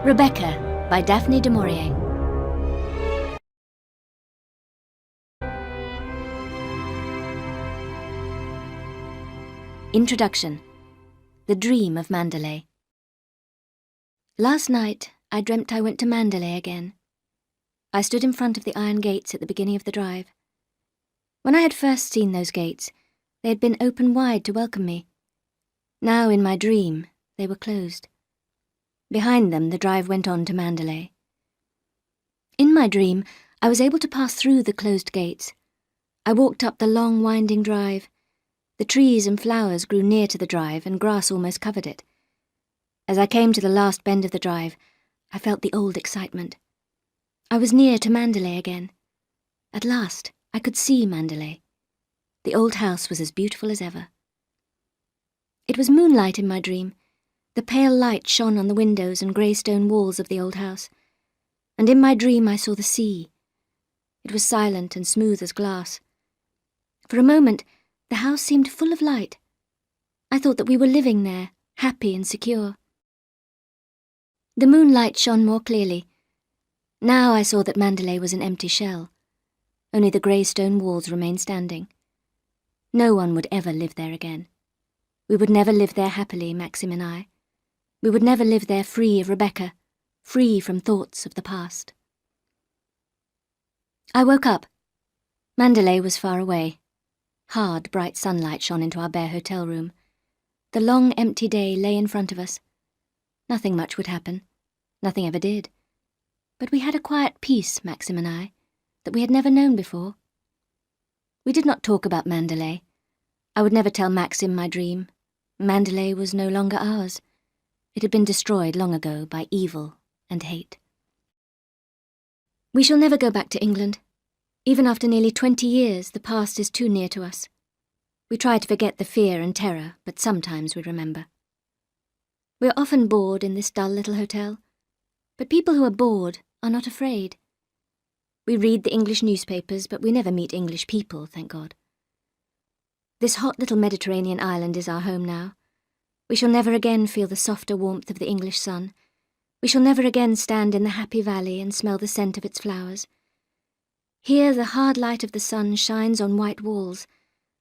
Rebecca by Daphne du Maurier. Introduction. The Dream of Mandalay. Last night I dreamt I went to Mandalay again. I stood in front of the iron gates at the beginning of the drive. When I had first seen those gates, they had been open wide to welcome me. Now in my dream they were closed. Behind them the drive went on to Mandalay. In my dream I was able to pass through the closed gates. I walked up the long winding drive. The trees and flowers grew near to the drive and grass almost covered it. As I came to the last bend of the drive, I felt the old excitement. I was near to Mandalay again. At last I could see Mandalay. The old house was as beautiful as ever. It was moonlight in my dream. The pale light shone on the windows and grey stone walls of the old house, and in my dream I saw the sea. It was silent and smooth as glass. For a moment, the house seemed full of light. I thought that we were living there, happy and secure. The moonlight shone more clearly. Now I saw that Mandalay was an empty shell. Only the grey stone walls remained standing. No one would ever live there again. We would never live there happily, Maxim and I. We would never live there free of Rebecca, free from thoughts of the past. I woke up. Mandalay was far away. Hard, bright sunlight shone into our bare hotel room. The long, empty day lay in front of us. Nothing much would happen. Nothing ever did. But we had a quiet peace, Maxim and I, that we had never known before. We did not talk about Mandalay. I would never tell Maxim my dream. Mandalay was no longer ours. It had been destroyed long ago by evil and hate. We shall never go back to England. Even after nearly 20 years, the past is too near to us. We try to forget the fear and terror, but sometimes we remember. We are often bored in this dull little hotel, but people who are bored are not afraid. We read the English newspapers, but we never meet English people, thank God. This hot little Mediterranean island is our home now. We shall never again feel the softer warmth of the English sun. We shall never again stand in the happy valley and smell the scent of its flowers. Here the hard light of the sun shines on white walls.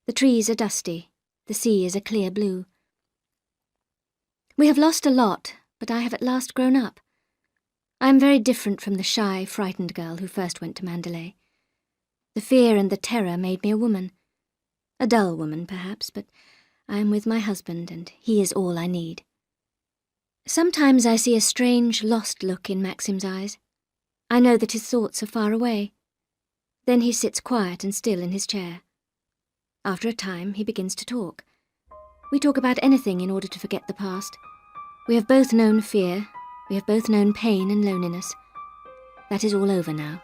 The trees are dusty. The sea is a clear blue. We have lost a lot, but I have at last grown up. I am very different from the shy, frightened girl who first went to Mandalay. The fear and the terror made me a woman. A dull woman, perhaps, but I am with my husband, and he is all I need. Sometimes I see a strange, lost look in Maxim's eyes. I know that his thoughts are far away. Then he sits quiet and still in his chair. After a time, he begins to talk. We talk about anything in order to forget the past. We have both known fear. We have both known pain and loneliness. That is all over now.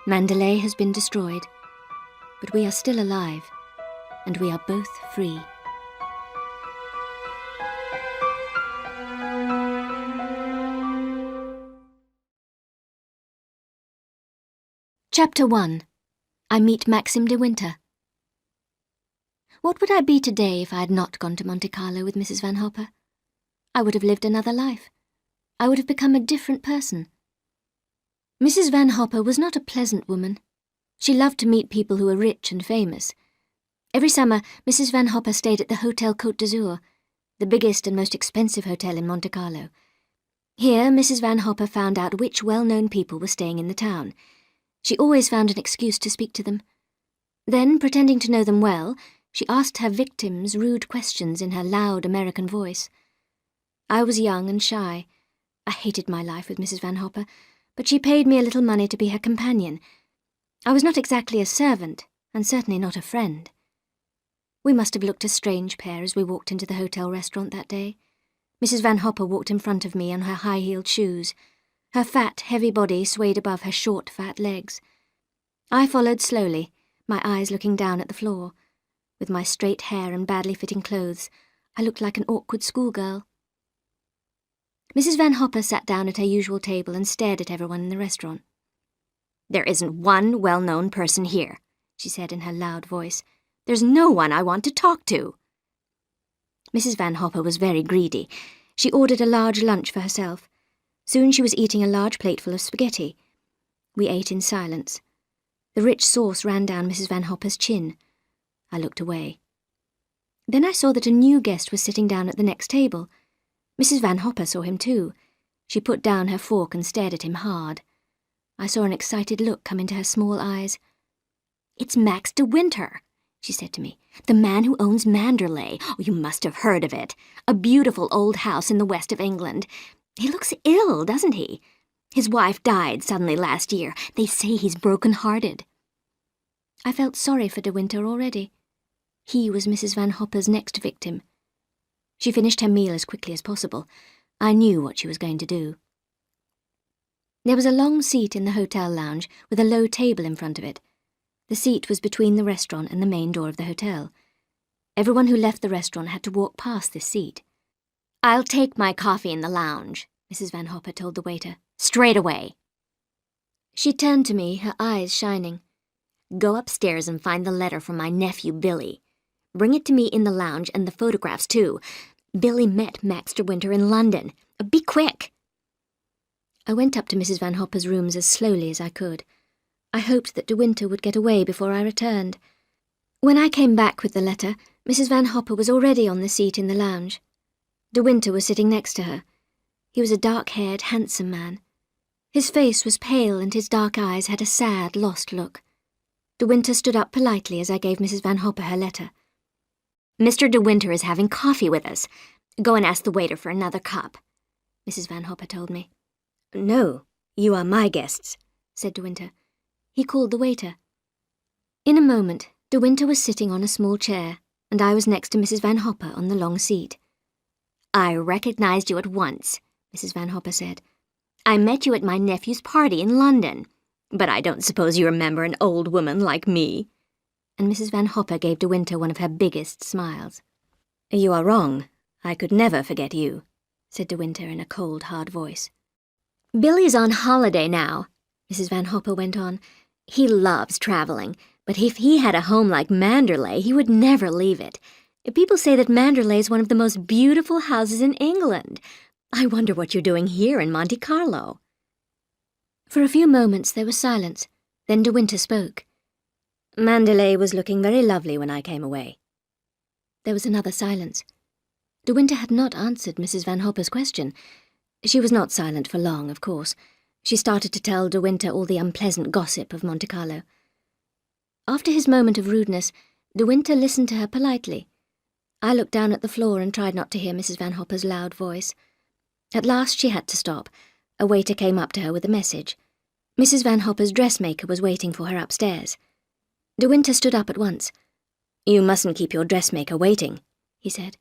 Mandalay has been destroyed, but we are still alive, and we are both free. Chapter 1. I Meet Maxim de Winter. What would I be today if I had not gone to Monte Carlo with Mrs. Van Hopper? I would have lived another life. I would have become a different person. Mrs. Van Hopper was not a pleasant woman. She loved to meet people who were rich and famous. Every summer, Mrs. Van Hopper stayed at the Hotel Côte d'Azur, the biggest and most expensive hotel in Monte Carlo. Here, Mrs. Van Hopper found out which well-known people were staying in the town. She always found an excuse to speak to them. Then, pretending to know them well, she asked her victims rude questions in her loud American voice. I was young and shy. I hated my life with Mrs. Van Hopper, but she paid me a little money to be her companion. I was not exactly a servant, and certainly not a friend. We must have looked a strange pair as we walked into the hotel restaurant that day. Mrs. Van Hopper walked in front of me on her high-heeled shoes. Her fat, heavy body swayed above her short, fat legs. I followed slowly, my eyes looking down at the floor. With my straight hair and badly fitting clothes, I looked like an awkward schoolgirl. Mrs. Van Hopper sat down at her usual table and stared at everyone in the restaurant. "There isn't one well-known person here," she said in her loud voice. "There's no one I want to talk to." Mrs. Van Hopper was very greedy. She ordered a large lunch for herself. Soon she was eating a large plateful of spaghetti. We ate in silence. The rich sauce ran down Mrs. Van Hopper's chin. I looked away. Then I saw that a new guest was sitting down at the next table. Mrs. Van Hopper saw him too. She put down her fork and stared at him hard. I saw an excited look come into her small eyes. "It's Max de Winter," she said to me. "The man who owns Manderley. Oh, you must have heard of it. A beautiful old house in the west of England. He looks ill, doesn't he? His wife died suddenly last year. They say he's broken-hearted." I felt sorry for de Winter already. He was Mrs. Van Hopper's next victim. She finished her meal as quickly as possible. I knew what she was going to do. There was a long seat in the hotel lounge with a low table in front of it. The seat was between the restaurant and the main door of the hotel. Everyone who left the restaurant had to walk past this seat. "I'll take my coffee in the lounge," Mrs. Van Hopper told the waiter. "Straight away." She turned to me, her eyes shining. "Go upstairs and find the letter from my nephew, Billy. Bring it to me in the lounge and the photographs, too. Billy met Max de Winter in London. Be quick." I went up to Mrs. Van Hopper's rooms as slowly as I could. I hoped that de Winter would get away before I returned. When I came back with the letter, Mrs. Van Hopper was already on the seat in the lounge. De Winter was sitting next to her. He was a dark-haired, handsome man. His face was pale and his dark eyes had a sad, lost look. De Winter stood up politely as I gave Mrs. Van Hopper her letter. "Mr. de Winter is having coffee with us. Go and ask the waiter for another cup," Mrs. Van Hopper told me. "No, you are my guests," said de Winter. He called the waiter. In a moment, de Winter was sitting on a small chair, and I was next to Mrs. Van Hopper on the long seat. "I recognized you at once," Mrs. Van Hopper said. "I met you at my nephew's party in London. But I don't suppose you remember an old woman like me." And Mrs. Van Hopper gave de Winter one of her biggest smiles. "You are wrong. I could never forget you," said de Winter in a cold, hard voice. "Billy's on holiday now," Mrs. Van Hopper went on. "He loves traveling, but if he had a home like Manderley, he would never leave it. People say that Manderley is one of the most beautiful houses in England. I wonder what you're doing here in Monte Carlo." For a few moments there was silence. Then de Winter spoke. "Manderley was looking very lovely when I came away." There was another silence. De Winter had not answered Mrs. Van Hopper's question. She was not silent for long, of course. She started to tell de Winter all the unpleasant gossip of Monte Carlo. After his moment of rudeness, de Winter listened to her politely. I looked down at the floor and tried not to hear Mrs. Van Hopper's loud voice. At last she had to stop. A waiter came up to her with a message. Mrs. Van Hopper's dressmaker was waiting for her upstairs. De Winter stood up at once. "You mustn't keep your dressmaker waiting," he said.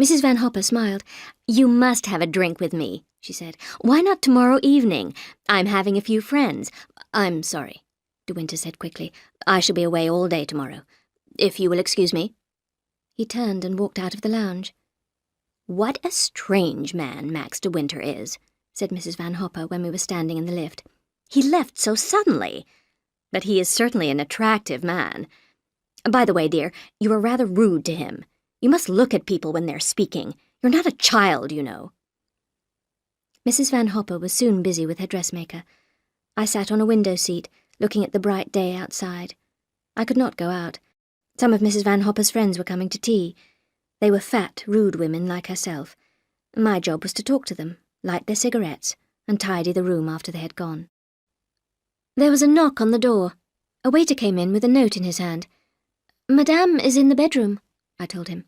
Mrs. Van Hopper smiled. "You must have a drink with me," she said. "Why not tomorrow evening? I'm having a few friends." "I'm sorry," de Winter said quickly. "I shall be away all day tomorrow. If you will excuse me." He turned and walked out of the lounge. "What a strange man Max de Winter is," said Mrs. Van Hopper when we were standing in the lift. "He left so suddenly. But he is certainly an attractive man. By the way, dear, you were rather rude to him. You must look at people when they're speaking. You're not a child, you know." Mrs. Van Hopper was soon busy with her dressmaker. I sat on a window seat, looking at the bright day outside. I could not go out. Some of Mrs. Van Hopper's friends were coming to tea. They were fat, rude women like herself. My job was to talk to them, light their cigarettes, and tidy the room after they had gone. There was a knock on the door. A waiter came in with a note in his hand. "Madame is in the bedroom," I told him.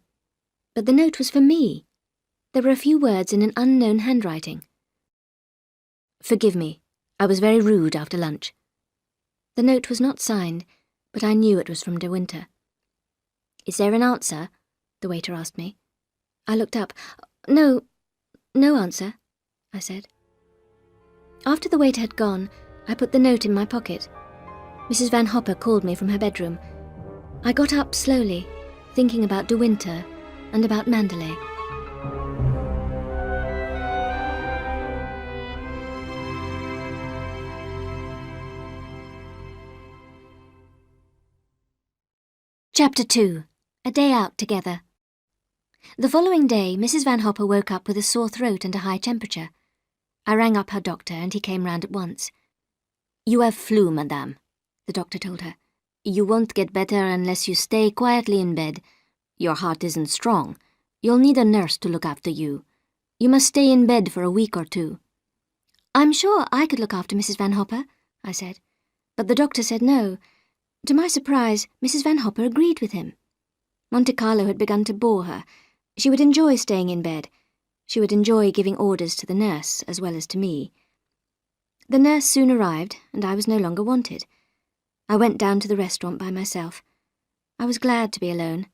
But the note was for me. There were a few words in an unknown handwriting. "Forgive me. I was very rude after lunch." The note was not signed, but I knew it was from de Winter. "Is there an answer?" the waiter asked me. I looked up. No answer," I said. After the waiter had gone, I put the note in my pocket. Mrs. Van Hopper called me from her bedroom. I got up slowly, thinking about de Winter and about Manderley. Chapter 2. A Day Out Together. The following day, Mrs. Van Hopper woke up with a sore throat and a high temperature. I rang up her doctor and he came round at once. "You have flu, madame," the doctor told her. "You won't get better unless you stay quietly in bed. Your heart isn't strong. You'll need a nurse to look after you. You must stay in bed for a week or two." "I'm sure I could look after Mrs. Van Hopper," I said. But the doctor said no. To my surprise, Mrs. Van Hopper agreed with him. Monte Carlo had begun to bore her. She would enjoy staying in bed. She would enjoy giving orders to the nurse as well as to me. The nurse soon arrived, and I was no longer wanted. I went down to the restaurant by myself. I was glad to be alone.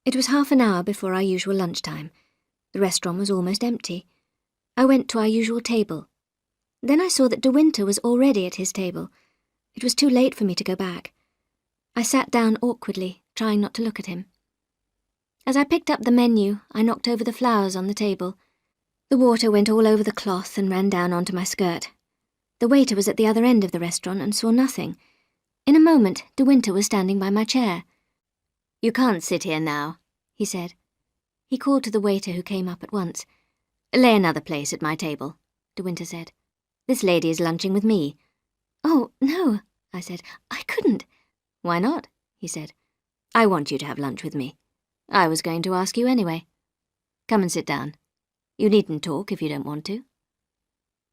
It was half an hour before our usual lunchtime. The restaurant was almost empty. I went to our usual table. Then I saw that De Winter was already at his table. It was too late for me to go back. I sat down awkwardly, trying not to look at him. As I picked up the menu, I knocked over the flowers on the table. The water went all over the cloth and ran down onto my skirt. The waiter was at the other end of the restaurant and saw nothing. In a moment, De Winter was standing by my chair. "You can't sit here now," he said. He called to the waiter who came up at once. "Lay another place at my table," De Winter said. "This lady is lunching with me." "Oh, no," I said. "I couldn't." "Why not?" he said. "I want you to have lunch with me. I was going to ask you anyway. Come and sit down. You needn't talk if you don't want to."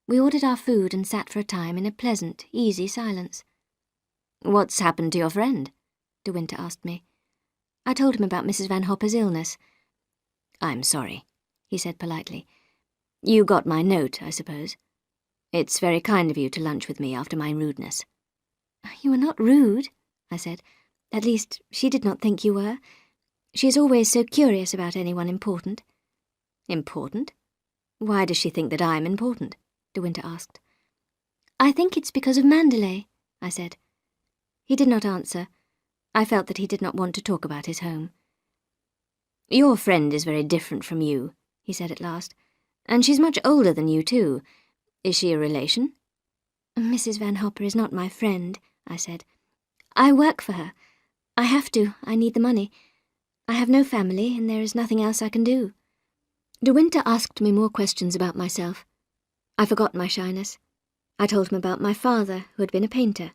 We ordered our food and sat for a time in a pleasant, easy silence. "What's happened to your friend?" De Winter asked me. I told him about Mrs. Van Hopper's illness. "I'm sorry," he said politely. "You got my note, I suppose. It's very kind of you to lunch with me after my rudeness." "You were not rude," I said. "At least, she did not think you were. She is always so curious about anyone important." "Important? Why does she think that I'm important?" De Winter asked. "I think it's because of Mandalay," I said. He did not answer. I felt that he did not want to talk about his home. "Your friend is very different from you," he said at last. "And she's much older than you, too. Is she a relation?" "Mrs. Van Hopper is not my friend," I said. "I work for her. I have to. I need the money. I have no family, and there is nothing else I can do." De Winter asked me more questions about myself. I forgot my shyness. I told him about my father, who had been a painter.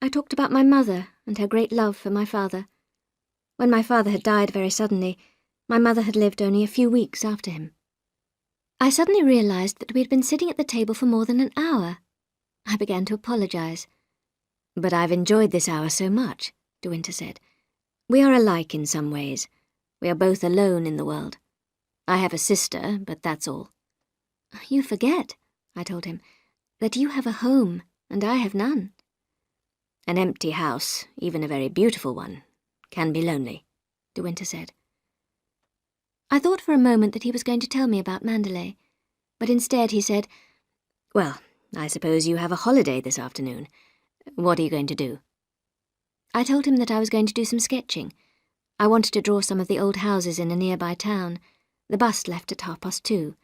I talked about my mother and her great love for my father. When my father had died very suddenly, my mother had lived only a few weeks after him. I suddenly realized that we had been sitting at the table for more than an hour. I began to apologize. "But I've enjoyed this hour so much," De Winter said. "We are alike in some ways. We are both alone in the world. I have a sister, but that's all." "You forget," I told him, "that you have a home, and I have none." "An empty house, even a very beautiful one, can be lonely," De Winter said. I thought for a moment that he was going to tell me about Mandalay, but instead he said, "Well, I suppose you have a holiday this afternoon. What are you going to do?" I told him that I was going to do some sketching. I wanted to draw some of the old houses in a nearby town. The bus left at 2:30.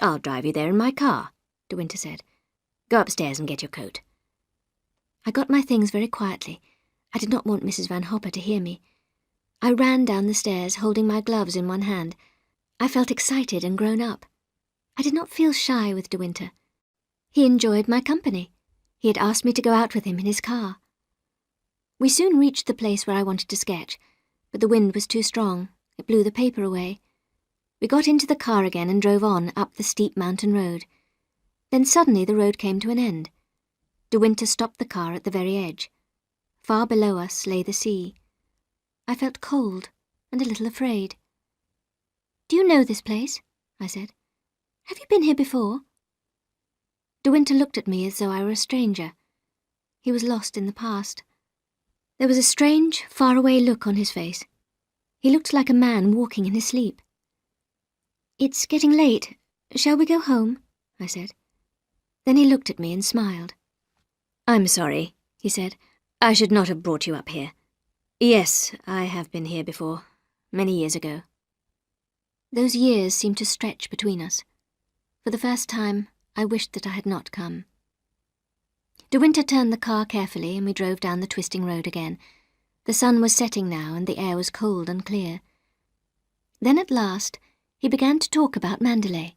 "I'll drive you there in my car," De Winter said. "Go upstairs and get your coat." I got my things very quietly. I did not want Mrs. Van Hopper to hear me. I ran down the stairs, holding my gloves in one hand. I felt excited and grown up. I did not feel shy with De Winter. He enjoyed my company. He had asked me to go out with him in his car. We soon reached the place where I wanted to sketch, but the wind was too strong. It blew the paper away. We got into the car again and drove on up the steep mountain road. Then suddenly the road came to an end. De Winter stopped the car at the very edge. Far below us lay the sea. I felt cold and a little afraid. "Do you know this place?" I said. "Have you been here before?" De Winter looked at me as though I were a stranger. He was lost in the past. There was a strange, far-away look on his face. He looked like a man walking in his sleep. "It's getting late. Shall we go home?" I said. Then he looked at me and smiled. "I'm sorry," he said. "I should not have brought you up here. Yes, I have been here before, many years ago." Those years seemed to stretch between us. For the first time, I wished that I had not come. De Winter turned the car carefully and we drove down the twisting road again. The sun was setting now and the air was cold and clear. Then at last, he began to talk about Mandalay.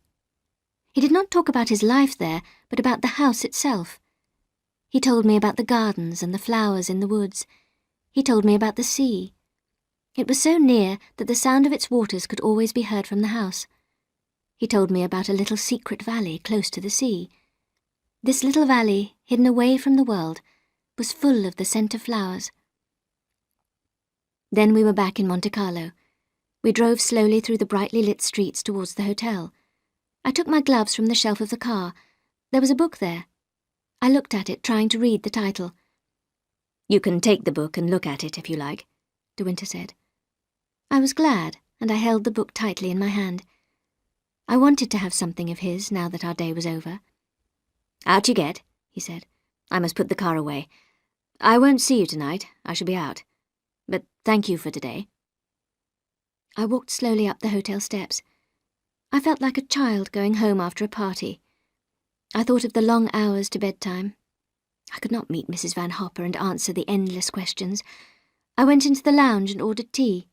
He did not talk about his life there, but about the house itself. He told me about the gardens and the flowers in the woods. He told me about the sea. It was so near that the sound of its waters could always be heard from the house. He told me about a little secret valley close to the sea. This little valley, hidden away from the world, was full of the scent of flowers. Then we were back in Monte Carlo. We drove slowly through the brightly lit streets towards the hotel. I took my gloves from the shelf of the car. There was a book there. I looked at it, trying to read the title. "You can take the book and look at it if you like," De Winter said. I was glad, and I held the book tightly in my hand. I wanted to have something of his now that our day was over. "Out you get," he said. "I must put the car away. I won't see you tonight. I shall be out. But thank you for today." I walked slowly up the hotel steps. I felt like a child going home after a party. I thought of the long hours to bedtime. I could not meet Mrs. Van Hopper and answer the endless questions. I went into the lounge and ordered tea.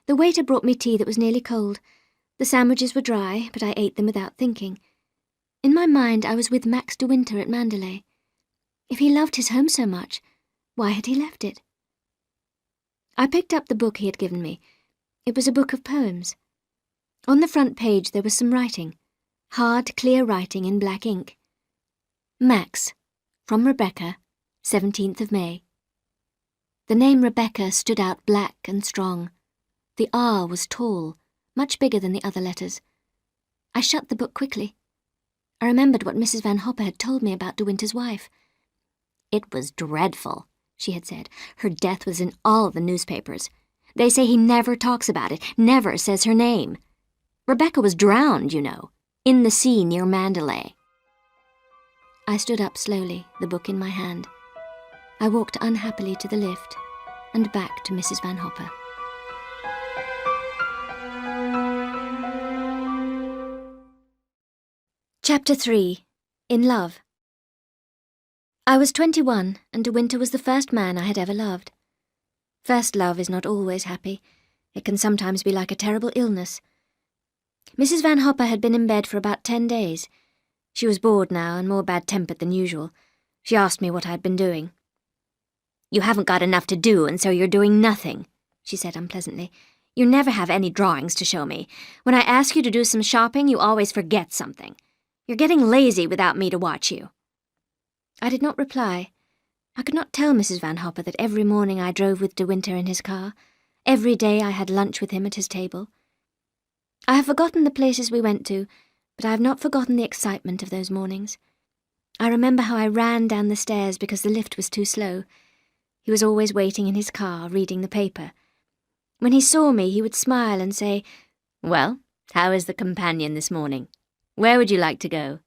The waiter brought me tea that was nearly cold. The sandwiches were dry, but I ate them without thinking. In my mind, I was with Max de Winter at Mandalay. If he loved his home so much, why had he left it? I picked up the book he had given me. It was a book of poems. On the front page there was some writing, hard, clear writing in black ink. Max, from Rebecca, 17th of May. The name Rebecca stood out black and strong. The R was tall, much bigger than the other letters. I shut the book quickly. I remembered what Mrs. Van Hopper had told me about De Winter's wife. "It was dreadful," she had said. "Her death was in all the newspapers. They say he never talks about it, never says her name. Rebecca was drowned, you know, in the sea near Mandalay." I stood up slowly, the book in my hand. I walked unhappily to the lift and back to Mrs. Van Hopper. Chapter 3. In Love. I was 21, and De Winter was the first man I had ever loved. First love is not always happy. It can sometimes be like a terrible illness. Mrs. Van Hopper had been in bed for about 10 days. She was bored now and more bad-tempered than usual. She asked me what I had been doing. "You haven't got enough to do, and so you're doing nothing," she said unpleasantly. "You never have any drawings to show me. When I ask you to do some shopping, you always forget something. You're getting lazy without me to watch you." I did not reply. I could not tell Mrs. Van Hopper that every morning I drove with De Winter in his car. Every day I had lunch with him at his table. I have forgotten the places we went to, but I have not forgotten the excitement of those mornings. I remember how I ran down the stairs because the lift was too slow. He was always waiting in his car, reading the paper. When he saw me, he would smile and say, "Well, how is the companion this morning? Where would you like to go?"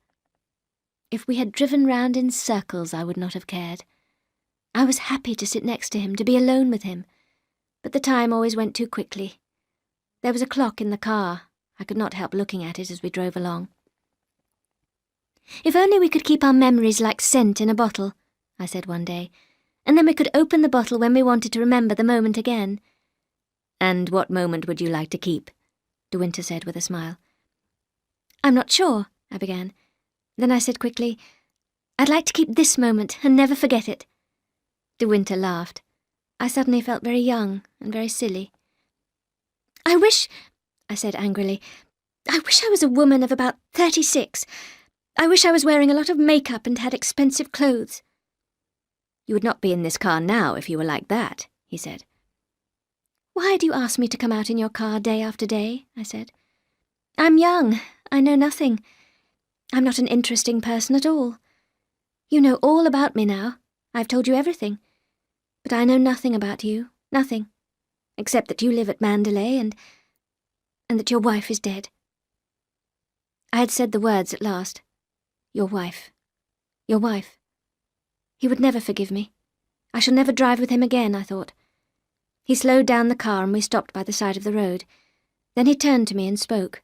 If we had driven round in circles, I would not have cared. I was happy to sit next to him, to be alone with him. But the time always went too quickly. There was a clock in the car. I could not help looking at it as we drove along. "If only we could keep our memories like scent in a bottle," I said one day, "and then we could open the bottle when we wanted to remember the moment again." "And what moment would you like to keep?" De Winter said with a smile. "I'm not sure," I began. Then I said quickly, "I'd like to keep this moment and never forget it." De Winter laughed. I suddenly felt very young and very silly. "I wish," I said angrily, "I wish I was a woman of about 36. I wish I was wearing a lot of makeup and had expensive clothes." "You would not be in this car now if you were like that," he said. "Why do you ask me to come out in your car day after day?" I said. "I'm young. I know nothing. I'm not an interesting person at all. You know all about me now. I've told you everything. But I know nothing about you, nothing, except that you live at Mandalay and that your wife is dead." I had said the words at last. Your wife. Your wife. He would never forgive me. I shall never drive with him again, I thought. He slowed down the car and we stopped by the side of the road. Then he turned to me and spoke.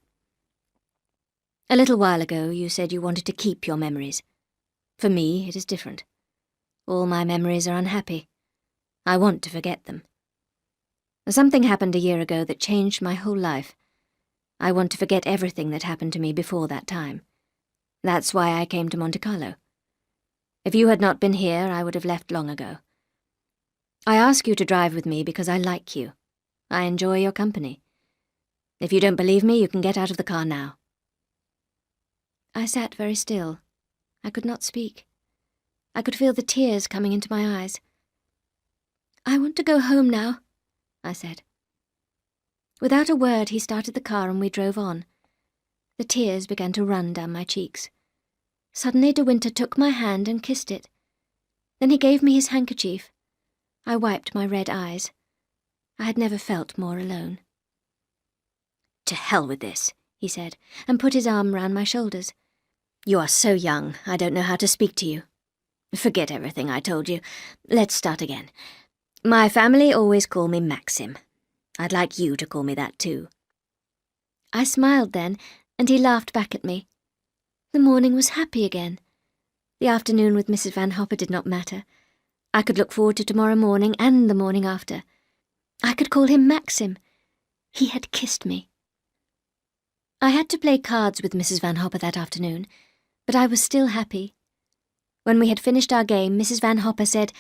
"A little while ago you said you wanted to keep your memories. For me, it is different. All my memories are unhappy. I want to forget them. Something happened a year ago that changed my whole life. I want to forget everything that happened to me before that time. That's why I came to Monte Carlo. If you had not been here, I would have left long ago. I ask you to drive with me because I like you. I enjoy your company. If you don't believe me, you can get out of the car now." I sat very still. I could not speak. I could feel the tears coming into my eyes. "I want to go home now," I said. Without a word, he started the car and we drove on. The tears began to run down my cheeks. Suddenly De Winter took my hand and kissed it. Then he gave me his handkerchief. I wiped my red eyes. I had never felt more alone. "To hell with this," he said, and put his arm round my shoulders. "You are so young, I don't know how to speak to you. Forget everything I told you. Let's start again. My family always call me Maxim. I'd like you to call me that too." I smiled then, and he laughed back at me. The morning was happy again. The afternoon with Mrs. Van Hopper did not matter. I could look forward to tomorrow morning and the morning after. I could call him Maxim. He had kissed me. I had to play cards with Mrs. Van Hopper that afternoon, but I was still happy. When we had finished our game, Mrs. Van Hopper said,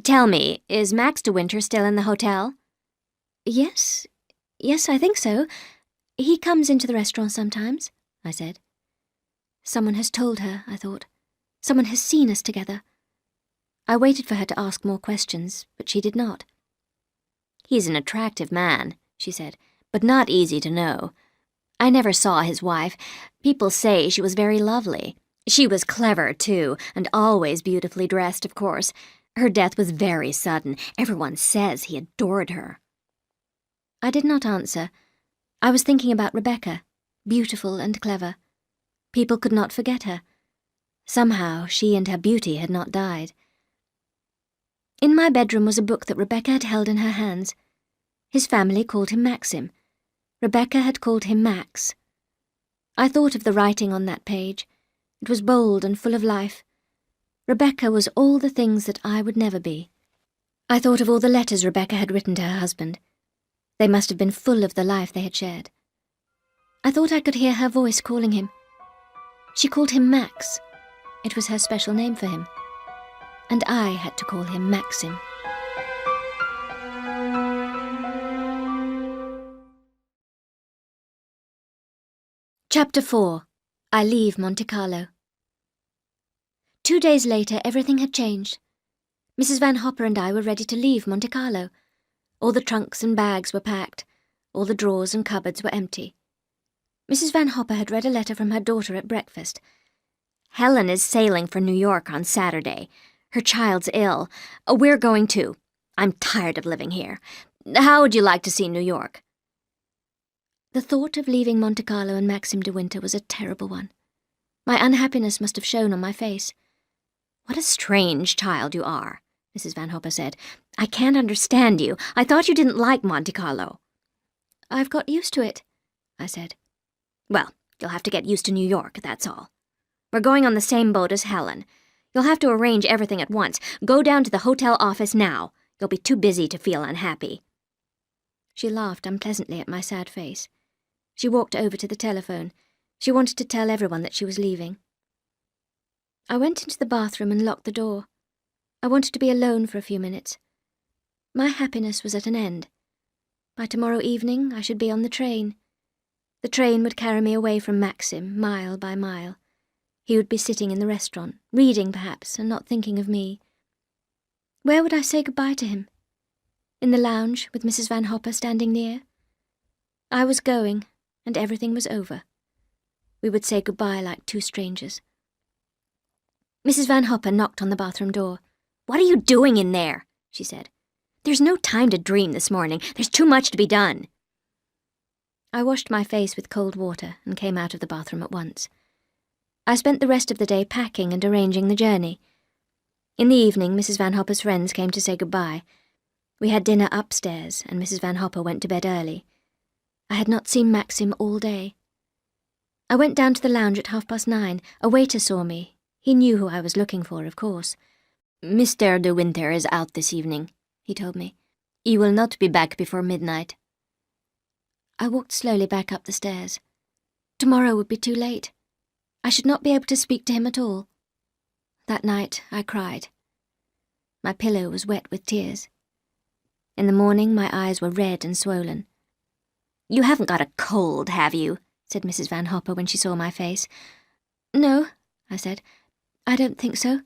"Tell me, is Max de Winter still in the hotel?" Yes, I think so. He comes into the restaurant sometimes," I said. Someone has told her, I thought. Someone has seen us together. I waited for her to ask more questions, but she did not. "He's an attractive man," she said, "but not easy to know. I never saw his wife. People say she was very lovely. She was clever, too, and always beautifully dressed, of course. Her death was very sudden. Everyone says he adored her." I did not answer. I was thinking about Rebecca, beautiful and clever. People could not forget her. Somehow she and her beauty had not died. In my bedroom was a book that Rebecca had held in her hands. His family called him Maxim. Rebecca had called him Max. I thought of the writing on that page. It was bold and full of life. Rebecca was all the things that I would never be. I thought of all the letters Rebecca had written to her husband. They must have been full of the life they had shared. I thought I could hear her voice calling him. She called him Max. It was her special name for him. And I had to call him Maxim. Chapter 4. I leave Monte Carlo. 2 days later, everything had changed. Mrs. Van Hopper and I were ready to leave Monte Carlo. All the trunks and bags were packed. All the drawers and cupboards were empty. Mrs. Van Hopper had read a letter from her daughter at breakfast. "Helen is sailing for New York on Saturday. Her child's ill. We're going too. I'm tired of living here. How would you like to see New York?" The thought of leaving Monte Carlo and Maxim de Winter was a terrible one. My unhappiness must have shown on my face. "What a strange child you are," Mrs. Van Hopper said. "I can't understand you. I thought you didn't like Monte Carlo." "I've got used to it," I said. "Well, you'll have to get used to New York, that's all. We're going on the same boat as Helen. You'll have to arrange everything at once. Go down to the hotel office now. You'll be too busy to feel unhappy." She laughed unpleasantly at my sad face. She walked over to the telephone. She wanted to tell everyone that she was leaving. I went into the bathroom and locked the door. I wanted to be alone for a few minutes. My happiness was at an end. By tomorrow evening I should be on the train. The train would carry me away from Maxim, mile by mile. He would be sitting in the restaurant, reading perhaps, and not thinking of me. Where would I say goodbye to him? In the lounge, with Mrs. Van Hopper standing near? I was going, and everything was over. We would say goodbye like two strangers. Mrs. Van Hopper knocked on the bathroom door. "What are you doing in there?" she said. "There's no time to dream this morning. There's too much to be done." I washed my face with cold water and came out of the bathroom at once. I spent the rest of the day packing and arranging the journey. In the evening, Mrs. Van Hopper's friends came to say goodbye. We had dinner upstairs, and Mrs. Van Hopper went to bed early. I had not seen Maxim all day. I went down to the lounge at 9:30. A waiter saw me. He knew who I was looking for, of course. "Mr. de Winter is out this evening," he told me. "He will not be back before midnight." I walked slowly back up the stairs. Tomorrow would be too late. I should not be able to speak to him at all. That night I cried. My pillow was wet with tears. In the morning my eyes were red and swollen. "You haven't got a cold, have you?" said Mrs. Van Hopper when she saw my face. "No," I said. "I don't think so."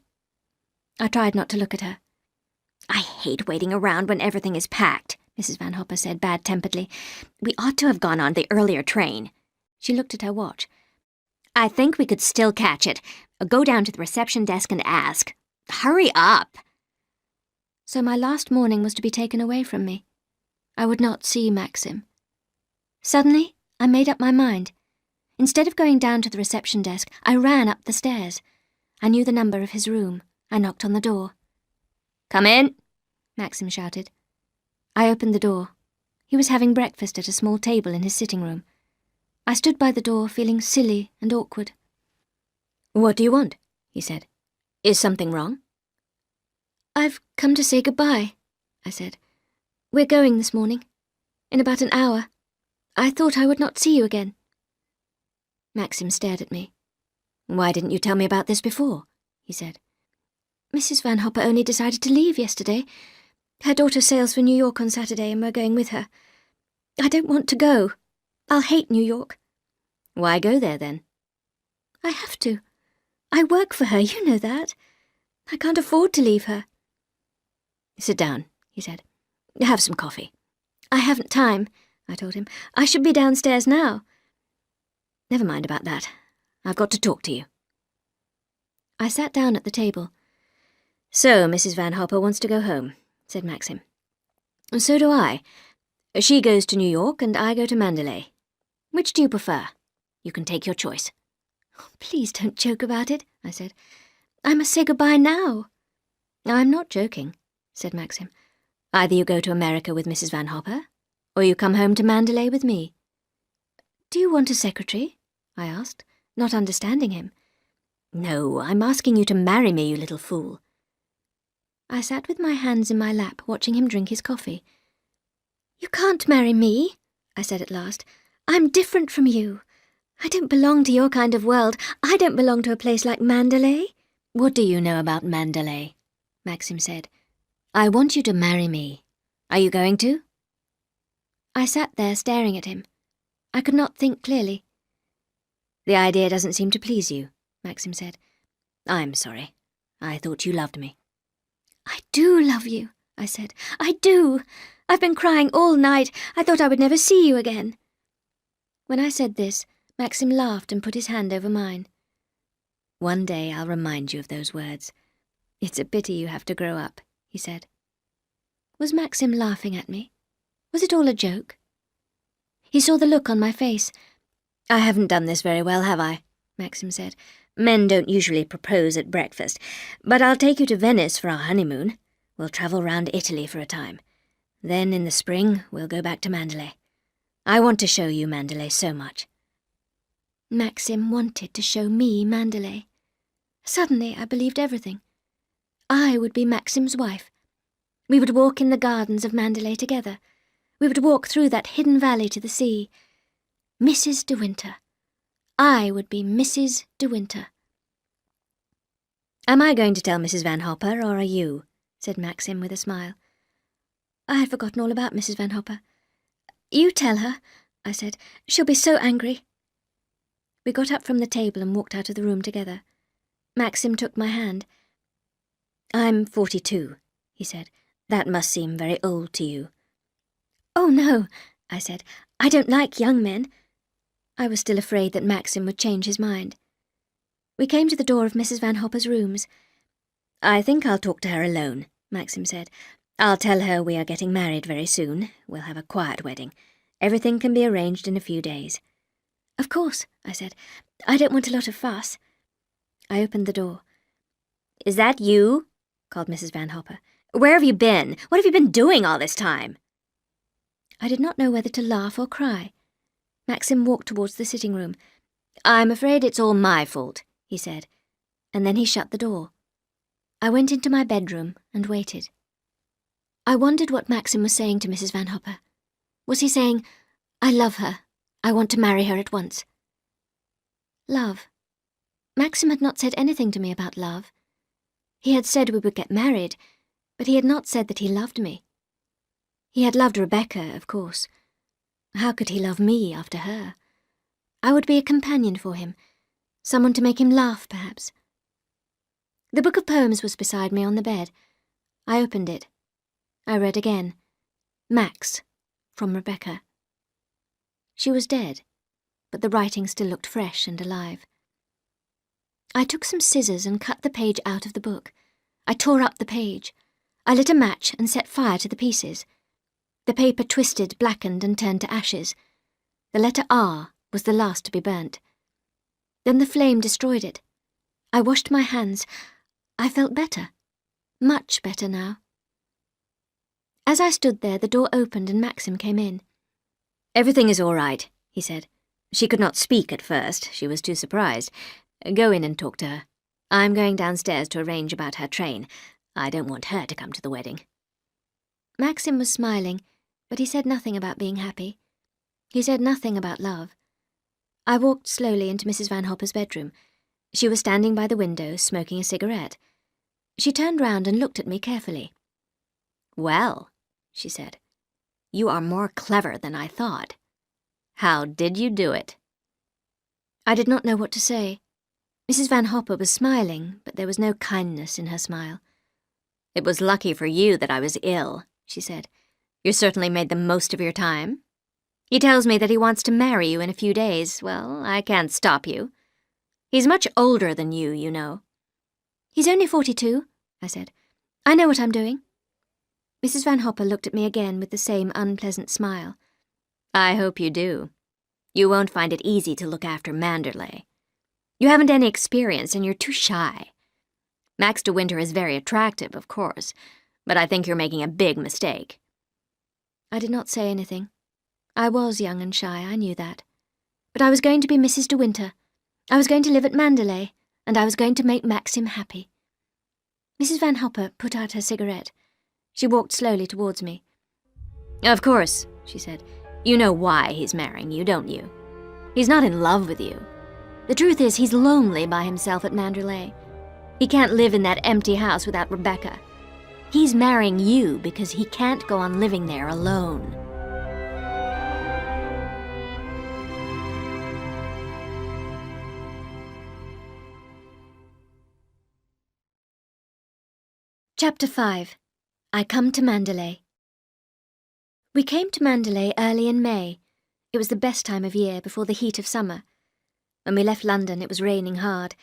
I tried not to look at her. "I hate waiting around when everything is packed," Mrs. Van Hopper said bad-temperedly. "We ought to have gone on the earlier train." She looked at her watch. "I think we could still catch it. Go down to the reception desk and ask. Hurry up!" So my last morning was to be taken away from me. I would not see Maxim. Suddenly, I made up my mind. Instead of going down to the reception desk, I ran up the stairs. I knew the number of his room. I knocked on the door. "Come in," Maxim shouted. I opened the door. He was having breakfast at a small table in his sitting room. I stood by the door, feeling silly and awkward. "What do you want?" he said. "Is something wrong?" "I've come to say goodbye," I said. "We're going this morning. In about an hour. I thought I would not see you again." Maxim stared at me. "Why didn't you tell me about this before?" he said. "Mrs. Van Hopper only decided to leave yesterday. Her daughter sails for New York on Saturday and we're going with her. I don't want to go. I'll hate New York." "Why go there, then?" "I have to. I work for her, you know that. I can't afford to leave her." "Sit down," he said. "Have some coffee." "I haven't time," I told him. "I should be downstairs now." "Never mind about that. I've got to talk to you." I sat down at the table. "So Mrs. Van Hopper wants to go home," said Maxim. "So do I. She goes to New York and I go to Mandalay. Which do you prefer? You can take your choice." "Please don't joke about it," I said. "I must say goodbye now." "I'm not joking," said Maxim. "Either you go to America with Mrs. Van Hopper, or you come home to Mandalay with me." "Do you want a secretary?" I asked, not understanding him. "No, I'm asking you to marry me, you little fool." I sat with my hands in my lap, watching him drink his coffee. "You can't marry me," I said at last. "I'm different from you. I don't belong to your kind of world. I don't belong to a place like Mandalay." "What do you know about Mandalay?" Maxim said. "I want you to marry me. Are you going to?" I sat there staring at him. I could not think clearly. "The idea doesn't seem to please you," Maxim said. "I'm sorry. I thought you loved me." "I do love you," I said. "I do. I've been crying all night. I thought I would never see you again." When I said this, Maxim laughed and put his hand over mine. "One day I'll remind you of those words. It's a pity you have to grow up," he said. Was Maxim laughing at me? Was it all a joke? He saw the look on my face. "I haven't done this very well, have I?" Maxim said. "Men don't usually propose at breakfast, but I'll take you to Venice for our honeymoon. We'll travel round Italy for a time. Then in the spring we'll go back to Mandalay. I want to show you Mandalay so much." Maxim wanted to show me Mandalay. Suddenly I believed everything. I would be Maxim's wife. We would walk in the gardens of Mandalay together. We would walk through that hidden valley to the sea. Mrs. De Winter. I would be Mrs. De Winter. "Am I going to tell Mrs. Van Hopper, or are you?" said Maxim with a smile. I had forgotten all about Mrs. Van Hopper. "You tell her," I said. "She'll be so angry." We got up from the table and walked out of the room together. Maxim took my hand. "I'm 42, he said. "That must seem very old to you." "Oh, no," I said. "I don't like young men." I was still afraid that Maxim would change his mind. We came to the door of Mrs. Van Hopper's rooms. "I think I'll talk to her alone," Maxim said. "I'll tell her we are getting married very soon. We'll have a quiet wedding. Everything can be arranged in a few days." "Of course," I said. "I don't want a lot of fuss." I opened the door. "Is that you?" called Mrs. Van Hopper. "Where have you been? What have you been doing all this time?" I did not know whether to laugh or cry. Maxim walked towards the sitting room. "I'm afraid it's all my fault," he said, and then he shut the door. I went into my bedroom and waited. I wondered what Maxim was saying to Mrs. Van Hopper. Was he saying, I love her. I want to marry her at once. Love. Maxim had not said anything to me about love. He had said we would get married, but he had not said that he loved me. He had loved Rebecca, of course. How could he love me after her? I would be a companion for him, someone to make him laugh, perhaps. The book of poems was beside me on the bed. I opened it. I read again. Max, from Rebecca. She was dead, but the writing still looked fresh and alive. I took some scissors and cut the page out of the book. I tore up the page. I lit a match and set fire to the pieces. The paper twisted, blackened, and turned to ashes. The letter R was the last to be burnt. Then the flame destroyed it. I washed my hands. I felt better. Much better now. As I stood there, the door opened and Maxim came in. "Everything is all right," he said. "She could not speak at first. She was too surprised. Go in and talk to her. I'm going downstairs to arrange about her train. I don't want her to come to the wedding." Maxim was smiling, but he said nothing about being happy. He said nothing about love. I walked slowly into Mrs. Van Hopper's bedroom. She was standing by the window, smoking a cigarette. She turned round and looked at me carefully. "Well," she said, "you are more clever than I thought. How did you do it?" I did not know what to say. Mrs. Van Hopper was smiling, but there was no kindness in her smile. "It was lucky for you that I was ill," she said. "You certainly made the most of your time. He tells me that he wants to marry you in a few days. Well, I can't stop you. He's much older than you know." "He's only 42, I said. "I know what I'm doing." Mrs. Van Hopper looked at me again with the same unpleasant smile. "I hope you do. You won't find it easy to look after Manderley. You haven't any experience and you're too shy. Max de Winter is very attractive, of course, but I think you're making a big mistake." I did not say anything. I was young and shy, I knew that. But I was going to be Mrs. de Winter. I was going to live at Manderley, and I was going to make Maxim happy. Mrs. Van Hopper put out her cigarette. She walked slowly towards me. "Of course," she said. "You know why he's marrying you, don't you? He's not in love with you. The truth is, he's lonely by himself at Manderley. He can't live in that empty house without Rebecca. He's marrying you because he can't go on living there alone." Chapter 5. I come to Manderley. We came to Manderley early in May. It was the best time of year, before the heat of summer. When we left London, it was raining hard.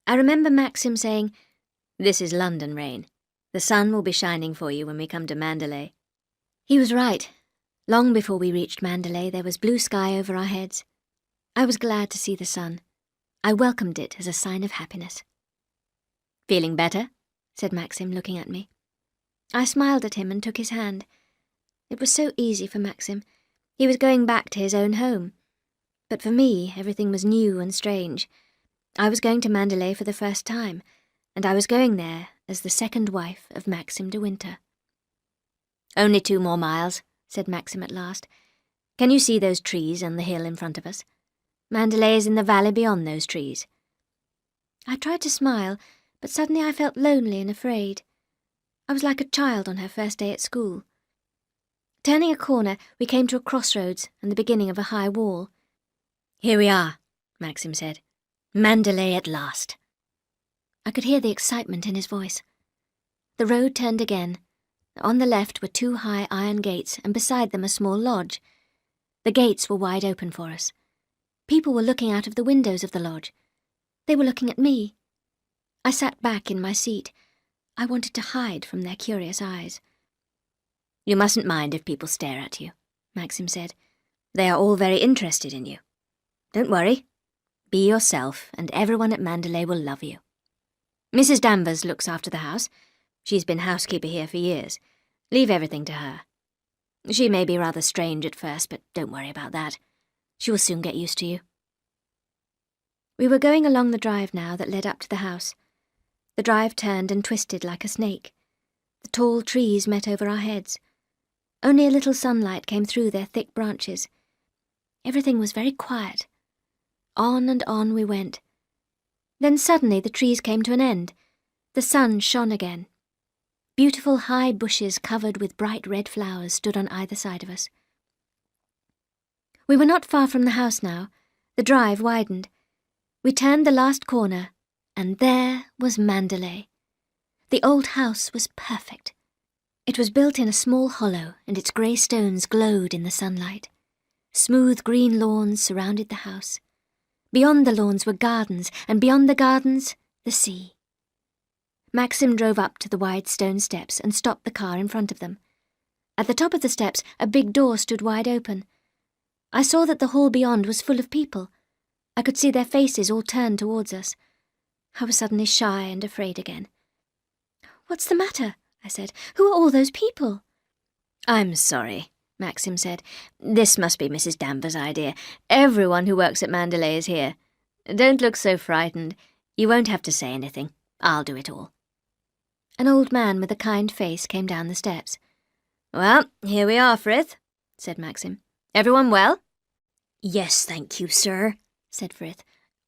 I remember Maxim saying, "This is London rain. The sun will be shining for you when we come to Manderley." He was right. Long before we reached Manderley, there was blue sky over our heads. I was glad to see the sun. I welcomed it as a sign of happiness. "Feeling better?" said Maxim, looking at me. I smiled at him and took his hand. It was so easy for Maxim. He was going back to his own home. But for me, everything was new and strange. I was going to Manderley for the first time, and I was going there as the second wife of Maxim de Winter. "Only 2 more miles," said Maxim at last. "Can you see those trees on the hill in front of us? Manderley is in the valley beyond those trees." I tried to smile, but suddenly I felt lonely and afraid. I was like a child on her first day at school. Turning a corner, we came to a crossroads and the beginning of a high wall. "Here we are," Maxim said. "Manderley at last." I could hear the excitement in his voice. The road turned again. On the left were 2 high iron gates, and beside them a small lodge. The gates were wide open for us. People were looking out of the windows of the lodge. They were looking at me. I sat back in my seat. I wanted to hide from their curious eyes. "You mustn't mind if people stare at you," Maxim said. "They are all very interested in you. Don't worry. Be yourself, and everyone at Manderley will love you. Mrs. Danvers looks after the house. She's been housekeeper here for years. Leave everything to her. She may be rather strange at first, but don't worry about that. She will soon get used to you." We were going along the drive now that led up to the house. The drive turned and twisted like a snake. The tall trees met over our heads. Only a little sunlight came through their thick branches. Everything was very quiet. On and on we went. Then suddenly the trees came to an end. The sun shone again. Beautiful high bushes covered with bright red flowers stood on either side of us. We were not far from the house now. The drive widened. We turned the last corner, and there was Mandalay. The old house was perfect. It was built in a small hollow, and its grey stones glowed in the sunlight. Smooth green lawns surrounded the house. Beyond the lawns were gardens, and beyond the gardens, the sea. Maxim drove up to the wide stone steps and stopped the car in front of them. At the top of the steps, a big door stood wide open. I saw that the hall beyond was full of people. I could see their faces all turned towards us. I was suddenly shy and afraid again. "What's the matter?" I said. "Who are all those people?" "I'm sorry," Maxim said. "This must be Mrs. Danvers' idea. Everyone who works at Mandalay is here. Don't look so frightened. You won't have to say anything. I'll do it all." An old man with a kind face came down the steps. "Well, here we are, Frith," said Maxim. "Everyone well?" "Yes, thank you, sir," said Frith.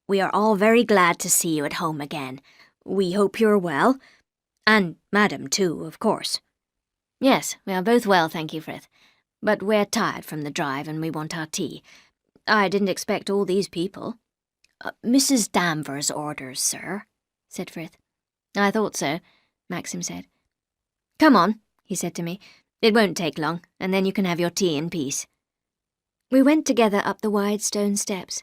"We are all very glad to see you at home again. We hope you're well. And Madam, too, of course." "Yes, we are both well, thank you, Frith. But we're tired from the drive and we want our tea. I didn't expect all these people." "Mrs. Danvers' orders, sir," said Frith. "I thought so," Maxim said. "Come on," he said to me. "It won't take long, and then you can have your tea in peace." We went together up the wide stone steps.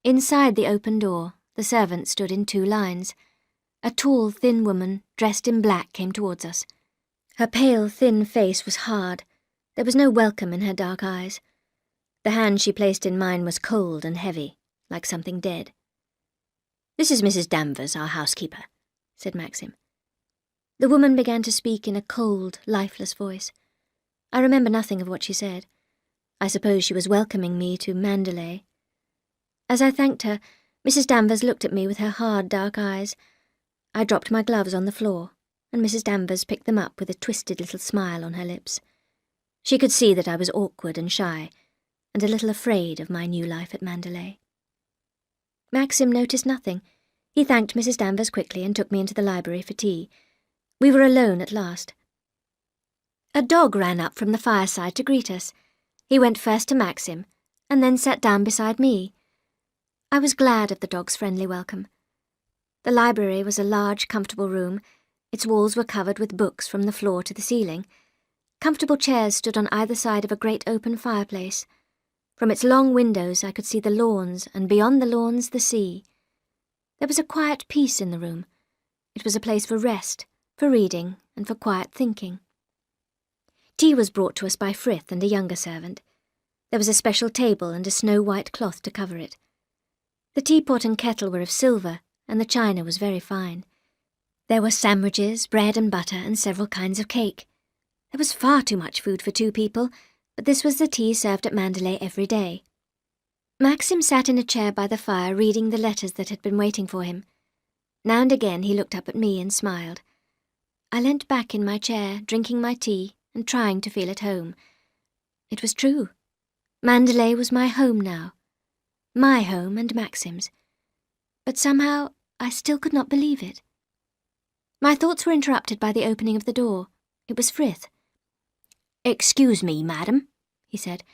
Inside the open door, the servants stood in 2 lines. A tall, thin woman, dressed in black, came towards us. Her pale, thin face was hard. There was no welcome in her dark eyes. The hand she placed in mine was cold and heavy, like something dead. "This is Mrs. Danvers, our housekeeper," said Maxim. The woman began to speak in a cold, lifeless voice. I remember nothing of what she said. I suppose she was welcoming me to Mandalay. As I thanked her, Mrs. Danvers looked at me with her hard, dark eyes. I dropped my gloves on the floor, and Mrs. Danvers picked them up with a twisted little smile on her lips. She could see that I was awkward and shy, and a little afraid of my new life at Mandalay. Maxim noticed nothing. He thanked Mrs. Danvers quickly and took me into the library for tea. We were alone at last. A dog ran up from the fireside to greet us. He went first to Maxim, and then sat down beside me. I was glad of the dog's friendly welcome. The library was a large, comfortable room. Its walls were covered with books from the floor to the ceiling. Comfortable chairs stood on either side of a great open fireplace. From its long windows I could see the lawns, and beyond the lawns the sea. There was a quiet peace in the room. It was a place for rest, for reading, and for quiet thinking. Tea was brought to us by Frith and a younger servant. There was a special table and a snow-white cloth to cover it. The teapot and kettle were of silver, and the china was very fine. There were sandwiches, bread and butter, and several kinds of cake. There was far too much food for 2 people, but this was the tea served at Mandalay every day. Maxim sat in a chair by the fire reading the letters that had been waiting for him. Now and again he looked up at me and smiled. I leant back in my chair, drinking my tea and trying to feel at home. It was true. Mandalay was my home now. My home and Maxim's. But somehow I still could not believe it. My thoughts were interrupted by the opening of the door. It was Frith. "Excuse me, madam," he said.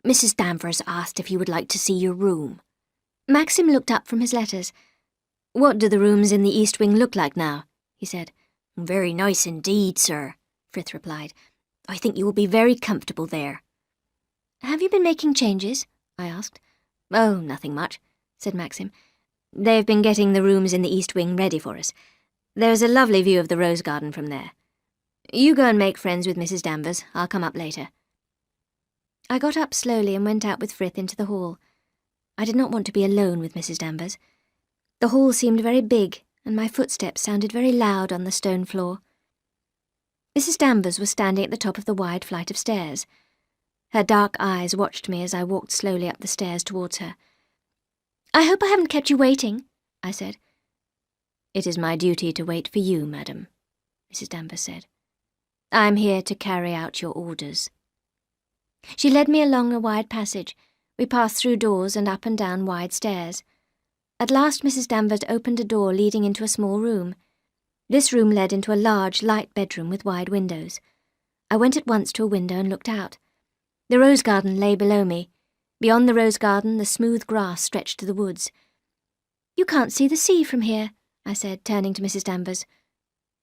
"Mrs. Danvers asked if you would like to see your room." Maxim looked up from his letters. "What do the rooms in the east wing look like now?" he said. "Very nice indeed, sir," Frith replied. "I think you will be very comfortable there." "Have you been making changes?" I asked. "Oh, nothing much," said Maxim. "They've been getting the rooms in the east wing ready for us. There's a lovely view of the rose garden from there. You go and make friends with Mrs. Danvers. I'll come up later." I got up slowly and went out with Frith into the hall. I did not want to be alone with Mrs. Danvers. The hall seemed very big, and my footsteps sounded very loud on the stone floor. Mrs. Danvers was standing at the top of the wide flight of stairs. Her dark eyes watched me as I walked slowly up the stairs towards her. "I hope I haven't kept you waiting," I said. "It is my duty to wait for you, madam," Mrs. Danvers said. "I'm here to carry out your orders." She led me along a wide passage. We passed through doors and up and down wide stairs. At last Mrs. Danvers opened a door leading into a small room. This room led into a large, light bedroom with wide windows. I went at once to a window and looked out. The rose garden lay below me. Beyond the rose garden, the smooth grass stretched to the woods. "You can't see the sea from here," I said, turning to Mrs. Danvers.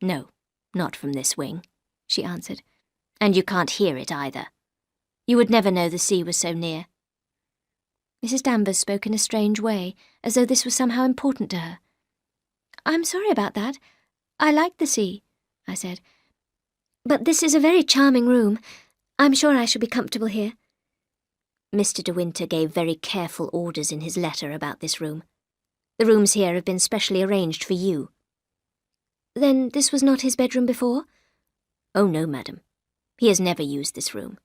"No, not from this wing," she answered. "And you can't hear it either. You would never know the sea was so near." Mrs. Danvers spoke in a strange way, as though this was somehow important to her. "I'm sorry about that. I like the sea," I said. "But this is a very charming room. I'm sure I shall be comfortable here." Mr. De Winter gave very careful orders in his letter about this room. The rooms here have been specially arranged for you. Then this was not his bedroom before? Oh, no, madam. He has never used this room.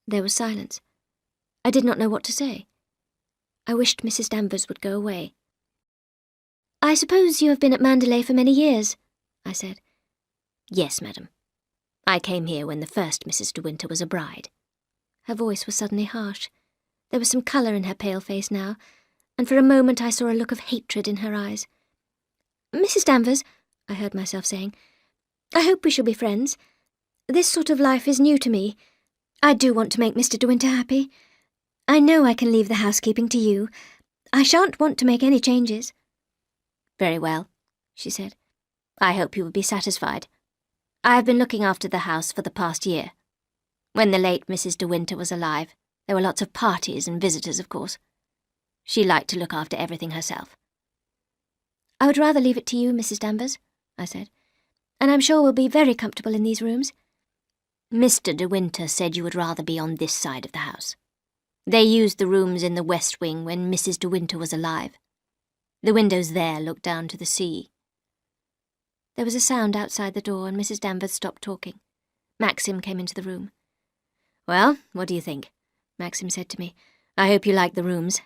There was silence. I did not know what to say. I wished Mrs. Danvers would go away. "I suppose you have been at Mandalay for many years," I said. "Yes, madam. I came here when the first Mrs. De Winter was a bride." Her voice was suddenly harsh. There was some colour in her pale face now, and for a moment I saw a look of hatred in her eyes. "Mrs. Danvers," I heard myself saying, "I hope we shall be friends. This sort of life is new to me. I do want to make Mr. De Winter happy. I know I can leave the housekeeping to you. I shan't want to make any changes." "Very well," she said. "I hope you will be satisfied. I have been looking after the house for the past year. When the late Mrs. De Winter was alive, there were lots of parties and visitors, of course. She liked to look after everything herself." "I would rather leave it to you, Mrs. Danvers," I said, "and I'm sure we'll be very comfortable in these rooms." "Mr. De Winter said you would rather be on this side of the house. They used the rooms in the west wing when Mrs. De Winter was alive. The windows there look down to the sea." There was a sound outside the door and Mrs. Danvers stopped talking. Maxim came into the room. "Well, what do you think?" Maxim said to me. "I hope you like the rooms.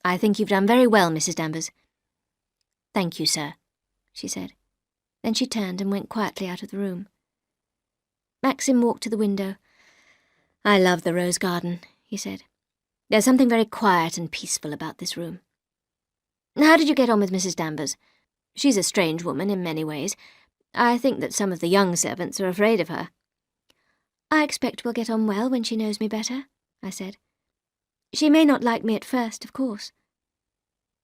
I think you've done very well, Mrs. Danvers." "Thank you, sir," she said. Then she turned and went quietly out of the room. Maxim walked to the window. "I love the rose garden," he said. "There's something very quiet and peaceful about this room. How did you get on with Mrs. Danvers? She's a strange woman in many ways. I think that some of the young servants are afraid of her." "I expect we'll get on well when she knows me better," I said. "She may not like me at first, of course."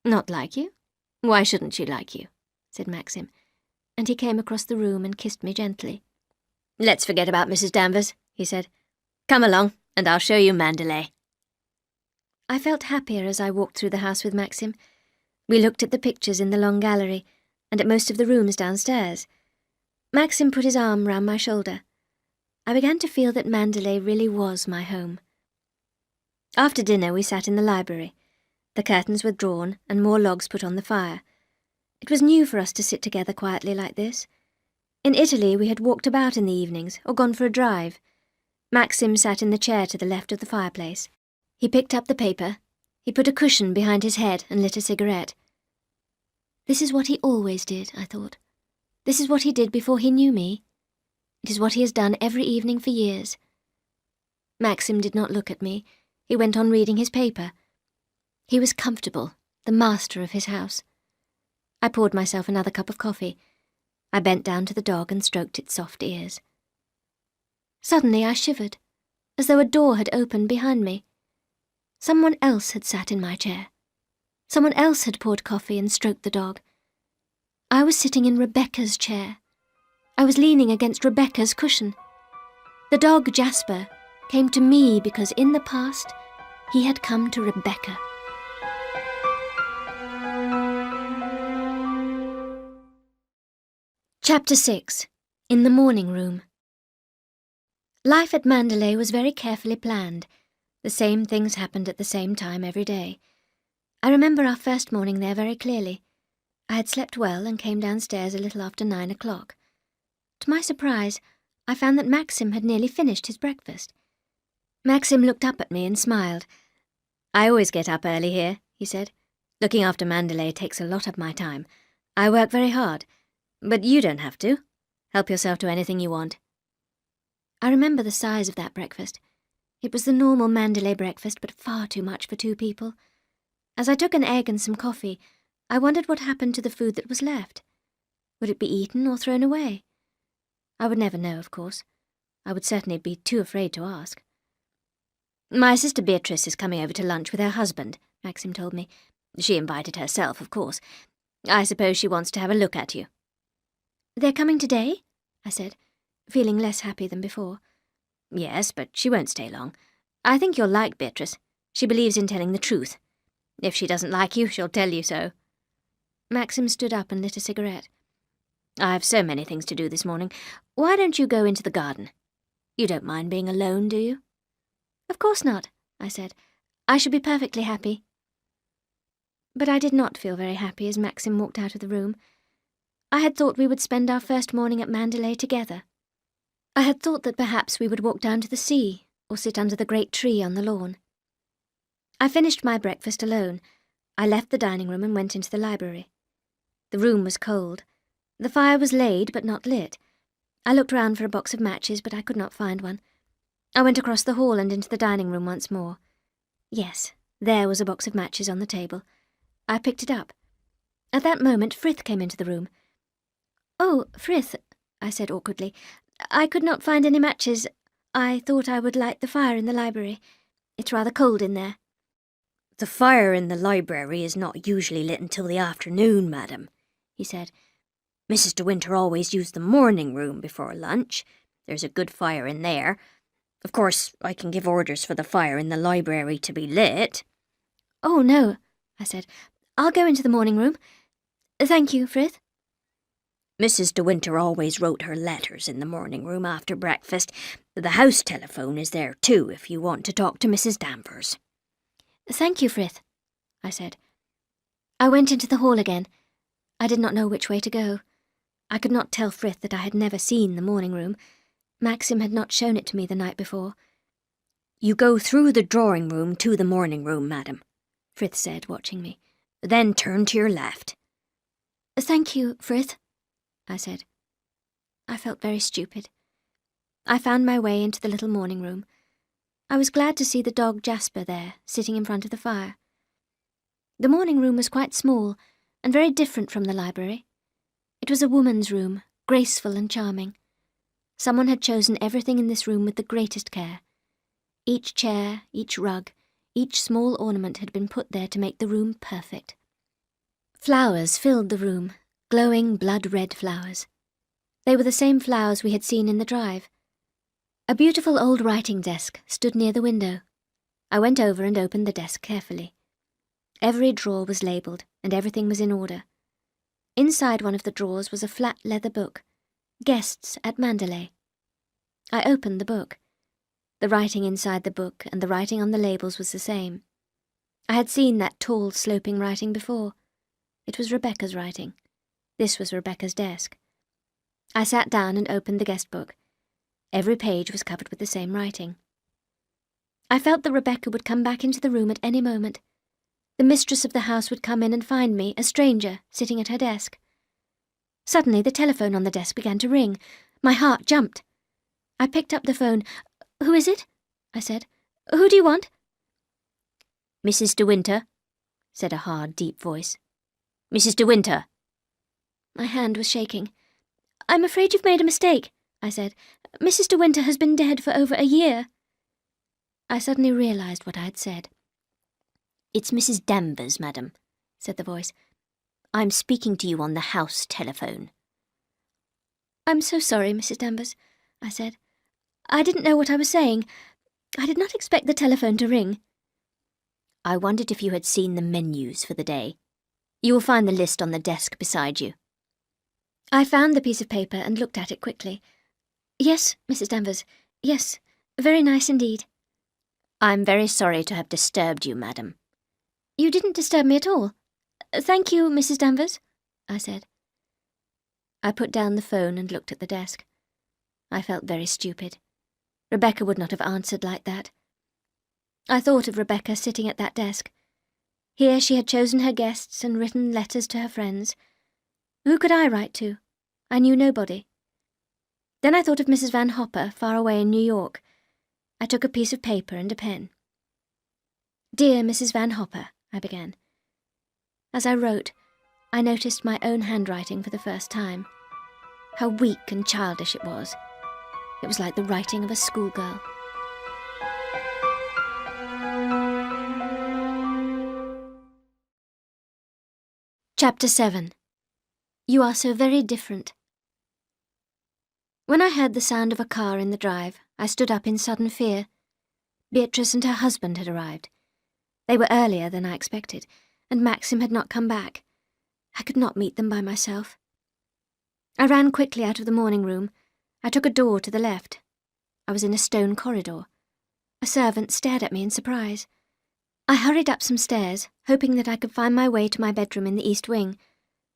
"Not like you? Why shouldn't she like you?" said Maxim, and he came across the room and kissed me gently. "Let's forget about Mrs. Danvers," he said. "Come along, and I'll show you Mandalay." I felt happier as I walked through the house with Maxim. We looked at the pictures in the long gallery, and at most of the rooms downstairs. Maxim put his arm round my shoulder. I began to feel that Mandalay really was my home. After dinner we sat in the library. The curtains were drawn and more logs put on the fire. It was new for us to sit together quietly like this. In Italy we had walked about in the evenings or gone for a drive. Maxim sat in the chair to the left of the fireplace. He picked up the paper. He put a cushion behind his head and lit a cigarette. This is what he always did, I thought. This is what he did before he knew me. It is what he has done every evening for years. Maxim did not look at me. He went on reading his paper. He was comfortable, the master of his house. I poured myself another cup of coffee. I bent down to the dog and stroked its soft ears. Suddenly I shivered, as though a door had opened behind me. Someone else had sat in my chair. Someone else had poured coffee and stroked the dog. I was sitting in Rebecca's chair. I was leaning against Rebecca's cushion. The dog Jasper came to me because in the past he had come to Rebecca. Chapter 6. In the Morning Room. Life at Mandalay was very carefully planned. The same things happened at the same time every day. I remember our first morning there very clearly. I had slept well and came downstairs a little after 9 o'clock. To my surprise, I found that Maxim had nearly finished his breakfast. Maxim looked up at me and smiled. "I always get up early here," he said. "Looking after Mandalay takes a lot of my time. I work very hard. But you don't have to. Help yourself to anything you want." I remember the size of that breakfast. It was the normal Mandalay breakfast, but far too much for 2 people. As I took an egg and some coffee, I wondered what happened to the food that was left. Would it be eaten or thrown away? I would never know, of course. I would certainly be too afraid to ask. My sister Beatrice is coming over to lunch with her husband, Maxim told me. She invited herself, of course. I suppose she wants to have a look at you. They're coming today? I said, feeling less happy than before. Yes, but she won't stay long. I think you'll like Beatrice. She believes in telling the truth. If she doesn't like you, she'll tell you so. Maxim stood up and lit a cigarette. I have so many things to do this morning. Why don't you go into the garden? You don't mind being alone, do you? Of course not, I said. I should be perfectly happy. But I did not feel very happy as Maxim walked out of the room. I had thought we would spend our first morning at Mandalay together. I had thought that perhaps we would walk down to the sea or sit under the great tree on the lawn. I finished my breakfast alone. I left the dining room and went into the library. The room was cold. The fire was laid but not lit. I looked round for a box of matches, but I could not find one. I went across the hall and into the dining room once more. Yes, there was a box of matches on the table. I picked it up. At that moment, Frith came into the room. "Oh, Frith," I said awkwardly, "I could not find any matches. I thought I would light the fire in the library. It's rather cold in there." "The fire in the library is not usually lit until the afternoon, madam," he said. "Mrs. De Winter always used the morning room before lunch. There's a good fire in there. Of course, I can give orders for the fire in the library to be lit." "Oh, no," I said. "I'll go into the morning room. Thank you, Frith." "Mrs. De Winter always wrote her letters in the morning room after breakfast. The house telephone is there too if you want to talk to Mrs. Danvers." "Thank you, Frith," I said. I went into the hall again. I did not know which way to go. I could not tell Frith that I had never seen the morning room. Maxim had not shown it to me the night before. "You go through the drawing room to the morning room, madam," Frith said, watching me. "Then turn to your left." "Thank you, Frith," I said. I felt very stupid. I found my way into the little morning room. I was glad to see the dog Jasper there, sitting in front of the fire. The morning room was quite small, and very different from the library. It was a woman's room, graceful and charming. Someone had chosen everything in this room with the greatest care. Each chair, each rug, each small ornament had been put there to make the room perfect. Flowers filled the room, glowing blood-red flowers. They were the same flowers we had seen in the drive. A beautiful old writing desk stood near the window. I went over and opened the desk carefully. Every drawer was labelled, and everything was in order. Inside one of the drawers was a flat leather book, Guests at Mandalay. I opened the book. The writing inside the book and the writing on the labels was the same. I had seen that tall, sloping writing before. It was Rebecca's writing. This was Rebecca's desk. I sat down and opened the guest book. Every page was covered with the same writing. I felt that Rebecca would come back into the room at any moment. The mistress of the house would come in and find me, a stranger, sitting at her desk. Suddenly the telephone on the desk began to ring. My heart jumped. I picked up the phone. "Who is it?" I said. "Who do you want?" "Mrs. De Winter," said a hard, deep voice. "Mrs. De Winter." My hand was shaking. "I'm afraid you've made a mistake," I said. "Mrs. De Winter has been dead for over a year." I suddenly realised what I had said. "It's Mrs. Danvers, madam," said the voice. "I'm speaking to you on the house telephone." "I'm so sorry, Mrs. Danvers," I said. "I didn't know what I was saying. I did not expect the telephone to ring." "I wondered if you had seen the menus for the day. You will find the list on the desk beside you." I found the piece of paper and looked at it quickly. "Yes, Mrs. Danvers. Yes, very nice indeed." "I'm very sorry to have disturbed you, madam." "You didn't disturb me at all. Thank you, Mrs. Danvers," I said. I put down the phone and looked at the desk. I felt very stupid. Rebecca would not have answered like that. I thought of Rebecca sitting at that desk. Here she had chosen her guests and written letters to her friends. Who could I write to? I knew nobody. Then I thought of Mrs. Van Hopper, far away in New York. I took a piece of paper and a pen. "Dear Mrs. Van Hopper," I began. As I wrote, I noticed my own handwriting for the first time. How weak and childish it was. It was like the writing of a schoolgirl. Chapter 7. You are so very different. When I heard the sound of a car in the drive, I stood up in sudden fear. Beatrice and her husband had arrived. They were earlier than I expected, and Maxim had not come back. I could not meet them by myself. I ran quickly out of the morning room. I took a door to the left. I was in a stone corridor. A servant stared at me in surprise. I hurried up some stairs, hoping that I could find my way to my bedroom in the east wing.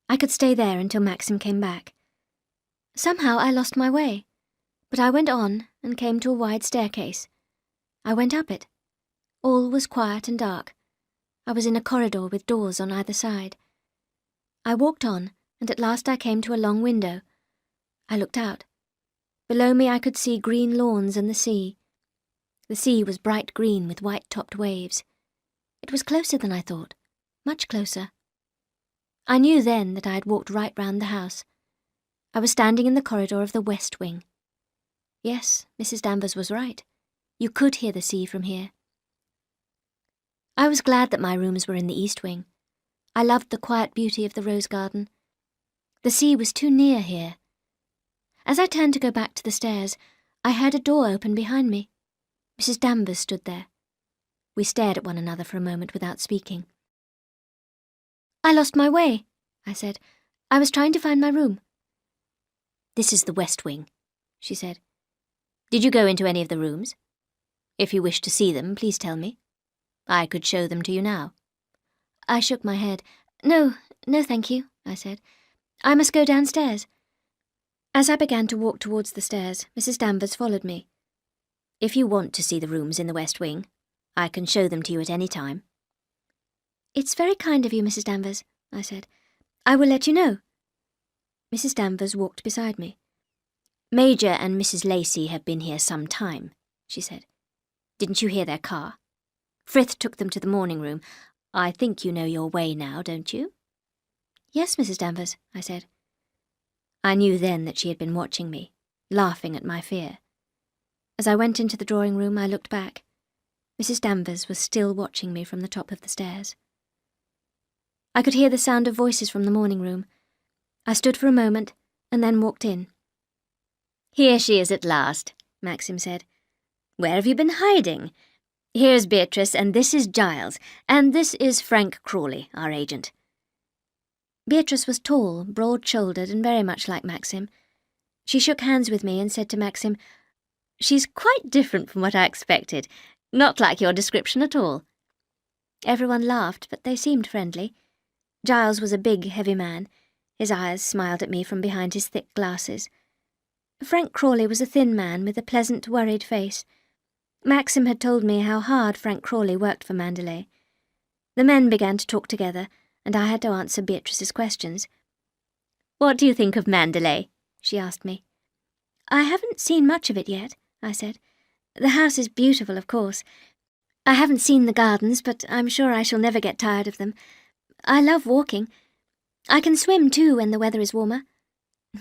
I could stay there until Maxim came back. Somehow I lost my way, but I went on and came to a wide staircase. I went up it. All was quiet and dark. I was in a corridor with doors on either side. I walked on, and at last I came to a long window. I looked out. Below me I could see green lawns and the sea. The sea was bright green with white-topped waves. It was closer than I thought, much closer. I knew then that I had walked right round the house. I was standing in the corridor of the west wing. Yes, Mrs. Danvers was right. You could hear the sea from here. I was glad that my rooms were in the east wing. I loved the quiet beauty of the rose garden. The sea was too near here. As I turned to go back to the stairs, I heard a door open behind me. Mrs. Danvers stood there. We stared at one another for a moment without speaking. "I lost my way," I said. "I was trying to find my room." "This is the west wing," she said. "Did you go into any of the rooms? If you wish to see them, please tell me. I could show them to you now." I shook my head. No, thank you," I said. "I must go downstairs." As I began to walk towards the stairs, Mrs. Danvers followed me. "If you want to see the rooms in the west wing, I can show them to you at any time." "It's very kind of you, Mrs. Danvers," I said. "I will let you know." Mrs. Danvers walked beside me. "Major and Mrs. Lacey have been here some time," she said. "Didn't you hear their car? Frith took them to the morning room. I think you know your way now, don't you?" "Yes, Mrs. Danvers," I said. I knew then that she had been watching me, laughing at my fear. As I went into the drawing room, I looked back. Mrs. Danvers was still watching me from the top of the stairs. I could hear the sound of voices from the morning room. I stood for a moment, and then walked in. "Here she is at last," Maxim said. "Where have you been hiding? Here's Beatrice, and this is Giles, and this is Frank Crawley, our agent." Beatrice was tall, broad-shouldered, and very much like Maxim. She shook hands with me and said to Maxim, "She's quite different from what I expected. Not like your description at all." Everyone laughed, but they seemed friendly. Giles was a big, heavy man. His eyes smiled at me from behind his thick glasses. Frank Crawley was a thin man with a pleasant, worried face. Maxim had told me how hard Frank Crawley worked for Mandalay. The men began to talk together, and I had to answer Beatrice's questions. "What do you think of Mandalay?" she asked me. "I haven't seen much of it yet," I said. "The house is beautiful, of course. I haven't seen the gardens, but I'm sure I shall never get tired of them. I love walking. I can swim, too, when the weather is warmer."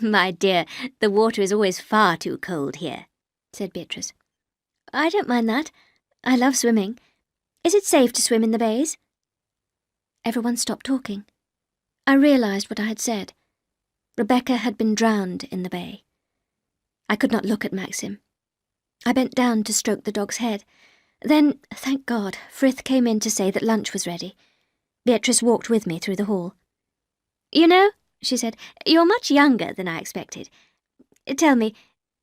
"My dear, the water is always far too cold here," said Beatrice. "I don't mind that. I love swimming. Is it safe to swim in the bays?" Everyone stopped talking. I realised what I had said. Rebecca had been drowned in the bay. I could not look at Maxim. I bent down to stroke the dog's head. Then, thank God, Frith came in to say that lunch was ready. Beatrice walked with me through the hall. "You know," she said, "you're much younger than I expected. Tell me,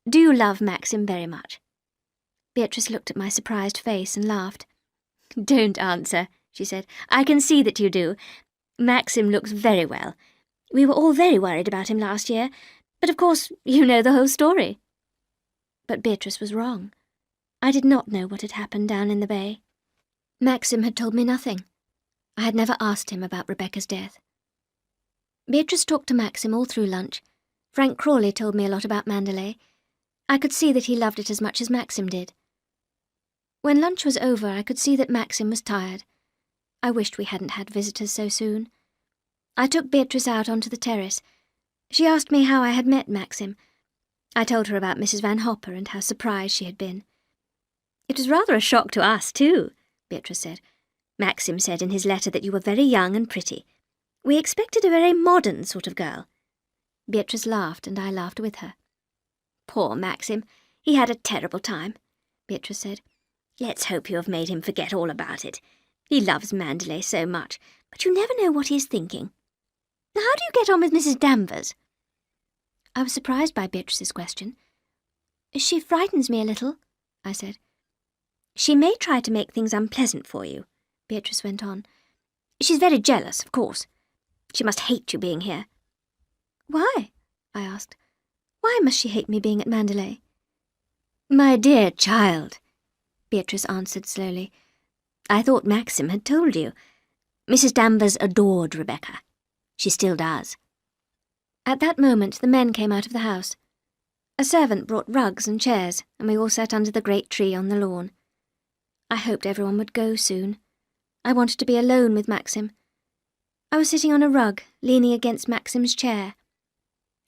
do you love Maxim very much?" Beatrice looked at my surprised face and laughed. "Don't answer," she said. "I can see that you do. Maxim looks very well. We were all very worried about him last year, but of course you know the whole story." But Beatrice was wrong. I did not know what had happened down in the bay. Maxim had told me nothing. I had never asked him about Rebecca's death. Beatrice talked to Maxim all through lunch. Frank Crawley told me a lot about Mandalay. I could see that he loved it as much as Maxim did. When lunch was over, I could see that Maxim was tired. I wished we hadn't had visitors so soon. I took Beatrice out onto the terrace. She asked me how I had met Maxim. I told her about Mrs. Van Hopper and how surprised she had been. It was rather a shock to us, too, Beatrice said. Maxim said in his letter that you were very young and pretty. We expected a very modern sort of girl. Beatrice laughed, and I laughed with her. Poor Maxim. He had a terrible time, Beatrice said. Let's hope you have made him forget all about it. He loves Mandalay so much, but you never know what he is thinking. How do you get on with Mrs. Danvers? I was surprised by Beatrice's question. She frightens me a little, I said. She may try to make things unpleasant for you, Beatrice went on. She's very jealous, of course. She must hate you being here. Why? I asked. Why must she hate me being at Mandalay? My dear child, Beatrice answered slowly. I thought Maxim had told you. Mrs. Danvers adored Rebecca. She still does. At that moment the men came out of the house. A servant brought rugs and chairs, and we all sat under the great tree on the lawn. I hoped everyone would go soon. I wanted to be alone with Maxim. I was sitting on a rug, leaning against Maxim's chair.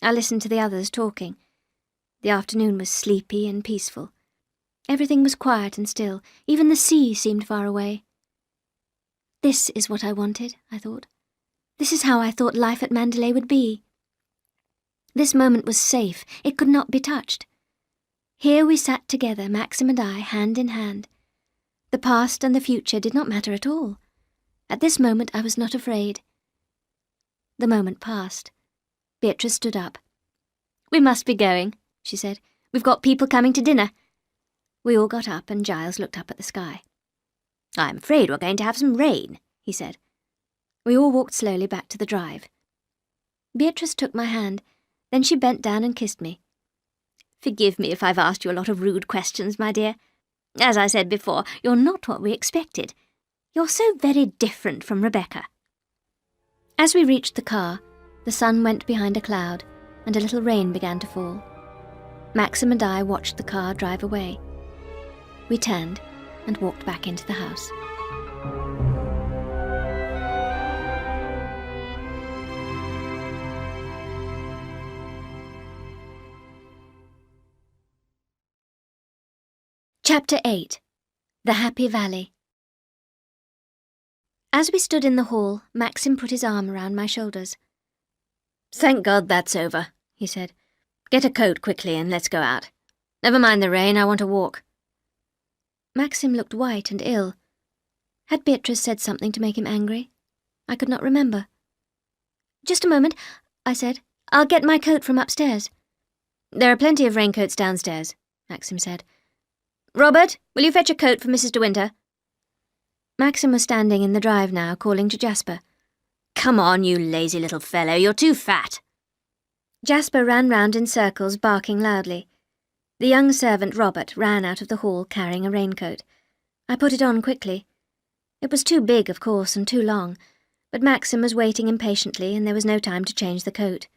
I listened to the others talking. The afternoon was sleepy and peaceful. Everything was quiet and still. Even the sea seemed far away. This is what I wanted, I thought. This is how I thought life at Mandalay would be. This moment was safe. It could not be touched. Here we sat together, Maxim and I, hand in hand. The past and the future did not matter at all. At this moment I was not afraid. The moment passed. Beatrice stood up. We must be going, she said. We've got people coming to dinner. We all got up and Giles looked up at the sky. I'm afraid we're going to have some rain, he said. We all walked slowly back to the drive. Beatrice took my hand. Then she bent down and kissed me. Forgive me if I've asked you a lot of rude questions, my dear. As I said before, you're not what we expected. You're so very different from Rebecca. As we reached the car, the sun went behind a cloud, and a little rain began to fall. Maxim and I watched the car drive away. We turned and walked back into the house. Chapter 8. The Happy Valley. As we stood in the hall, Maxim put his arm around my shoulders. Thank God that's over, he said. Get a coat quickly and let's go out. Never mind the rain, I want to walk. Maxim looked white and ill. Had Beatrice said something to make him angry? I could not remember. Just a moment, I said. I'll get my coat from upstairs. There are plenty of raincoats downstairs, Maxim said. Robert, will you fetch a coat for Mrs. De Winter? Maxim was standing in the drive now, calling to Jasper. Come on, you lazy little fellow, you're too fat. Jasper ran round in circles, barking loudly. The young servant, Robert, ran out of the hall carrying a raincoat. I put it on quickly. It was too big, of course, and too long, but Maxim was waiting impatiently, and there was no time to change the coat.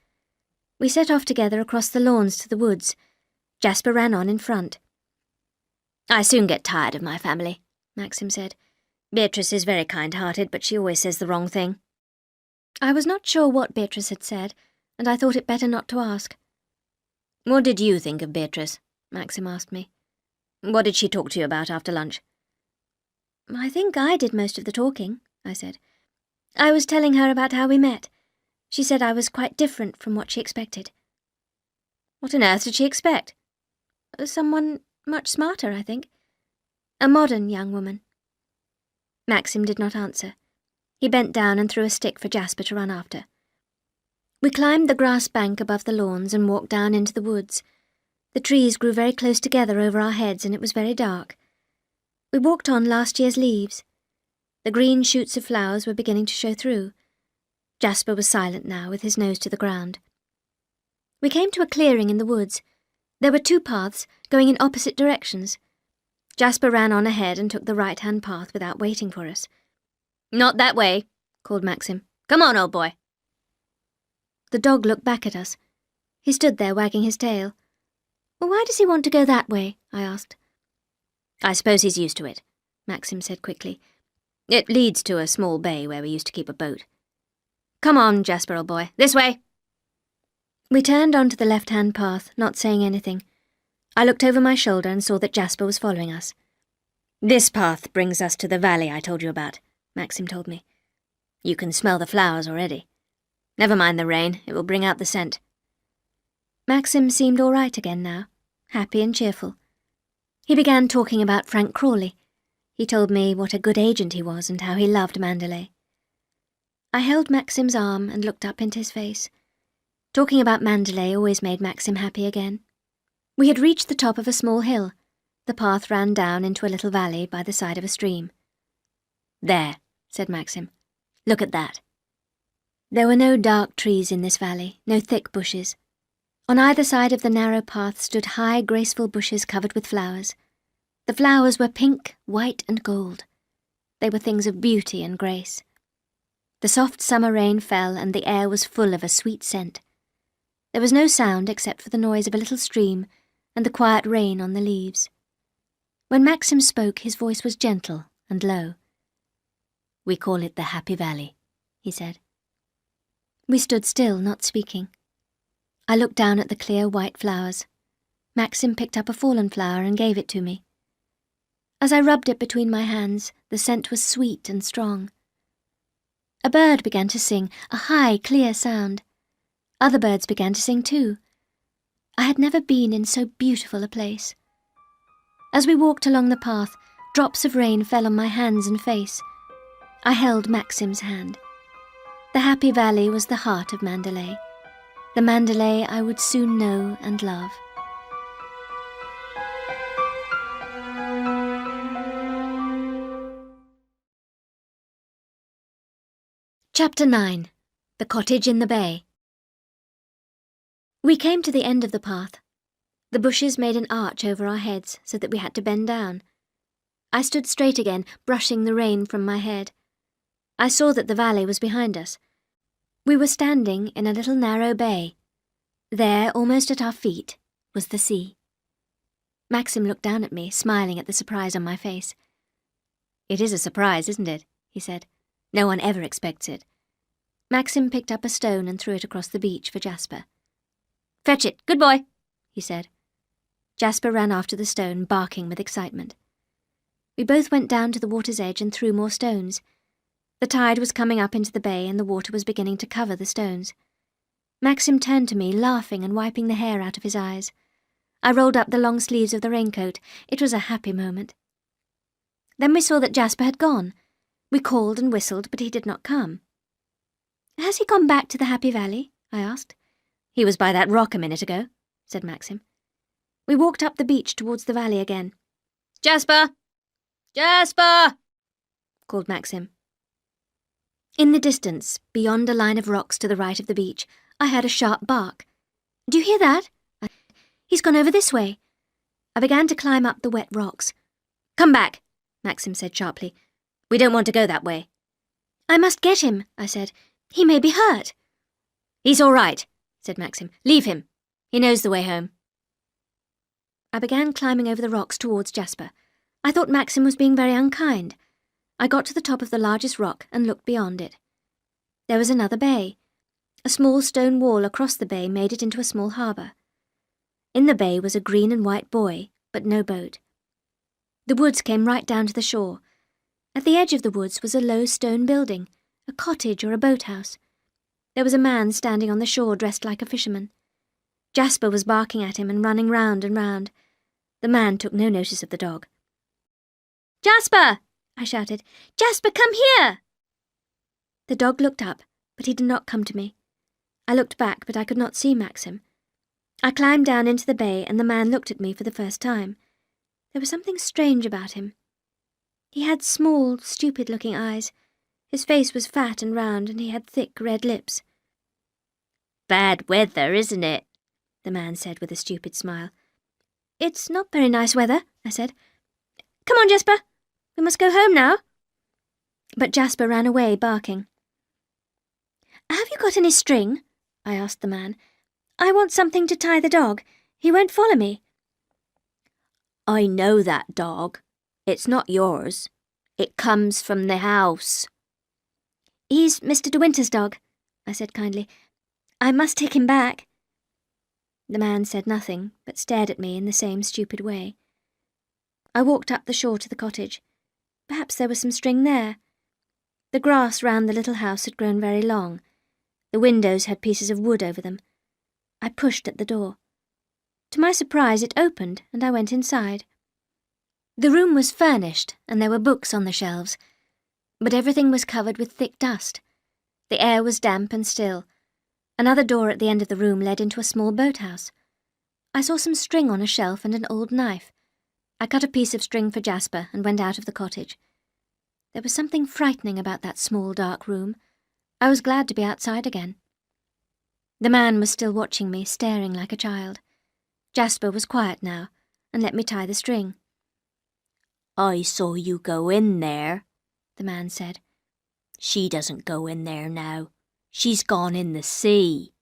We set off together across the lawns to the woods. Jasper ran on in front. I soon get tired of my family, Maxim said. Beatrice is very kind-hearted, but she always says the wrong thing. I was not sure what Beatrice had said, and I thought it better not to ask. What did you think of Beatrice? Maxim asked me. What did she talk to you about after lunch? I think I did most of the talking, I said. I was telling her about how we met. She said I was quite different from what she expected. What on earth did she expect? Someone much smarter, I think. A modern young woman. Maxim did not answer. He bent down and threw a stick for Jasper to run after. We climbed the grass bank above the lawns and walked down into the woods. The trees grew very close together over our heads and it was very dark. We walked on last year's leaves. The green shoots of flowers were beginning to show through. Jasper was silent now, with his nose to the ground. We came to a clearing in the woods. There were two paths, going in opposite directions. Jasper ran on ahead and took the right-hand path without waiting for us. Not that way, called Maxim. Come on, old boy. The dog looked back at us. He stood there wagging his tail. Why does he want to go that way? I asked. I suppose he's used to it, Maxim said quickly. It leads to a small bay where we used to keep a boat. Come on, Jasper, old boy. This way! We turned onto the left-hand path, not saying anything. I looked over my shoulder and saw that Jasper was following us. This path brings us to the valley I told you about, Maxim told me. You can smell the flowers already. Never mind the rain, it will bring out the scent. Maxim seemed all right again now, happy and cheerful. He began talking about Frank Crawley. He told me what a good agent he was and how he loved Mandalay. I held Maxim's arm and looked up into his face. Talking about Mandalay always made Maxim happy again. We had reached the top of a small hill. The path ran down into a little valley by the side of a stream. There, said Maxim. Look at that. There were no dark trees in this valley, no thick bushes. On either side of the narrow path stood high, graceful bushes covered with flowers. The flowers were pink, white, and gold. They were things of beauty and grace. The soft summer rain fell and the air was full of a sweet scent. There was no sound except for the noise of a little stream and the quiet rain on the leaves. When Maxim spoke, his voice was gentle and low. We call it the Happy Valley, he said. We stood still, not speaking. I looked down at the clear white flowers. Maxim picked up a fallen flower and gave it to me. As I rubbed it between my hands, the scent was sweet and strong. A bird began to sing, a high, clear sound. Other birds began to sing too. I had never been in so beautiful a place. As we walked along the path, drops of rain fell on my hands and face. I held Maxim's hand. The Happy Valley was the heart of Mandalay, the Mandalay I would soon know and love. Chapter 9. The Cottage in the Bay. We came to the end of the path. The bushes made an arch over our heads so that we had to bend down. I stood straight again, brushing the rain from my head. I saw that the valley was behind us. We were standing in a little narrow bay. There, almost at our feet, was the sea. Maxim looked down at me, smiling at the surprise on my face. It is a surprise, isn't it? He said. No one ever expects it. Maxim picked up a stone and threw it across the beach for Jasper. Fetch it, good boy, he said. Jasper ran after the stone, barking with excitement. We both went down to the water's edge and threw more stones. The tide was coming up into the bay and the water was beginning to cover the stones. Maxim turned to me, laughing and wiping the hair out of his eyes. I rolled up the long sleeves of the raincoat. It was a happy moment. Then we saw that Jasper had gone. We called and whistled, but he did not come. Has he gone back to the Happy Valley? I asked. He was by that rock a minute ago, said Maxim. We walked up the beach towards the valley again. Jasper! Jasper! Called Maxim. In the distance, beyond a line of rocks to the right of the beach, I heard a sharp bark. Do you hear that? He's gone over this way. I began to climb up the wet rocks. Come back, Maxim said sharply. We don't want to go that way. I must get him, I said. He may be hurt. He's all right, said Maxim. Leave him. He knows the way home. I began climbing over the rocks towards Jasper. I thought Maxim was being very unkind. I got to the top of the largest rock and looked beyond it. There was another bay. A small stone wall across the bay made it into a small harbour. In the bay was a green and white buoy, but no boat. The woods came right down to the shore. At the edge of the woods was a low stone building, a cottage or a boathouse. There was a man standing on the shore dressed like a fisherman. Jasper was barking at him and running round and round. The man took no notice of the dog. Jasper! I shouted. Jasper, come here! The dog looked up, but he did not come to me. I looked back, but I could not see Maxim. I climbed down into the bay, and the man looked at me for the first time. There was something strange about him. He had small, stupid-looking eyes. His face was fat and round, and he had thick red lips. Bad weather, isn't it? The man said with a stupid smile. It's not very nice weather, I said. Come on, Jasper. We must go home now. But Jasper ran away, barking. Have you got any string? I asked the man. I want something to tie the dog. He won't follow me. I know that dog, It's not yours. It comes from the house. He's Mr. De Winter's dog, I said kindly. I must take him back. The man said nothing, but stared at me in the same stupid way. I walked up the shore to the cottage. Perhaps there was some string there. The grass round the little house had grown very long. The windows had pieces of wood over them. I pushed at the door. To my surprise, it opened, and I went inside. The room was furnished, and there were books on the shelves, but everything was covered with thick dust. The air was damp and still. Another door at the end of the room led into a small boathouse. I saw some string on a shelf and an old knife. I cut a piece of string for Jasper and went out of the cottage. There was something frightening about that small dark room. I was glad to be outside again. The man was still watching me, staring like a child. Jasper was quiet now, and let me tie the string. I saw you go in there, the man said. She doesn't go in there now. She's gone in the sea.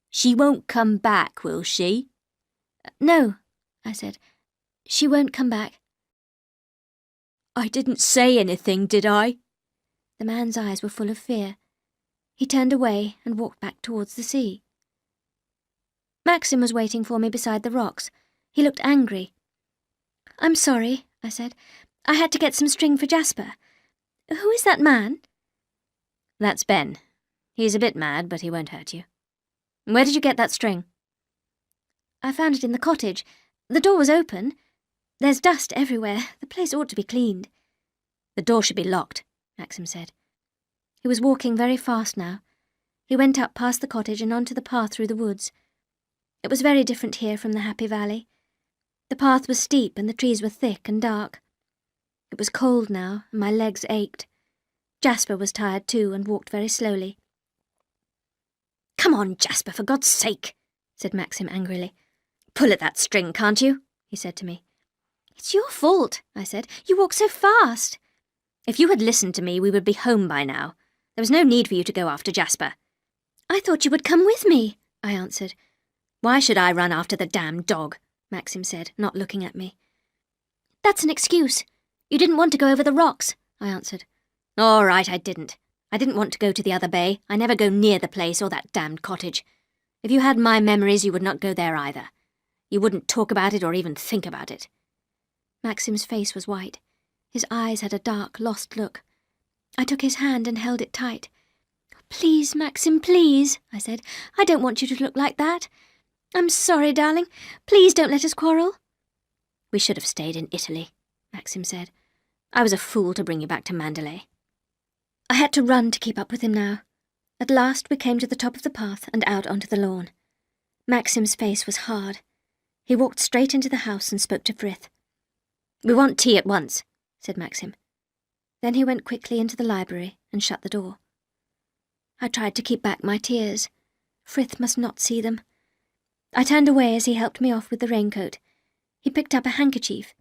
She won't come back, will she? No, I said. She won't come back. I didn't say anything, did I? The man's eyes were full of fear. He turned away and walked back towards the sea. Maxim was waiting for me beside the rocks. He looked angry. I'm sorry, I said. I had to get some string for Jasper. Who is that man? That's Ben. He's a bit mad, but he won't hurt you. Where did you get that string? I found it in the cottage. The door was open. There's dust everywhere. The place ought to be cleaned. The door should be locked, Maxim said. He was walking very fast now. He went up past the cottage and onto the path through the woods. It was very different here from the Happy Valley. The path was steep and the trees were thick and dark. It was cold now, and my legs ached. Jasper was tired too and walked very slowly. Come on, Jasper, for God's sake, said Maxim angrily. Pull at that string, can't you? He said to me. It's your fault, I said. You walk so fast. If you had listened to me, we would be home by now. There was no need for you to go after Jasper. I thought you would come with me, I answered. Why should I run after the damned dog? Maxim said, not looking at me. That's an excuse. You didn't want to go over the rocks, I answered. All right, I didn't. I didn't want to go to the other bay. I never go near the place or that damned cottage. If you had my memories, you would not go there either. You wouldn't talk about it or even think about it. Maxim's face was white. His eyes had a dark, lost look. I took his hand and held it tight. Please, Maxim, please, I said. I don't want you to look like that. I'm sorry, darling. Please don't let us quarrel. We should have stayed in Italy, Maxim said. I was a fool to bring you back to Mandalay. I had to run to keep up with him now. At last we came to the top of the path and out onto the lawn. Maxim's face was hard. He walked straight into the house and spoke to Frith. We want tea at once, said Maxim. Then he went quickly into the library and shut the door. I tried to keep back my tears. Frith must not see them. I turned away as he helped me off with the raincoat. He picked up a handkerchief.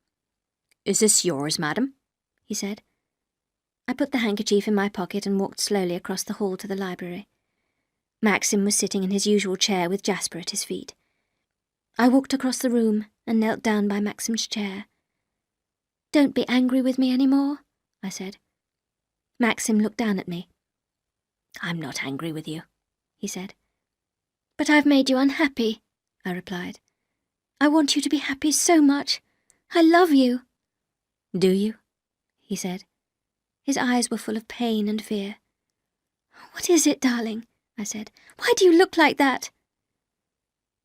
Is this yours, madam? He said. I put the handkerchief in my pocket and walked slowly across the hall to the library. Maxim was sitting in his usual chair with Jasper at his feet. I walked across the room and knelt down by Maxim's chair. Don't be angry with me any more, I said. Maxim looked down at me. I'm not angry with you, he said. But I've made you unhappy, I replied. I want you to be happy so much. I love you. Do you? He said. His eyes were full of pain and fear. What is it, darling? I said. Why do you look like that?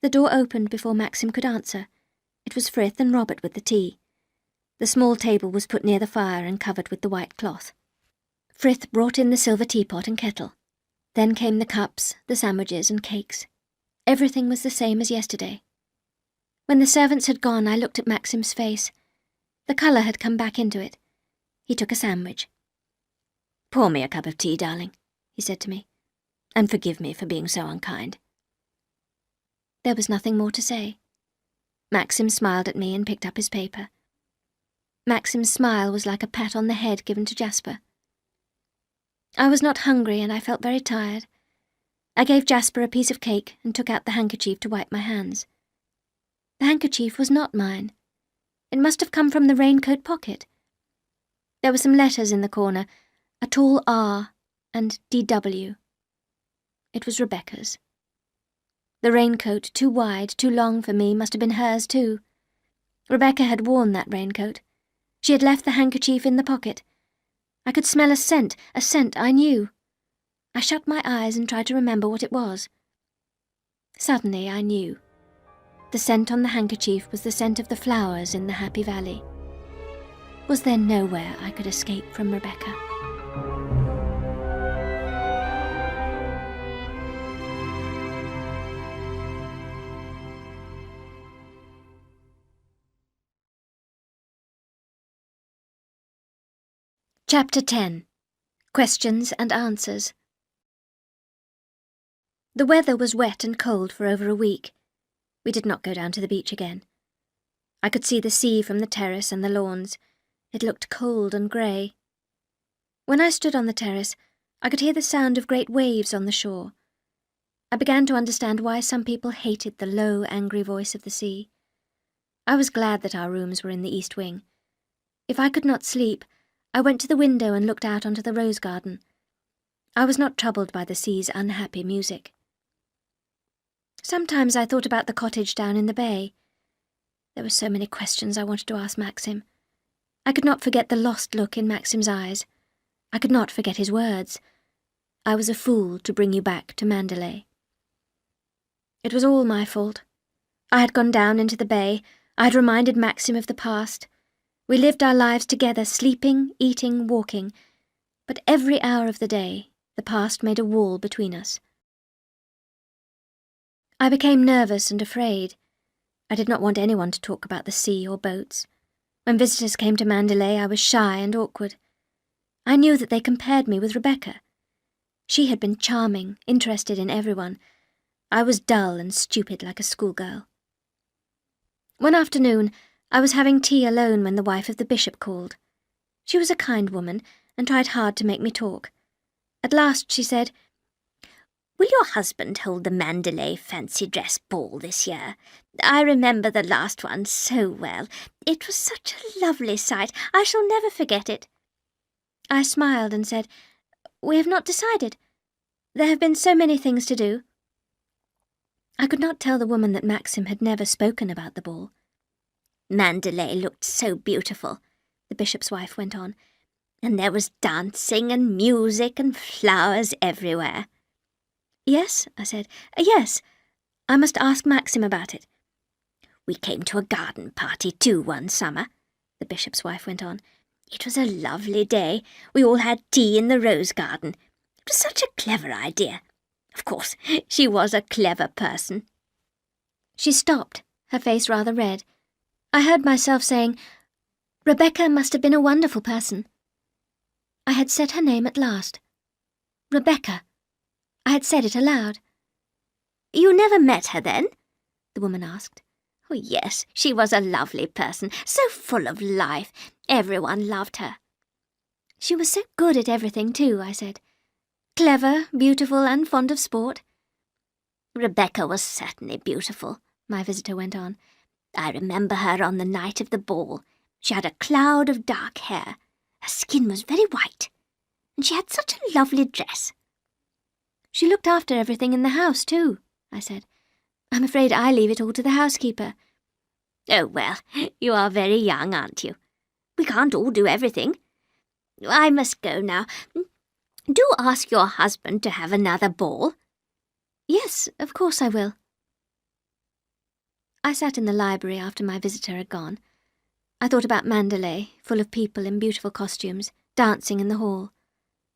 The door opened before Maxim could answer. It was Frith and Robert with the tea. The small table was put near the fire and covered with the white cloth. Frith brought in the silver teapot and kettle. Then came the cups, the sandwiches and cakes. Everything was the same as yesterday. When the servants had gone, I looked at Maxim's face. The colour had come back into it. He took a sandwich. Pour me a cup of tea, darling, he said to me, and forgive me for being so unkind. There was nothing more to say. Maxim smiled at me and picked up his paper. Maxim's smile was like a pat on the head given to Jasper. I was not hungry and I felt very tired. I gave Jasper a piece of cake and took out the handkerchief to wipe my hands. The handkerchief was not mine. It must have come from the raincoat pocket. There were some letters in the corner, a tall R and DW. It was Rebecca's. The raincoat, too wide, too long for me, must have been hers too. Rebecca had worn that raincoat. She had left the handkerchief in the pocket. I could smell a scent I knew. I shut my eyes and tried to remember what it was. Suddenly I knew. The scent on the handkerchief was the scent of the flowers in the Happy Valley. Was there nowhere I could escape from Rebecca? Chapter 10. Questions and Answers. The weather was wet and cold for over a week. We did not go down to the beach again. I could see the sea from the terrace and the lawns. It looked cold and grey. When I stood on the terrace, I could hear the sound of great waves on the shore. I began to understand why some people hated the low, angry voice of the sea. I was glad that our rooms were in the east wing. If I could not sleep, I went to the window and looked out onto the rose garden. I was not troubled by the sea's unhappy music. Sometimes I thought about the cottage down in the bay. There were so many questions I wanted to ask Maxim. I could not forget the lost look in Maxim's eyes. I could not forget his words. I was a fool to bring you back to Mandalay. It was all my fault. I had gone down into the bay. I had reminded Maxim of the past. We lived our lives together, sleeping, eating, walking. But every hour of the day, the past made a wall between us. I became nervous and afraid. I did not want anyone to talk about the sea or boats. When visitors came to Mandalay, I was shy and awkward. I knew that they compared me with Rebecca. She had been charming, interested in everyone. I was dull and stupid like a schoolgirl. One afternoon, I was having tea alone when the wife of the bishop called. She was a kind woman and tried hard to make me talk. At last she said, "Will your husband hold the Mandalay fancy dress ball this year? I remember the last one so well. It was such a lovely sight. I shall never forget it." I smiled and said, "We have not decided. There have been so many things to do." I could not tell the woman that Maxim had never spoken about the ball. "Mandalay looked so beautiful," the bishop's wife went on, "and there was dancing and music and flowers everywhere." "Yes," I said. "Yes. I must ask Maxim about it." "We came to a garden party too one summer," the bishop's wife went on. "It was a lovely day. We all had tea in the rose garden. It was such a clever idea. Of course, she was a clever person." She stopped, her face rather red. I heard myself saying, "Rebecca must have been a wonderful person." I had said her name at last. Rebecca. I had said it aloud. "You never met her then?" the woman asked. "Oh, yes, she was a lovely person, so full of life. Everyone loved her." "She was so good at everything too," I said. "Clever, beautiful, and fond of sport." "Rebecca was certainly beautiful," my visitor went on. "I remember her on the night of the ball. She had a cloud of dark hair. Her skin was very white, and she had such a lovely dress." "She looked after everything in the house too," I said. "I'm afraid I leave it all to the housekeeper." "Oh, well, you are very young, aren't you? We can't all do everything. I must go now. Do ask your husband to have another ball." "Yes, of course I will." I sat in the library after my visitor had gone. I thought about Mandalay, full of people in beautiful costumes, dancing in the hall.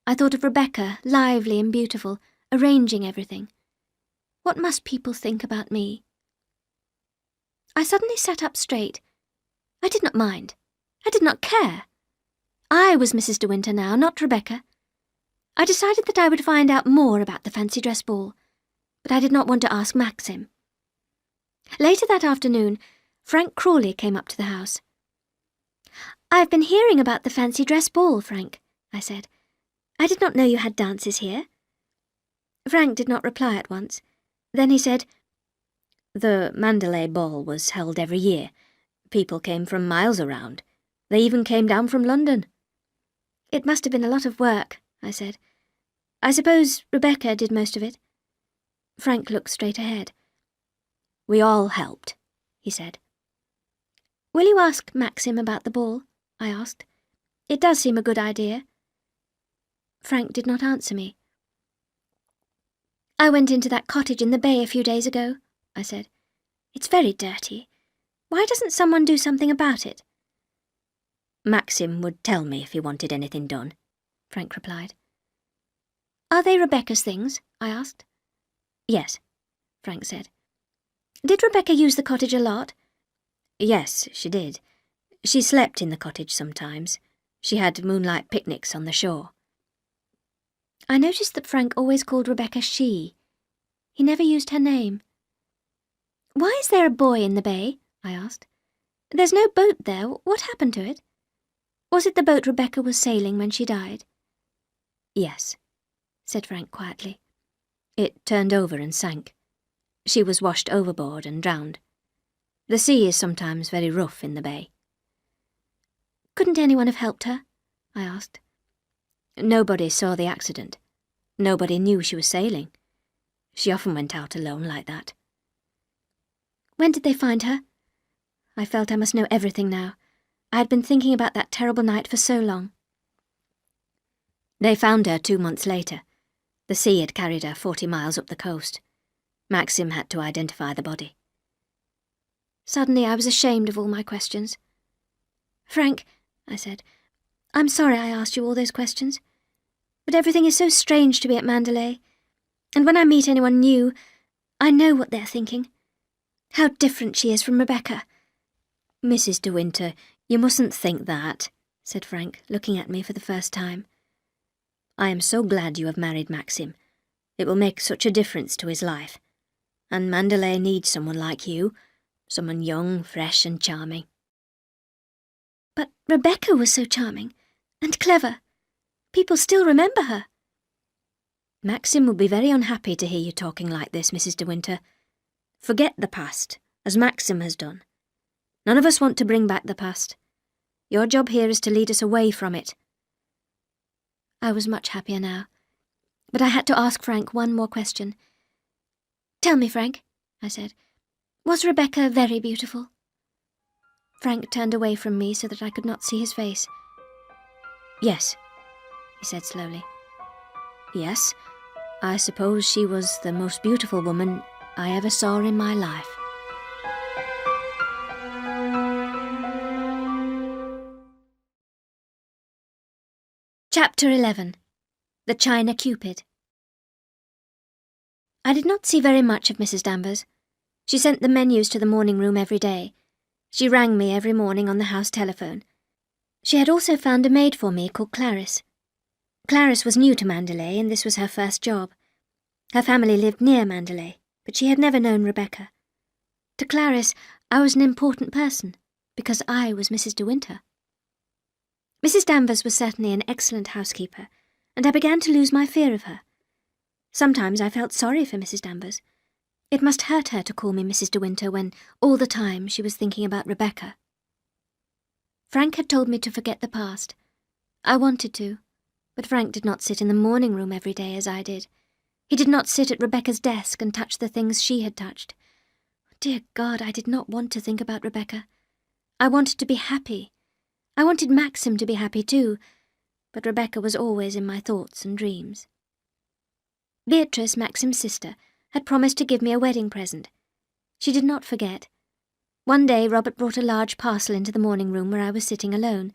I thought of Rebecca, lively and beautiful, arranging everything. What must people think about me? I suddenly sat up straight. I did not mind. I did not care. I was Mrs. De Winter now, not Rebecca. I decided that I would find out more about the fancy dress ball, but I did not want to ask Maxim. Later that afternoon, Frank Crawley came up to the house. "I've been hearing about the fancy dress ball, Frank," I said. "I did not know you had dances here." Frank did not reply at once. Then he said, "The Mandalay ball was held every year. People came from miles around. They even came down from London." It must have been a lot of work, I said. I suppose Rebecca did most of it. Frank looked straight ahead. We all helped, he said. Will you ask Maxim about the ball? I asked. It does seem a good idea. Frank did not answer me. I went into that cottage in the bay a few days ago, I said. It's very dirty. Why doesn't someone do something about it? Maxim would tell me if he wanted anything done, Frank replied. Are they Rebecca's things? I asked. Yes, Frank said. Did Rebecca use the cottage a lot? Yes, she did. She slept in the cottage sometimes. She had moonlight picnics on the shore. I noticed that Frank always called Rebecca she. He never used her name. Why is there a boy in the bay? I asked. There's no boat there. What happened to it? Was it the boat Rebecca was sailing when she died? Yes, said Frank quietly. It turned over and sank. She was washed overboard and drowned. The sea is sometimes very rough in the bay. Couldn't anyone have helped her? I asked. Nobody saw the accident. Nobody knew she was sailing. She often went out alone like that. When did they find her? I felt I must know everything now. I had been thinking about that terrible night for so long. They found her 2 months later. The sea had carried her 40 miles up the coast. Maxim had to identify the body. Suddenly I was ashamed of all my questions. Frank, I said, I'm sorry I asked you all those questions. But everything is so strange to me at Mandalay. And when I meet anyone new, I know what they're thinking. How different she is from Rebecca. Mrs. De Winter, you mustn't think that, said Frank, looking at me for the first time. I am so glad you have married Maxim. It will make such a difference to his life. And Mandalay needs someone like you, someone young, fresh and charming. But Rebecca was so charming and clever. People still remember her. Maxim will be very unhappy to hear you talking like this, Mrs. De Winter. Forget the past, as Maxim has done. None of us want to bring back the past. Your job here is to lead us away from it. I was much happier now, but I had to ask Frank one more question. Tell me, Frank, I said, was Rebecca very beautiful? Frank turned away from me so that I could not see his face. Yes, he said slowly. Yes, I suppose she was the most beautiful woman I ever saw in my life. Chapter 11. The China Cupid. I did not see very much of Mrs. Danvers. She sent the menus to the morning room every day. She rang me every morning on the house telephone. She had also found a maid for me called Clarice. Clarice was new to Mandalay, and this was her first job. Her family lived near Mandalay, but she had never known Rebecca. To Clarice, I was an important person, because I was Mrs. De Winter. Mrs. Danvers was certainly an excellent housekeeper, and I began to lose my fear of her. Sometimes I felt sorry for Mrs. Danvers. It must hurt her to call me Mrs. De Winter when, all the time, she was thinking about Rebecca. Frank had told me to forget the past. I wanted to, but Frank did not sit in the morning room every day as I did. He did not sit at Rebecca's desk and touch the things she had touched. Dear God, I did not want to think about Rebecca. I wanted to be happy. I wanted Maxim to be happy too, but Rebecca was always in my thoughts and dreams. Beatrice, Maxim's sister, had promised to give me a wedding present. She did not forget. One day Robert brought a large parcel into the morning room where I was sitting alone.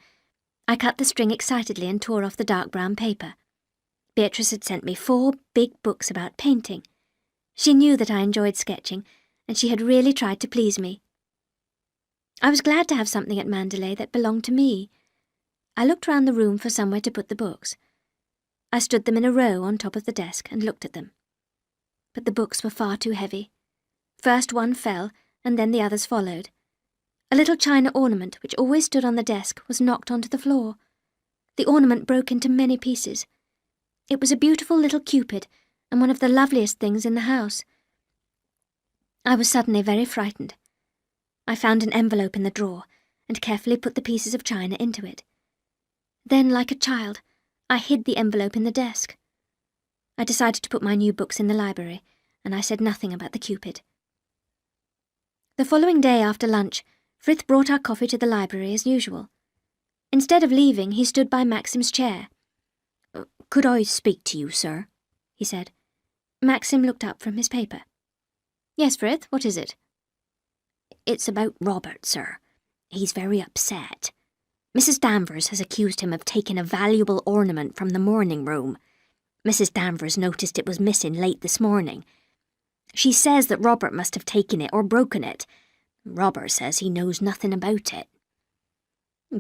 I cut the string excitedly and tore off the dark brown paper. Beatrice had sent me 4 big books about painting. She knew that I enjoyed sketching, and she had really tried to please me. I was glad to have something at Mandalay that belonged to me. I looked round the room for somewhere to put the books. I stood them in a row on top of the desk and looked at them. But the books were far too heavy. First one fell, and then the others followed. A little china ornament, which always stood on the desk, was knocked onto the floor. The ornament broke into many pieces. It was a beautiful little Cupid, and one of the loveliest things in the house. I was suddenly very frightened. I found an envelope in the drawer, and carefully put the pieces of china into it. Then, like a child, I hid the envelope in the desk. I decided to put my new books in the library, and I said nothing about the Cupid. The following day after lunch, Frith brought our coffee to the library as usual. Instead of leaving, he stood by Maxim's chair. "Could I speak to you, sir?" he said. Maxim looked up from his paper. "Yes, Frith, what is it?" "It's about Robert, sir. He's very upset. Mrs. Danvers has accused him of taking a valuable ornament from the morning room. Mrs. Danvers noticed it was missing late this morning. She says that Robert must have taken it or broken it. Robert says he knows nothing about it."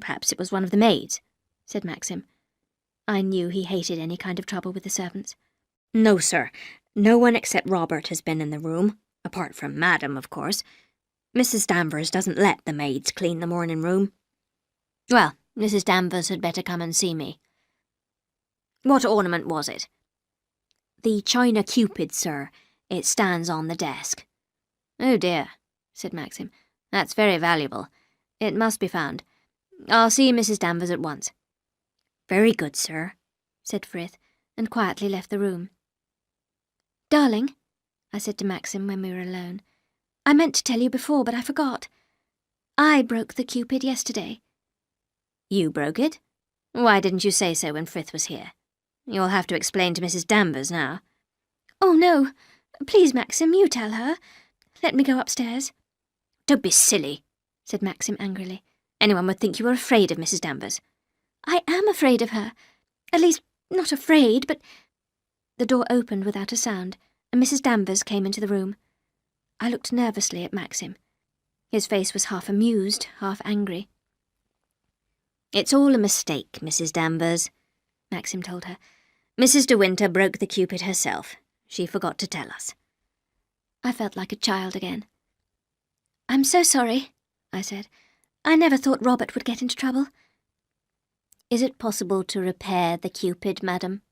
"Perhaps it was one of the maids," said Maxim. I knew he hated any kind of trouble with the servants. "No, sir. No one except Robert has been in the room, apart from Madam, of course. Mrs. Danvers doesn't let the maids clean the morning room." "Well, Mrs. Danvers had better come and see me." "What ornament was it?" "The china Cupid, sir. It stands on the desk." "Oh dear," said Maxim. "That's very valuable. It must be found. I'll see Mrs. Danvers at once." "Very good, sir," said Frith, and quietly left the room. "Darling," I said to Maxim when we were alone, "I meant to tell you before, but I forgot. I broke the Cupid yesterday." "You broke it? Why didn't you say so when Frith was here? You'll have to explain to Mrs. Danvers now." "Oh, no. Please, Maxim, you tell her. Let me go upstairs." "Don't be silly," said Maxim angrily. "Anyone would think you were afraid of Mrs. Danvers." "I am afraid of her. At least, not afraid, but—" The door opened without a sound, and Mrs. Danvers came into the room. I looked nervously at Maxim. His face was half amused, half angry. "It's all a mistake, Mrs. Danvers," Maxim told her. "Mrs. De Winter broke the Cupid herself. She forgot to tell us." I felt like a child again. "I'm so sorry," I said. "I never thought Robert would get into trouble." "Is it possible to repair the Cupid, madam?"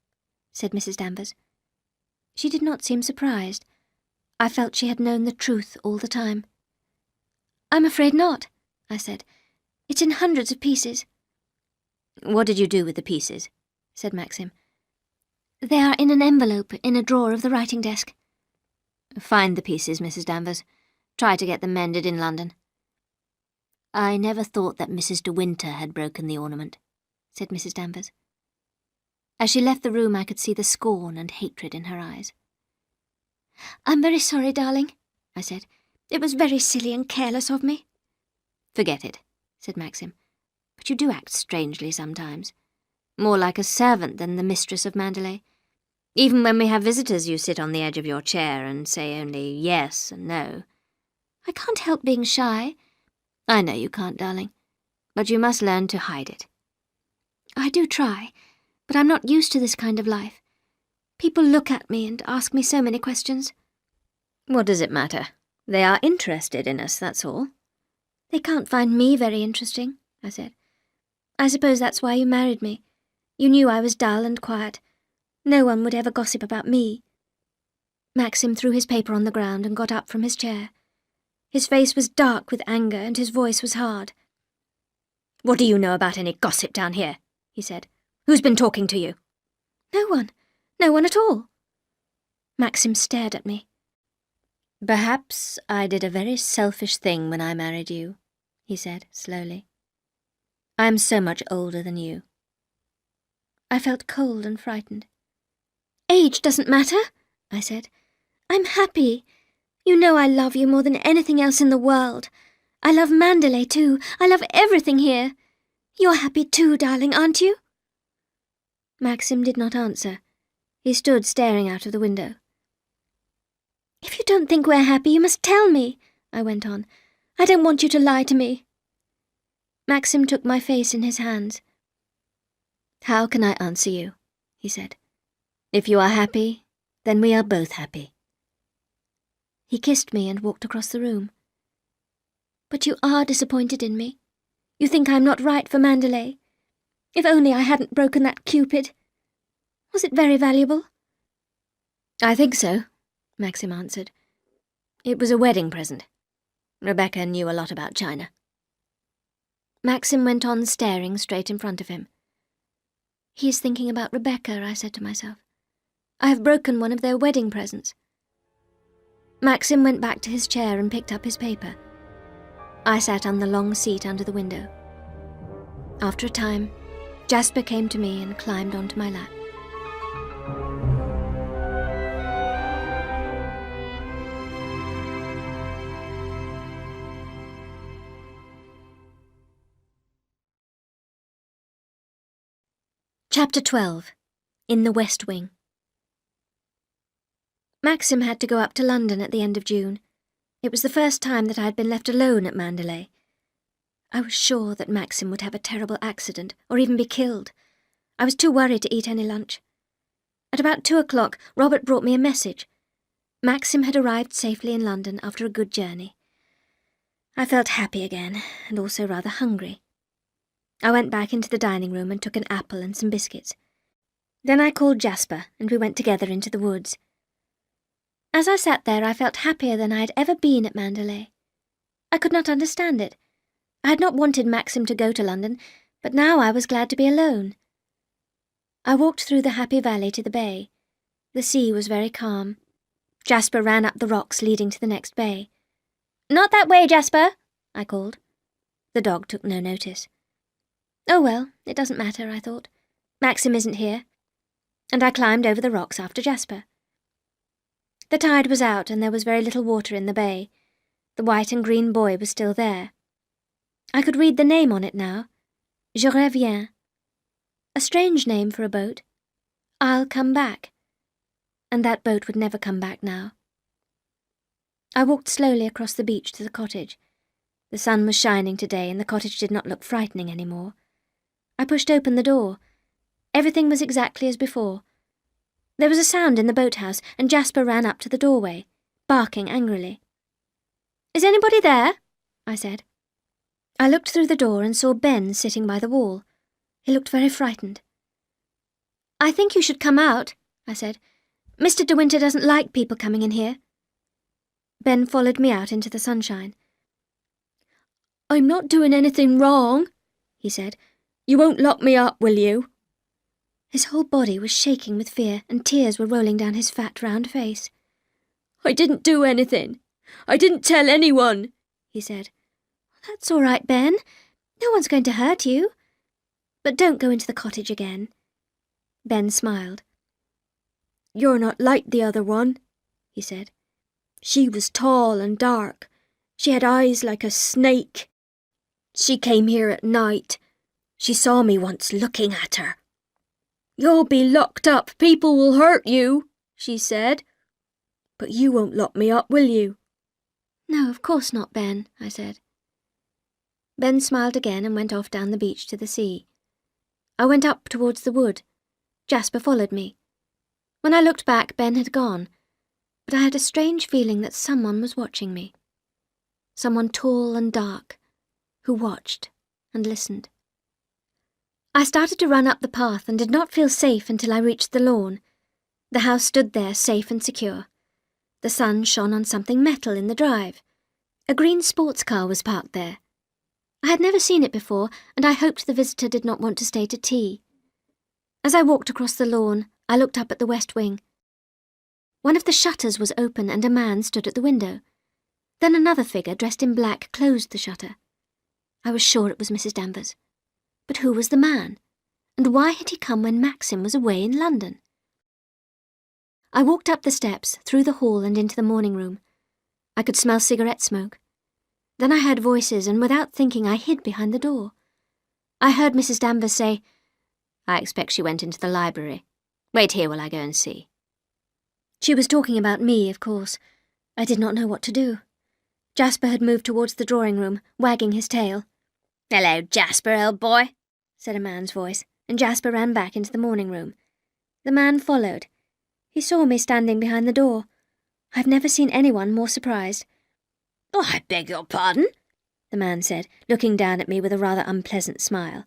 said Mrs. Danvers. She did not seem surprised. I felt she had known the truth all the time. "I'm afraid not," I said. "It's in hundreds of pieces." "What did you do with the pieces?" said Maxim. "They are in an envelope in a drawer of the writing desk." "Find the pieces, Mrs. Danvers. Try to get them mended in London." "I never thought that Mrs. De Winter had broken the ornament," said Mrs. Danvers. As she left the room, I could see the scorn and hatred in her eyes. "I'm very sorry, darling," I said. "It was very silly and careless of me." "Forget it," said Maxim. "But you do act strangely sometimes. More like a servant than the mistress of Mandalay. Even when we have visitors, you sit on the edge of your chair and say only yes and no." "I can't help being shy." "I know you can't, darling. But you must learn to hide it." "I do try, but I'm not used to this kind of life. People look at me and ask me so many questions." "What does it matter? They are interested in us, that's all." "They can't find me very interesting," I said. "I suppose that's why you married me. You knew I was dull and quiet. No one would ever gossip about me." Maxim threw his paper on the ground and got up from his chair. His face was dark with anger and his voice was hard. "What do you know about any gossip down here?" he said. "Who's been talking to you?" "No one. No one at all." Maxim stared at me. "Perhaps I did a very selfish thing when I married you," he said slowly. "I'm so much older than you." I felt cold and frightened. "Age doesn't matter," I said. "I'm happy. You know I love you more than anything else in the world. I love Mandalay too. I love everything here. You're happy too, darling, aren't you?" Maxim did not answer. He stood staring out of the window. "If you don't think we're happy, you must tell me," I went on. "I don't want you to lie to me." Maxim took my face in his hands. "How can I answer you?" he said. "If you are happy, then we are both happy." He kissed me and walked across the room. "But you are disappointed in me. You think I'm not right for Mandalay. If only I hadn't broken that Cupid. Was it very valuable?" "I think so," Maxim answered. "It was a wedding present. Rebecca knew a lot about China." Maxim went on staring straight in front of him. He is thinking about Rebecca, I said to myself. I have broken one of their wedding presents. Maxim went back to his chair and picked up his paper. I sat on the long seat under the window. After a time, Jasper came to me and climbed onto my lap. Chapter 12. In the West Wing. Maxim had to go up to London at the end of June. It was the first time that I had been left alone at Mandalay. I was sure that Maxim would have a terrible accident, or even be killed. I was too worried to eat any lunch. At about 2 o'clock, Robert brought me a message. Maxim had arrived safely in London after a good journey. I felt happy again, and also rather hungry. I went back into the dining room and took an apple and some biscuits. Then I called Jasper, and we went together into the woods. As I sat there, I felt happier than I had ever been at Mandalay. I could not understand it. I had not wanted Maxim to go to London, but now I was glad to be alone. I walked through the happy valley to the bay. The sea was very calm. Jasper ran up the rocks leading to the next bay. "Not that way, Jasper," I called. The dog took no notice. Oh well, it doesn't matter, I thought. Maxim isn't here. And I climbed over the rocks after Jasper. The tide was out and there was very little water in the bay. The white and green buoy was still there. I could read the name on it now. Je reviens. A strange name for a boat. I'll come back. And that boat would never come back now. I walked slowly across the beach to the cottage. The sun was shining today and the cottage did not look frightening any more. I pushed open the door. Everything was exactly as before. There was a sound in the boathouse, and Jasper ran up to the doorway, barking angrily. "Is anybody there?" I said. I looked through the door and saw Ben sitting by the wall. He looked very frightened. "I think you should come out," I said. "Mr. De Winter doesn't like people coming in here." Ben followed me out into the sunshine. "I'm not doing anything wrong," he said. "You won't lock me up, will you?" His whole body was shaking with fear, and tears were rolling down his fat, round face. "I didn't do anything. I didn't tell anyone," he said. "That's all right, Ben. No one's going to hurt you. But don't go into the cottage again." Ben smiled. "You're not like the other one," he said. "She was tall and dark. She had eyes like a snake. She came here at night. She saw me once looking at her. 'You'll be locked up, people will hurt you,' she said. 'But you won't lock me up, will you?' "No, of course not, Ben," I said. Ben smiled again and went off down the beach to the sea. I went up towards the wood. Jasper followed me. When I looked back, Ben had gone, but I had a strange feeling that someone was watching me. Someone tall and dark, who watched and listened. I started to run up the path and did not feel safe until I reached the lawn. The house stood there safe and secure. The sun shone on something metal in the drive. A green sports car was parked there. I had never seen it before, and I hoped the visitor did not want to stay to tea. As I walked across the lawn, I looked up at the west wing. One of the shutters was open and a man stood at the window. Then another figure dressed in black closed the shutter. I was sure it was Mrs. Danvers. But who was the man? And why had he come when Maxim was away in London? I walked up the steps, through the hall and into the morning room. I could smell cigarette smoke. Then I heard voices, and without thinking I hid behind the door. I heard Mrs. Danvers say, "I expect she went into the library. Wait here while I go and see." She was talking about me, of course. I did not know what to do. Jasper had moved towards the drawing room, wagging his tail. "Hello, Jasper, old boy," said a man's voice, and Jasper ran back into the morning room. The man followed. He saw me standing behind the door. I've never seen anyone more surprised. "Oh, I beg your pardon," the man said, looking down at me with a rather unpleasant smile.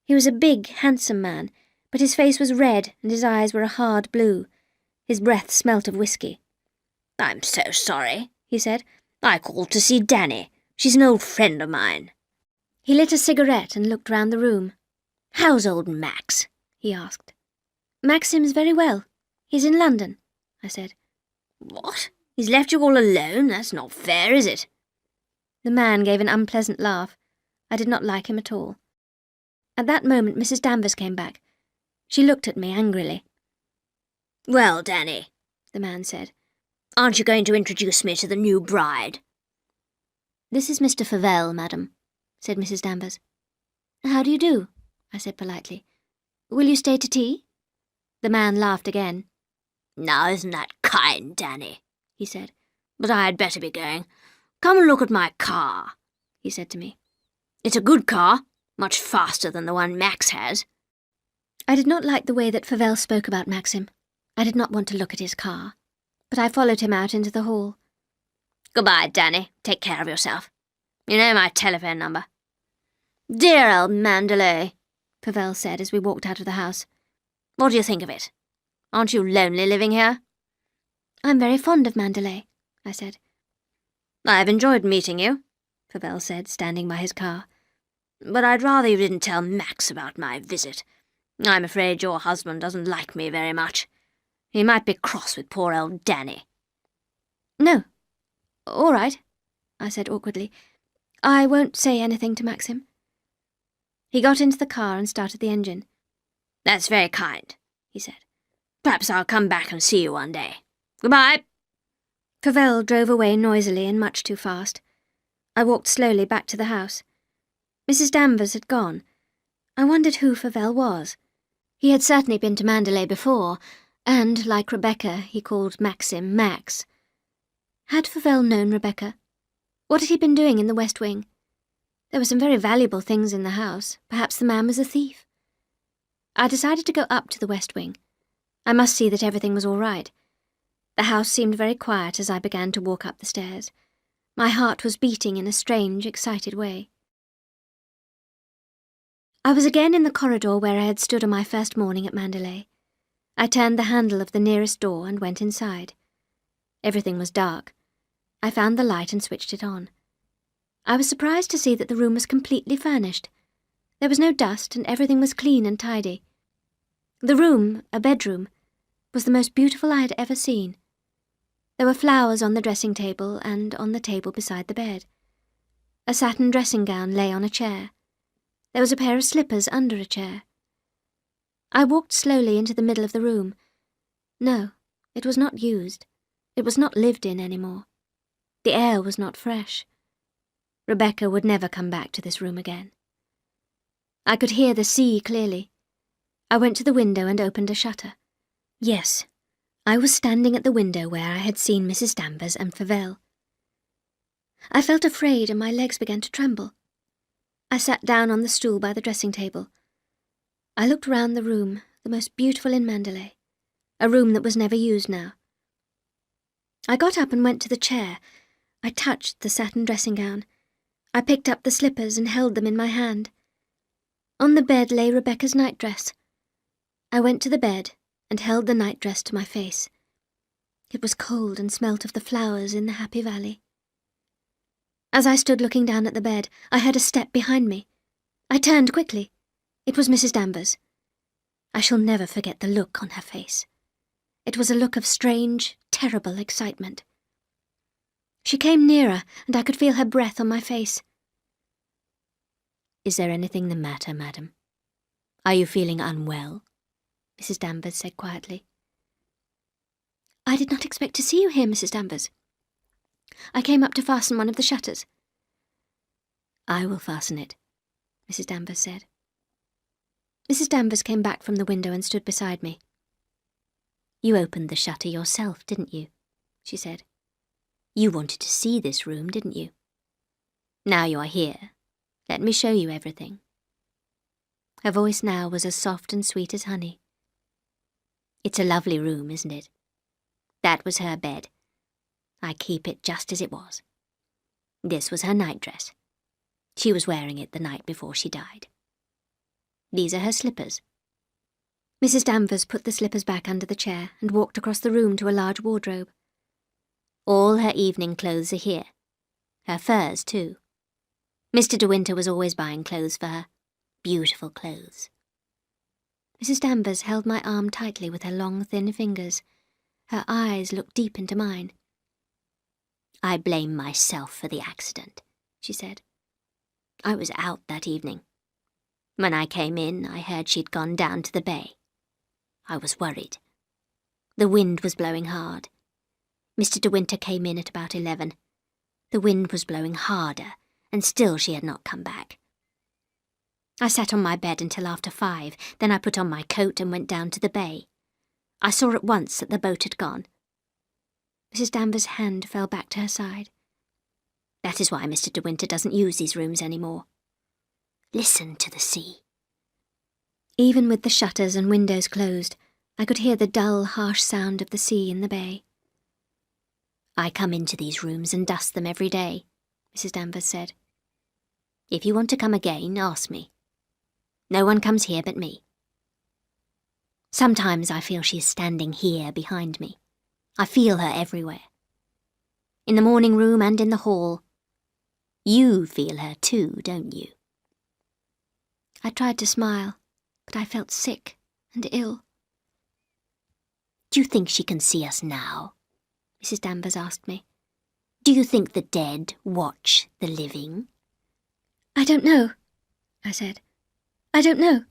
He was a big, handsome man, but his face was red and his eyes were a hard blue. His breath smelt of whiskey. "I'm so sorry," he said. "I called to see Danny. She's an old friend of mine." He lit a cigarette and looked round the room. "How's old Max?" he asked. "Maxim's very well. He's in London," I said. "What? He's left you all alone? That's not fair, is it?" The man gave an unpleasant laugh. I did not like him at all. At that moment Mrs. Danvers came back. She looked at me angrily. "Well, Danny," the man said, "aren't you going to introduce me to the new bride?" "This is Mr. Favell, madam," said Mrs. Danvers. "How do you do?" I said politely. "Will you stay to tea?" The man laughed again. "Now, isn't that kind, Danny?" he said. "But I had better be going. Come and look at my car," he said to me. "It's a good car, much faster than the one Max has." I did not like the way that Favell spoke about Maxim. I did not want to look at his car, but I followed him out into the hall. "Goodbye, Danny. Take care of yourself. You know my telephone number." "Dear old Mandalay," Favell said as we walked out of the house. "What do you think of it? Aren't you lonely living here?" "I'm very fond of Mandalay," I said. "I've enjoyed meeting you," Favell said, standing by his car. "But I'd rather you didn't tell Max about my visit. I'm afraid your husband doesn't like me very much. He might be cross with poor old Danny." "No. All right," I said awkwardly. "I won't say anything to Maxim." He got into the car and started the engine. "That's very kind," he said. "Perhaps I'll come back and see you one day. Goodbye." Favell drove away noisily and much too fast. I walked slowly back to the house. Mrs. Danvers had gone. I wondered who Favell was. He had certainly been to Mandalay before, and, like Rebecca, he called Maxim Max. Had Favell known Rebecca? What had he been doing in the West Wing? There were some very valuable things in the house. Perhaps the man was a thief. I decided to go up to the West Wing. I must see that everything was all right. The house seemed very quiet as I began to walk up the stairs. My heart was beating in a strange, excited way. I was again in the corridor where I had stood on my first morning at Mandalay. I turned the handle of the nearest door and went inside. Everything was dark. I found the light and switched it on. I was surprised to see that the room was completely furnished. There was no dust and everything was clean and tidy. The room, a bedroom, was the most beautiful I had ever seen. There were flowers on the dressing table and on the table beside the bed. A satin dressing gown lay on a chair. There was a pair of slippers under a chair. I walked slowly into the middle of the room. No, it was not used. It was not lived in any more. The air was not fresh. Rebecca would never come back to this room again. I could hear the sea clearly. I went to the window and opened a shutter. Yes, I was standing at the window where I had seen Mrs. Danvers and Favell. I felt afraid and my legs began to tremble. I sat down on the stool by the dressing table. I looked round the room, the most beautiful in Mandalay, a room that was never used now. I got up and went to the chair. I touched the satin dressing gown. I picked up the slippers and held them in my hand. On the bed lay Rebecca's nightdress. I went to the bed and held the nightdress to my face. It was cold and smelt of the flowers in the Happy Valley. As I stood looking down at the bed, I heard a step behind me. I turned quickly. It was Mrs. Danvers. I shall never forget the look on her face. It was a look of strange, terrible excitement. She came nearer, and I could feel her breath on my face. "Is there anything the matter, madam? Are you feeling unwell?" Mrs. Danvers said quietly. "I did not expect to see you here, Mrs. Danvers. I came up to fasten one of the shutters." "I will fasten it," Mrs. Danvers said. Mrs. Danvers came back from the window and stood beside me. "You opened the shutter yourself, didn't you?" she said. "You wanted to see this room, didn't you? Now you are here. Let me show you everything." Her voice now was as soft and sweet as honey. "It's a lovely room, isn't it? That was her bed. I keep it just as it was. This was her nightdress. She was wearing it the night before she died. These are her slippers." Mrs. Danvers put the slippers back under the chair and walked across the room to a large wardrobe. "All her evening clothes are here. Her furs, too. Mr. De Winter was always buying clothes for her. Beautiful clothes." Mrs. Danvers held my arm tightly with her long, thin fingers. Her eyes looked deep into mine. "I blame myself for the accident," she said. "I was out that evening. When I came in, I heard she'd gone down to the bay. I was worried. The wind was blowing hard. Mr. De Winter came in at about 11. The wind was blowing harder, and still she had not come back. I sat on my bed until after 5, then I put on my coat and went down to the bay. I saw at once that the boat had gone." Mrs. Danvers' hand fell back to her side. "That is why Mr. De Winter doesn't use these rooms any more. Listen to the sea." Even with the shutters and windows closed, I could hear the dull, harsh sound of the sea in the bay. "I come into these rooms and dust them every day," Mrs. Danvers said. "If you want to come again, ask me. No one comes here but me. Sometimes I feel she is standing here behind me. I feel her everywhere. In the morning room and in the hall. You feel her too, don't you?" I tried to smile, but I felt sick and ill. "Do you think she can see us now?" Mrs. Danvers asked me. "Do you think the dead watch the living?" "I don't know," I said. "I don't know."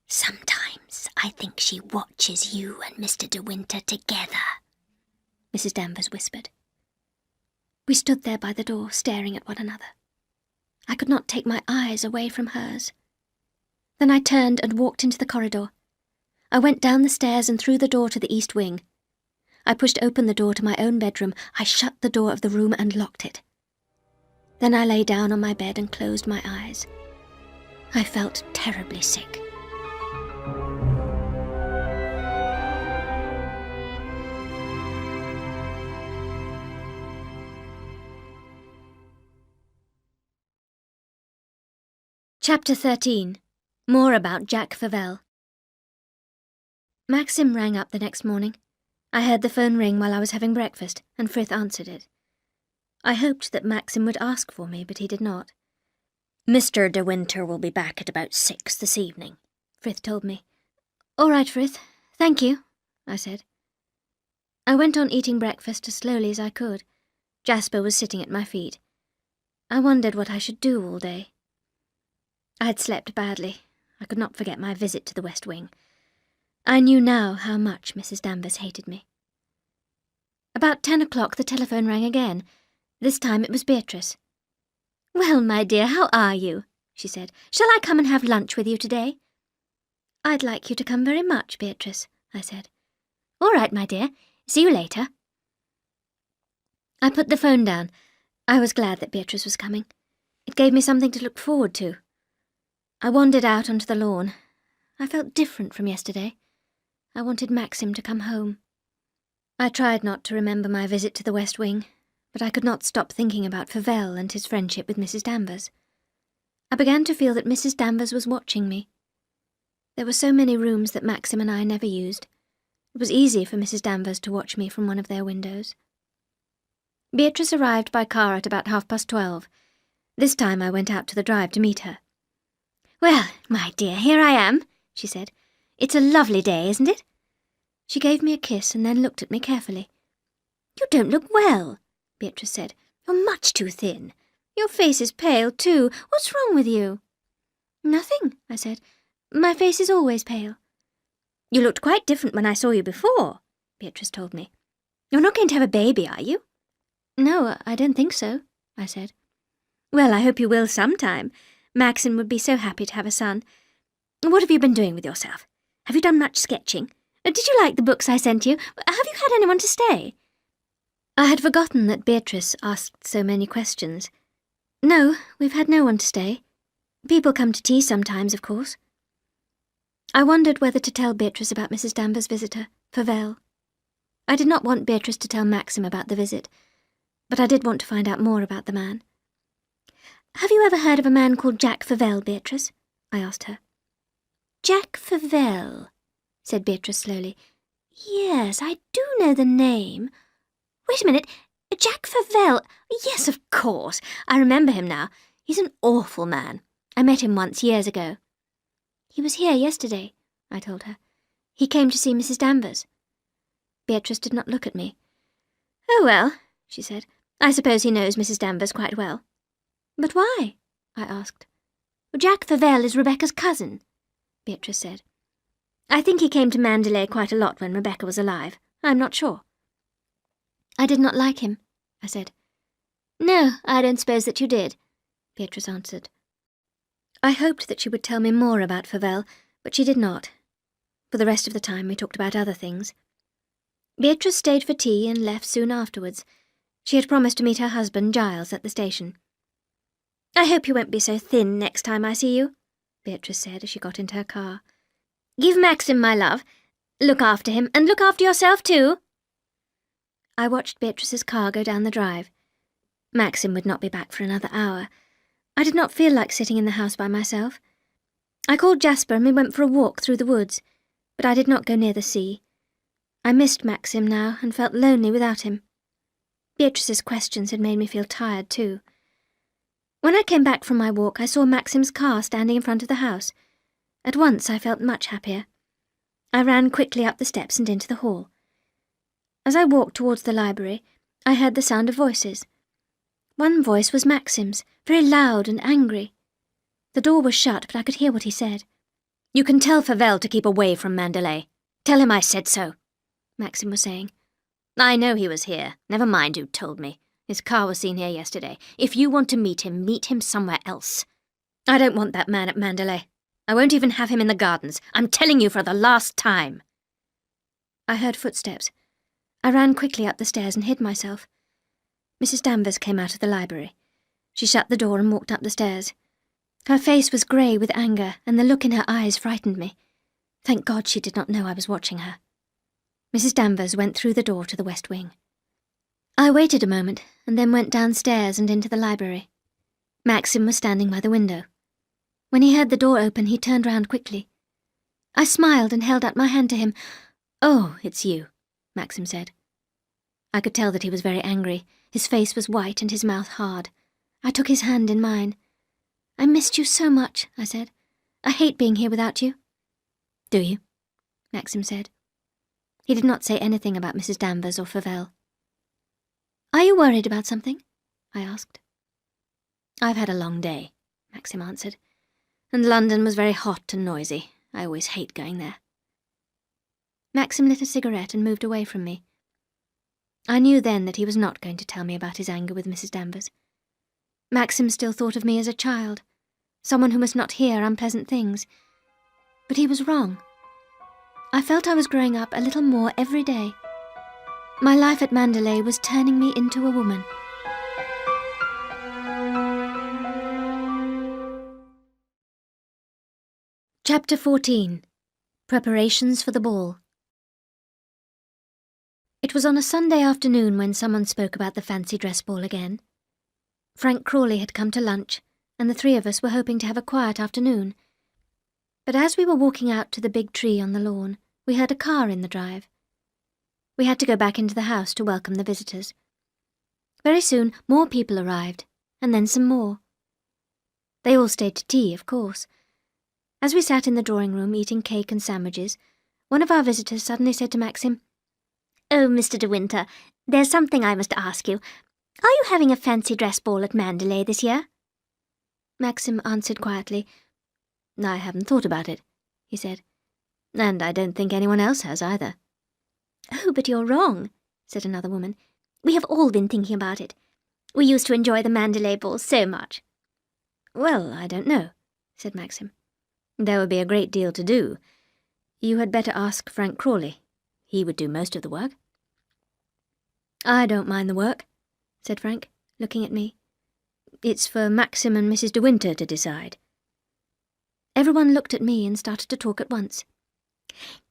"Sometimes I think she watches you and Mr. De Winter together," Mrs. Danvers whispered. We stood there by the door, staring at one another. I could not take my eyes away from hers. Then I turned and walked into the corridor. I went down the stairs and through the door to the east wing. I pushed open the door to my own bedroom. I shut the door of the room and locked it. Then I lay down on my bed and closed my eyes. I felt terribly sick. Chapter 13. More about Jack Favell. Maxim rang up the next morning. I heard the phone ring while I was having breakfast, and Frith answered it. I hoped that Maxim would ask for me, but he did not. "Mr. De Winter will be back at about 6 this evening," Frith told me. "All right, Frith. Thank you," I said. I went on eating breakfast as slowly as I could. Jasper was sitting at my feet. I wondered what I should do all day. I had slept badly. I could not forget my visit to the West Wing. I knew now how much Mrs. Danvers hated me. About 10 o'clock the telephone rang again. This time it was Beatrice. "Well, my dear, how are you?" she said. "Shall I come and have lunch with you today?" "I'd like you to come very much, Beatrice," I said. "All right, my dear. See you later." I put the phone down. I was glad that Beatrice was coming. It gave me something to look forward to. I wandered out onto the lawn. I felt different from yesterday. I wanted Maxim to come home. I tried not to remember my visit to the West Wing, but I could not stop thinking about Favell and his friendship with Mrs. Danvers. I began to feel that Mrs. Danvers was watching me. There were so many rooms that Maxim and I never used. It was easy for Mrs. Danvers to watch me from one of their windows. Beatrice arrived by car at about 12:30. This time I went out to the drive to meet her. "Well, my dear, here I am," she said. "It's a lovely day, isn't it?" She gave me a kiss and then looked at me carefully. "You don't look well," Beatrice said. "You're much too thin. Your face is pale, too. What's wrong with you?" "Nothing," I said. "My face is always pale." "You looked quite different when I saw you before," Beatrice told me. "You're not going to have a baby, are you?" "No, I don't think so," I said. "Well, I hope you will sometime. Maxim would be so happy to have a son. What have you been doing with yourself? Have you done much sketching? Did you like the books I sent you? Have you had anyone to stay?" I had forgotten that Beatrice asked so many questions. "No, we've had no one to stay. People come to tea sometimes, of course." I wondered whether to tell Beatrice about Mrs. Danvers' visitor, Favell. I did not want Beatrice to tell Maxim about the visit, but I did want to find out more about the man. "Have you ever heard of a man called Jack Favell, Beatrice?" I asked her. "Jack Favell," said Beatrice slowly. "Yes, I do know the name. Wait a minute. Jack Favell. Yes, of course. I remember him now. He's an awful man. I met him once years ago." "He was here yesterday," I told her. "He came to see Mrs. Danvers." Beatrice did not look at me. "Oh, well," she said, "I suppose he knows Mrs. Danvers quite well." "But why?" I asked. "Jack Favell is Rebecca's cousin," Beatrice said. "I think he came to Mandalay quite a lot when Rebecca was alive. I'm not sure." "I did not like him," I said. "No, I don't suppose that you did," Beatrice answered. I hoped that she would tell me more about Favell, but she did not. For the rest of the time we talked about other things. Beatrice stayed for tea and left soon afterwards. She had promised to meet her husband, Giles, at the station. "I hope you won't be so thin next time I see you," Beatrice said as she got into her car. "Give Maxim my love. Look after him, and look after yourself too." I watched Beatrice's car go down the drive. Maxim would not be back for another hour. I did not feel like sitting in the house by myself. I called Jasper and we went for a walk through the woods, but I did not go near the sea. I missed Maxim now and felt lonely without him. Beatrice's questions had made me feel tired too. When I came back from my walk, I saw Maxim's car standing in front of the house. At once I felt much happier. I ran quickly up the steps and into the hall. As I walked towards the library, I heard the sound of voices. One voice was Maxim's, very loud and angry. The door was shut, but I could hear what he said. "You can tell Favell to keep away from Mandalay. Tell him I said so," Maxim was saying. "I know he was here. Never mind who told me. His car was seen here yesterday. If you want to meet him somewhere else. I don't want that man at Mandalay. I won't even have him in the gardens. I'm telling you for the last time." I heard footsteps. I ran quickly up the stairs and hid myself. Mrs. Danvers came out of the library. She shut the door and walked up the stairs. Her face was grey with anger, and the look in her eyes frightened me. Thank God she did not know I was watching her. Mrs. Danvers went through the door to the west wing. I waited a moment, and then went downstairs and into the library. Maxim was standing by the window. When he heard the door open, he turned round quickly. I smiled and held out my hand to him. "Oh, it's you," Maxim said. I could tell that he was very angry. His face was white and his mouth hard. I took his hand in mine. "I missed you so much," I said. "I hate being here without you." "Do you?" Maxim said. He did not say anything about Mrs. Danvers or Favell. "Are you worried about something?" I asked. "I've had a long day," Maxim answered. "And London was very hot and noisy. I always hate going there." Maxim lit a cigarette and moved away from me. I knew then that he was not going to tell me about his anger with Mrs. Danvers. Maxim still thought of me as a child, someone who must not hear unpleasant things. But he was wrong. I felt I was growing up a little more every day. My life at Mandalay was turning me into a woman. Chapter 14. Preparations for the Ball. It was on a Sunday afternoon when someone spoke about the fancy dress ball again. Frank Crawley had come to lunch, and the three of us were hoping to have a quiet afternoon. But as we were walking out to the big tree on the lawn, we heard a car in the drive. We had to go back into the house to welcome the visitors. Very soon more people arrived, and then some more. They all stayed to tea, of course. As we sat in the drawing room eating cake and sandwiches, one of our visitors suddenly said to Maxim, "Oh, Mr. De Winter, there's something I must ask you. Are you having a fancy dress ball at Mandalay this year?" Maxim answered quietly. "I haven't thought about it," he said. "And I don't think anyone else has either." "Oh, but you're wrong," said another woman. "We have all been thinking about it. We used to enjoy the Mandalay ball so much." "Well, I don't know," said Maxim. "There would be a great deal to do. You had better ask Frank Crawley. He would do most of the work." "I don't mind the work," said Frank, looking at me. "It's for Maxim and Mrs. De Winter to decide." Everyone looked at me and started to talk at once.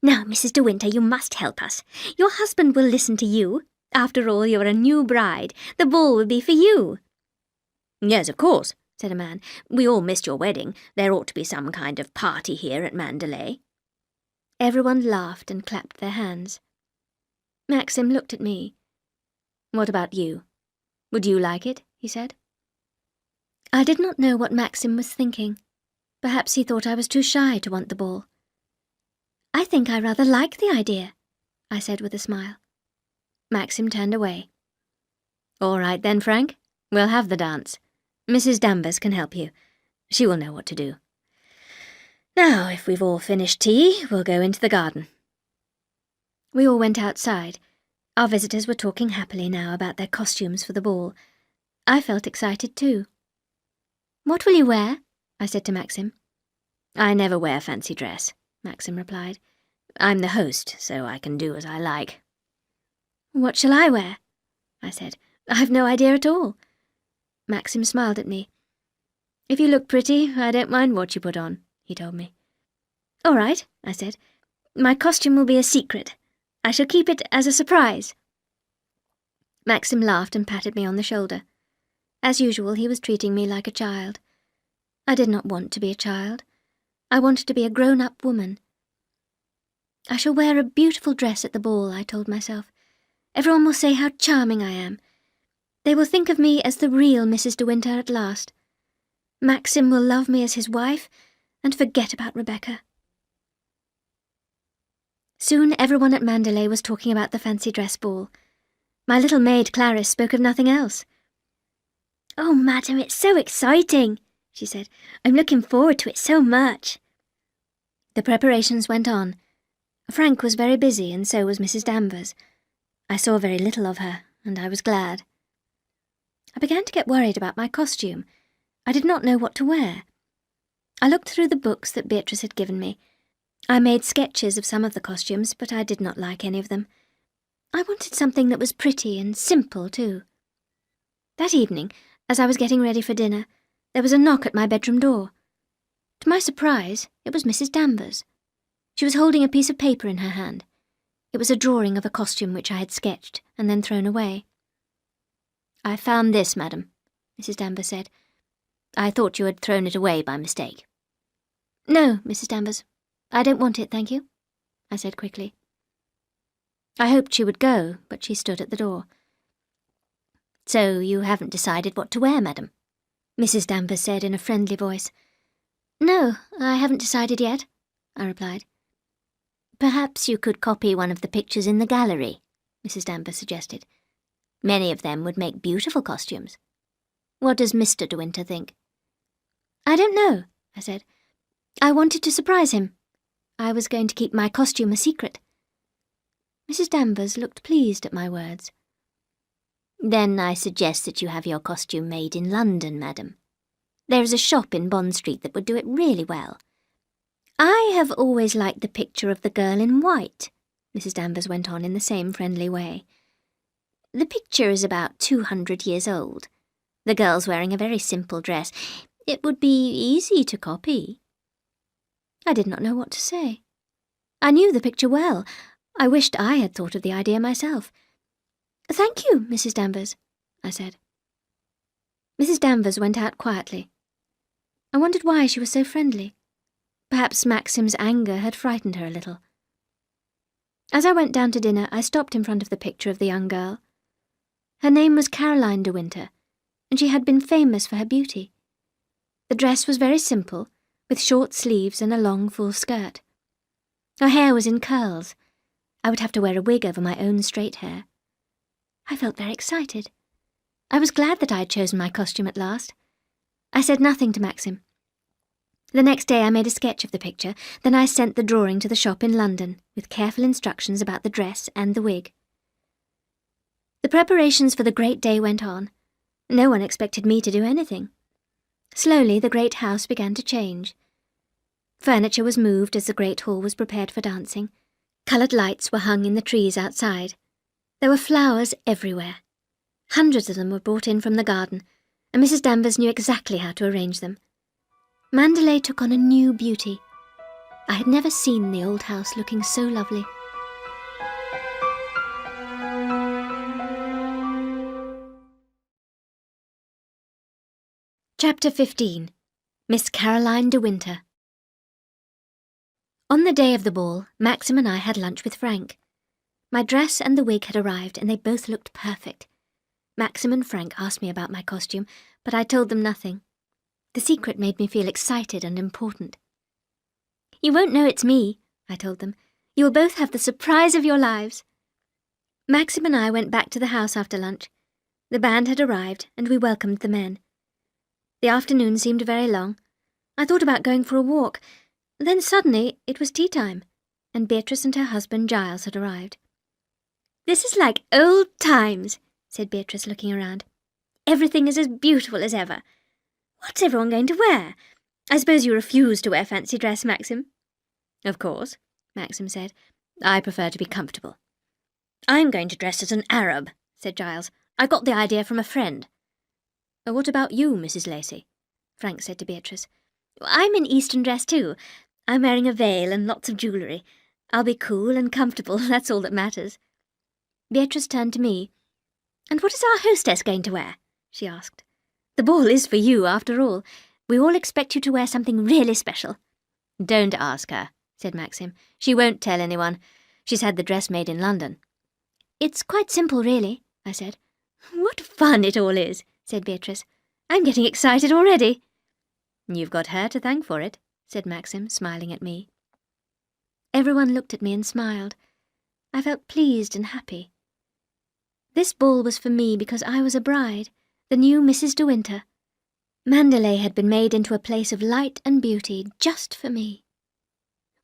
"Now, Mrs. De Winter, you must help us. Your husband will listen to you. After all, you're a new bride. The ball will be for you." "Yes, of course," said a man. "We all missed your wedding. There ought to be some kind of party here at Mandalay." Everyone laughed and clapped their hands. Maxim looked at me. "What about you? Would you like it?" he said. I did not know what Maxim was thinking, Perhaps he thought I was too shy to want the ball. "I think I rather like the idea," I said with a smile. Maxim turned away. "All right then, Frank. We'll have the dance. Mrs. Danvers can help you. She will know what to do. Now, if we've all finished tea, we'll go into the garden." We all went outside. Our visitors were talking happily now about their costumes for the ball. I felt excited too. "What will you wear?" I said to Maxim. "I never wear fancy dress," Maxim replied. "I'm the host, so I can do as I like." "What shall I wear?" I said. "I've no idea at all." Maxim smiled at me. "If you look pretty, I don't mind what you put on," he told me. "All right," I said. "My costume will be a secret. I shall keep it as a surprise." Maxim laughed and patted me on the shoulder. As usual, he was treating me like a child. I did not want to be a child. I wanted to be a grown-up woman. "I shall wear a beautiful dress at the ball," I told myself. "Everyone will say how charming I am. They will think of me as the real Mrs. De Winter at last. Maxim will love me as his wife and forget about Rebecca." Soon everyone at Mandalay was talking about the fancy dress ball. My little maid Clarice spoke of nothing else. "Oh, madam, it's so exciting," she said. "I'm looking forward to it so much." The preparations went on. Frank was very busy, and so was Mrs. Danvers. I saw very little of her, and I was glad. I began to get worried about my costume. I did not know what to wear. I looked through the books that Beatrice had given me. I made sketches of some of the costumes, but I did not like any of them. I wanted something that was pretty and simple, too. That evening, as I was getting ready for dinner, there was a knock at my bedroom door. To my surprise, it was Mrs. Danvers. She was holding a piece of paper in her hand. It was a drawing of a costume which I had sketched and then thrown away. "I found this, madam," Mrs. Danvers said. "I thought you had thrown it away by mistake." "No, Mrs. Danvers, I don't want it, thank you," I said quickly. I hoped she would go, but she stood at the door. "So you haven't decided what to wear, madam?" Mrs. Danvers said in a friendly voice. "No, I haven't decided yet," I replied. "Perhaps you could copy one of the pictures in the gallery," Mrs. Danvers suggested. "Many of them would make beautiful costumes. What does Mr. De Winter think?" "I don't know," I said. "I wanted to surprise him. I was going to keep my costume a secret." Mrs. Danvers looked pleased at my words. "Then I suggest that you have your costume made in London, madam. There is a shop in Bond Street that would do it really well." "I have always liked the picture of the girl in white," Mrs. Danvers went on in the same friendly way. "The picture is about 200 years old. The girl's wearing a very simple dress. It would be easy to copy." I did not know what to say. I knew the picture well. I wished I had thought of the idea myself. "Thank you, Mrs. Danvers," I said. Mrs. Danvers went out quietly. I wondered why she was so friendly. Perhaps Maxim's anger had frightened her a little. As I went down to dinner, I stopped in front of the picture of the young girl. Her name was Caroline De Winter, and she had been famous for her beauty. The dress was very simple, with short sleeves and a long full skirt. Her hair was in curls. I would have to wear a wig over my own straight hair. I felt very excited. I was glad that I had chosen my costume at last. I said nothing to Maxim. The next day I made a sketch of the picture, then I sent the drawing to the shop in London, with careful instructions about the dress and the wig. The preparations for the great day went on. No one expected me to do anything. Slowly the great house began to change. Furniture was moved as the great hall was prepared for dancing. Coloured lights were hung in the trees outside. There were flowers everywhere. Hundreds of them were brought in from the garden, and Mrs. Danvers knew exactly how to arrange them. Mandalay took on a new beauty. I had never seen the old house looking so lovely. Chapter 15. Miss Caroline De Winter. On the day of the ball, Maxim and I had lunch with Frank. My dress and the wig had arrived, and they both looked perfect. Maxim and Frank asked me about my costume, but I told them nothing. The secret made me feel excited and important. You won't know it's me, I told them. You will both have the surprise of your lives. Maxim and I went back to the house after lunch. The band had arrived, and we welcomed the men. The afternoon seemed very long. I thought about going for a walk. Then suddenly it was tea time, and Beatrice and her husband Giles had arrived. "This is like old times," said Beatrice, looking around. "Everything is as beautiful as ever. What's everyone going to wear? I suppose you refuse to wear fancy dress, Maxim?" "Of course," Maxim said. "I prefer to be comfortable." "I'm going to dress as an Arab," said Giles. "I got the idea from a friend." "What about you, Mrs. Lacey?" Frank said to Beatrice. "I'm in Eastern dress too. I'm wearing a veil and lots of jewellery. I'll be cool and comfortable, that's all that matters." Beatrice turned to me. "And what is our hostess going to wear?" she asked. "The ball is for you, after all. We all expect you to wear something really special." "Don't ask her," said Maxim. "She won't tell anyone. She's had the dress made in London." "It's quite simple, really," I said. "What fun it all is," said Beatrice. "I'm getting excited already." "You've got her to thank for it," said Maxim, smiling at me. Everyone looked at me and smiled. I felt pleased and happy. This ball was for me because I was a bride, the new Mrs. De Winter. Mandalay had been made into a place of light and beauty just for me.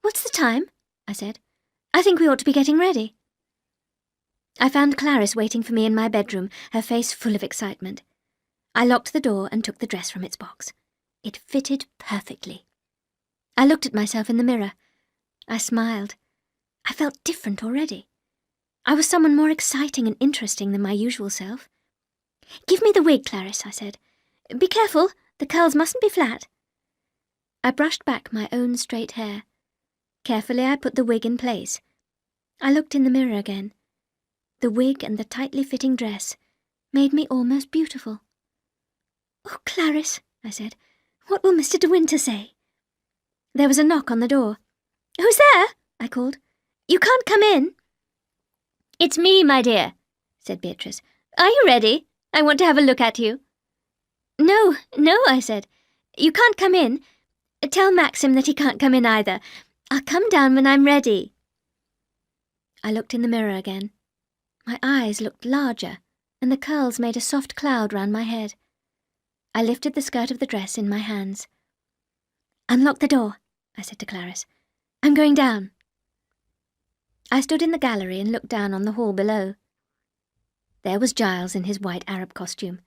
"What's the time?" I said. "I think we ought to be getting ready." I found Clarice waiting for me in my bedroom, her face full of excitement. I locked the door and took the dress from its box. It fitted perfectly. I looked at myself in the mirror. I smiled. I felt different already. I was someone more exciting and interesting than my usual self. "Give me the wig, Clarice," I said. "Be careful, the curls mustn't be flat." I brushed back my own straight hair. Carefully I put the wig in place. I looked in the mirror again. The wig and the tightly fitting dress made me almost beautiful. "Oh, Clarice," I said, "what will Mr. De Winter say?" There was a knock on the door. "Who's there?" I called. "You can't come in." "It's me, my dear," said Beatrice. "Are you ready? I want to have a look at you." No, I said. "You can't come in. Tell Maxim that he can't come in either. I'll come down when I'm ready." I looked in the mirror again. My eyes looked larger, and the curls made a soft cloud round my head. I lifted the skirt of the dress in my hands. "Unlock the door," I said to Clarice. "I'm going down." I stood in the gallery and looked down on the hall below. There was Giles in his white Arab costume.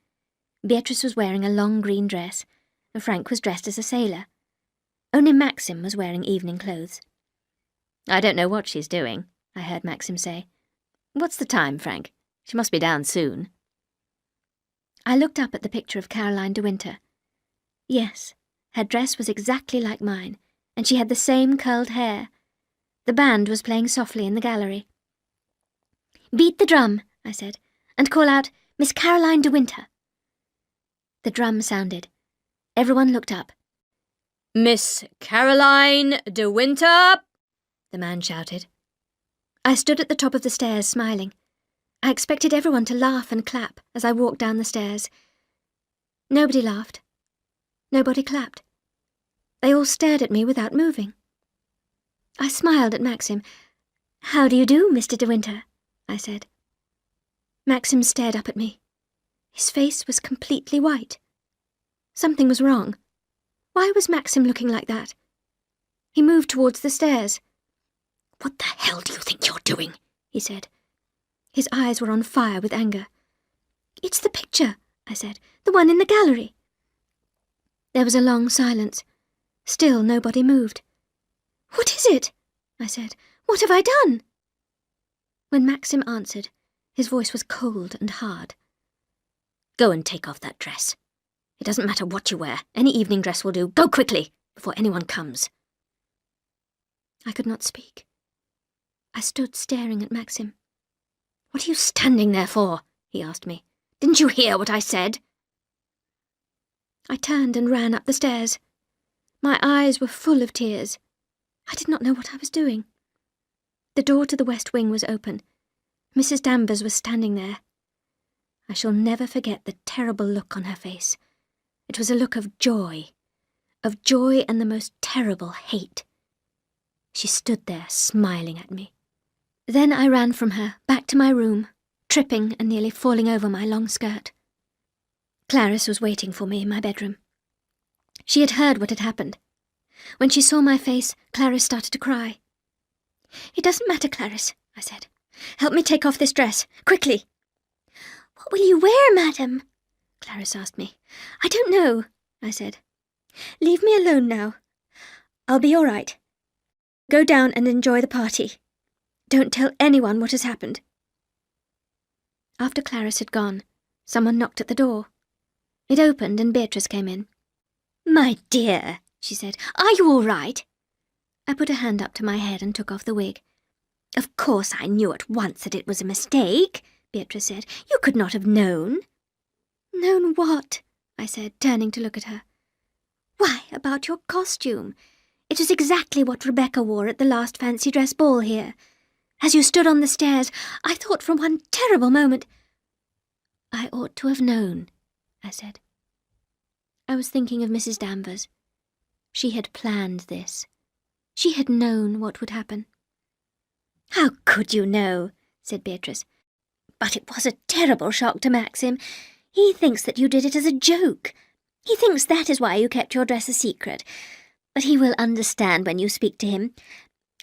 Beatrice was wearing a long green dress, and Frank was dressed as a sailor. Only Maxim was wearing evening clothes. "I don't know what she's doing," I heard Maxim say. "What's the time, Frank? She must be down soon." I looked up at the picture of Caroline de Winter. Yes, her dress was exactly like mine, and she had the same curled hair. The band was playing softly in the gallery. "Beat the drum," I said, "and call out, 'Miss Caroline de Winter.'" The drum sounded. Everyone looked up. "Miss Caroline de Winter!" the man shouted. I stood at the top of the stairs, smiling. I expected everyone to laugh and clap as I walked down the stairs. Nobody laughed. Nobody clapped. They all stared at me without moving. I smiled at Maxim. "How do you do, Mr. De Winter?" I said. Maxim stared up at me. His face was completely white. Something was wrong. Why was Maxim looking like that? He moved towards the stairs. "What the hell do you think you're doing?" he said. His eyes were on fire with anger. "It's the picture," I said. "The one in the gallery." There was a long silence. Still nobody moved. "What is it?" I said. "What have I done?" When Maxim answered, his voice was cold and hard. "Go and take off that dress. It doesn't matter what you wear. Any evening dress will do. Go quickly, before anyone comes." I could not speak. I stood staring at Maxim. "What are you standing there for?" he asked me. "Didn't you hear what I said?" I turned and ran up the stairs. My eyes were full of tears. I did not know what I was doing. The door to the west wing was open. Mrs. Danvers was standing there. I shall never forget the terrible look on her face. It was a look of joy of joy and the most terrible hate. She stood there, smiling at me. Then I ran from her, back to my room, tripping and nearly falling over my long skirt. Clarice was waiting for me in my bedroom. She had heard what had happened. When she saw my face, Clarice started to cry. "It doesn't matter, Clarice," I said. "Help me take off this dress, quickly." "What will you wear, madam?" Clarice asked me. "I don't know," I said. "Leave me alone now. I'll be all right. Go down and enjoy the party. Don't tell anyone what has happened." After Clarice had gone, someone knocked at the door. It opened and Beatrice came in. "My dear," she said, "are you all right?" I put a hand up to my head and took off the wig. "Of course I knew at once that it was a mistake," Beatrice said. "You could not have known." "Known what?" I said, turning to look at her. "Why, about your costume. It was exactly what Rebecca wore at the last fancy dress ball here. As you stood on the stairs, I thought for one terrible moment—" "I ought to have known," I said. I was thinking of Mrs. Danvers. She had planned this. She had known what would happen. "How could you know?" said Beatrice. "But it was a terrible shock to Maxim. He thinks that you did it as a joke. He thinks that is why you kept your dress a secret. But he will understand when you speak to him.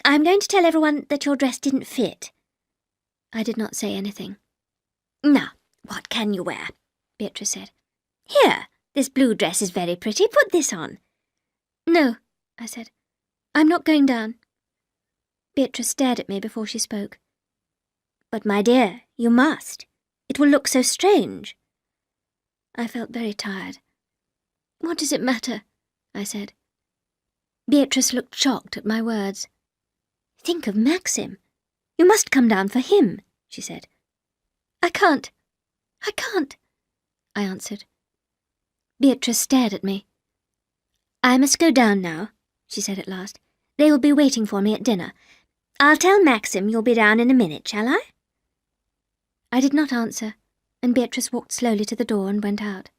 I'm going to tell everyone that your dress didn't fit." I did not say anything. "Now, what can you wear?" Beatrice said. "Here, this blue dress is very pretty. Put this on." "No," I said. "I'm not going down." Beatrice stared at me before she spoke. "But, my dear, you must. It will look so strange." I felt very tired. "What does it matter?" I said. Beatrice looked shocked at my words. "Think of Maxim. You must come down for him," she said. I can't, I answered. Beatrice stared at me. "I must go down now," she said at last. "They will be waiting for me at dinner. I'll tell Maxim you'll be down in a minute, shall I?" I did not answer, and Beatrice walked slowly to the door and went out.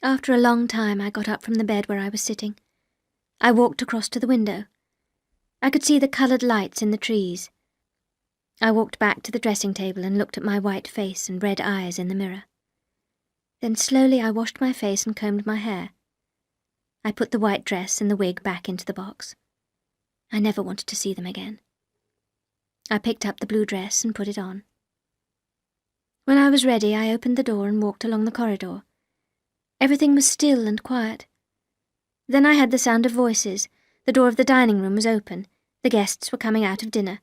After a long time I got up from the bed where I was sitting. I walked across to the window. I could see the coloured lights in the trees. I walked back to the dressing table and looked at my white face and red eyes in the mirror. Then slowly I washed my face and combed my hair. I put the white dress and the wig back into the box. I never wanted to see them again. I picked up the blue dress and put it on. When I was ready, I opened the door and walked along the corridor. Everything was still and quiet. Then I heard the sound of voices. The door of the dining room was open. The guests were coming out of dinner.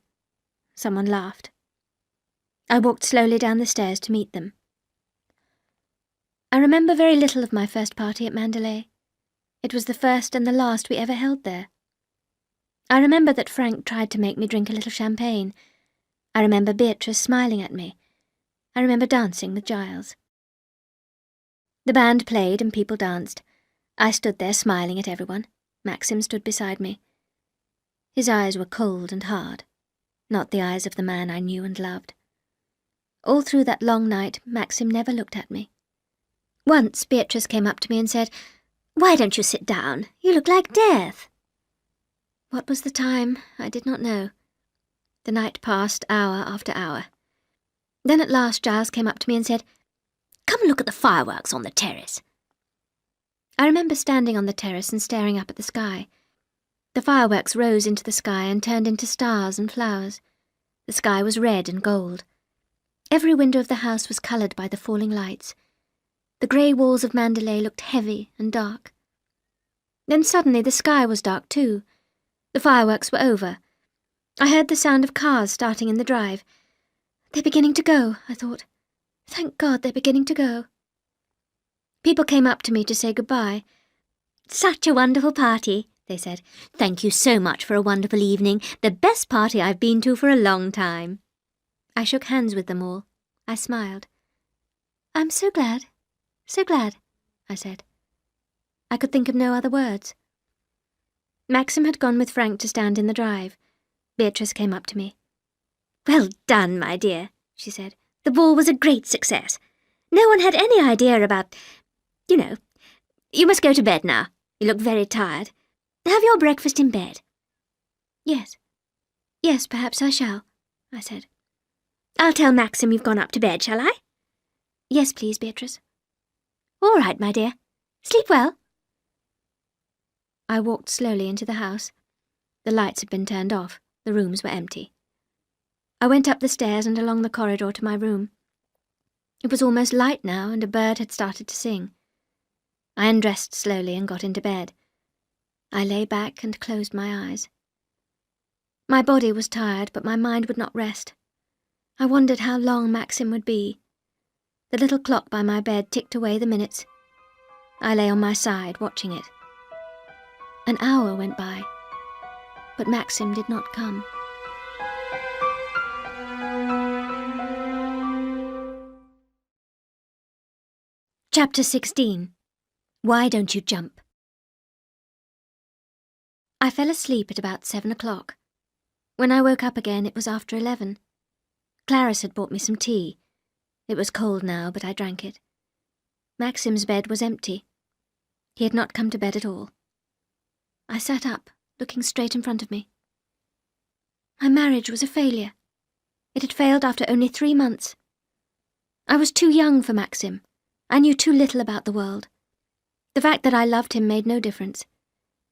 Someone laughed. I walked slowly down the stairs to meet them. I remember very little of my first party at Mandalay. It was the first and the last we ever held there. I remember that Frank tried to make me drink a little champagne. I remember Beatrice smiling at me. I remember dancing with Giles. The band played and people danced. I stood there smiling at everyone. Maxim stood beside me. His eyes were cold and hard, not the eyes of the man I knew and loved. All through that long night, Maxim never looked at me. Once Beatrice came up to me and said, "Why don't you sit down? You look like death." What was the time? I did not know. The night passed hour after hour. Then at last Giles came up to me and said, "Come and look at the fireworks on the terrace." I remember standing on the terrace and staring up at the sky. The fireworks rose into the sky and turned into stars and flowers. The sky was red and gold. Every window of the house was coloured by the falling lights. The grey walls of Mandalay looked heavy and dark. Then suddenly the sky was dark too. The fireworks were over. I heard the sound of cars starting in the drive. They're beginning to go, I thought. Thank God they're beginning to go. People came up to me to say goodbye. "Such a wonderful party," they said. "Thank you so much for a wonderful evening. The best party I've been to for a long time." I shook hands with them all. I smiled. "I'm so glad, I said. I could think of no other words. Maxim had gone with Frank to stand in the drive. Beatrice came up to me. "Well done, my dear," she said. "The ball was a great success. No one had any idea about... You must go to bed now. You look very tired. Have your breakfast in bed." Yes. Yes, perhaps I shall, I said. "I'll tell Maxim you've gone up to bed, shall I?" Yes, please, Beatrice. "All right, my dear. Sleep well." I walked slowly into the house. The lights had been turned off. The rooms were empty. I went up the stairs and along the corridor to my room. It was almost light now, and a bird had started to sing. I undressed slowly and got into bed. I lay back and closed my eyes. My body was tired, but my mind would not rest. I wondered how long Maxim would be. The little clock by my bed ticked away the minutes. I lay on my side, watching it. An hour went by, but Maxim did not come. Chapter 16. Why Don't You Jump? I fell asleep at about 7 o'clock. When I woke up again, it was after 11. Clarice had bought me some tea. It was cold now, but I drank it. Maxim's bed was empty. He had not come to bed at all. I sat up, looking straight in front of me. My marriage was a failure. It had failed after only 3 months. I was too young for Maxim. I knew too little about the world. The fact that I loved him made no difference.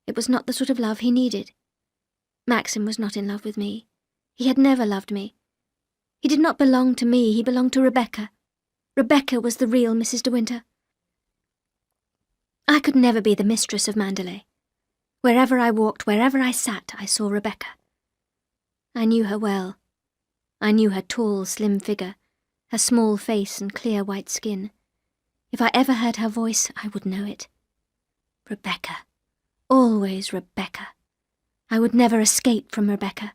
It was not the sort of love he needed. Maxim was not in love with me. He had never loved me. He did not belong to me, he belonged to Rebecca. Rebecca was the real Mrs. De Winter. I could never be the mistress of Mandalay. Wherever I walked, wherever I sat, I saw Rebecca. I knew her well. I knew her tall, slim figure, her small face and clear white skin. If I ever heard her voice, I would know it. Rebecca. Always Rebecca. I would never escape from Rebecca.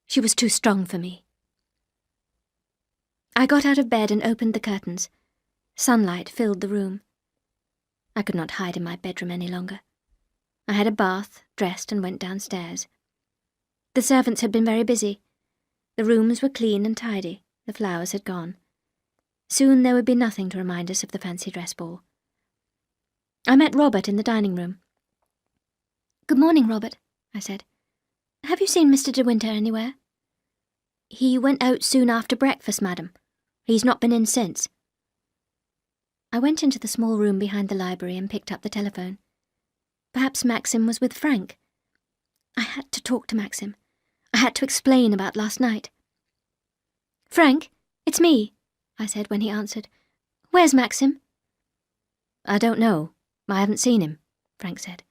She was too strong for me. I got out of bed and opened the curtains. Sunlight filled the room. I could not hide in my bedroom any longer. I had a bath, dressed, and went downstairs. The servants had been very busy. The rooms were clean and tidy. The flowers had gone. Soon there would be nothing to remind us of the fancy dress ball. I met Robert in the dining room. "Good morning, Robert," I said. "Have you seen Mr. De Winter anywhere?" "He went out soon after breakfast, madam. He's not been in since." I went into the small room behind the library and picked up the telephone. Perhaps Maxim was with Frank. I had to talk to Maxim. I had to explain about last night. "Frank, it's me," I said when he answered. "Where's Maxim?" "I don't know. I haven't seen him," Frank said.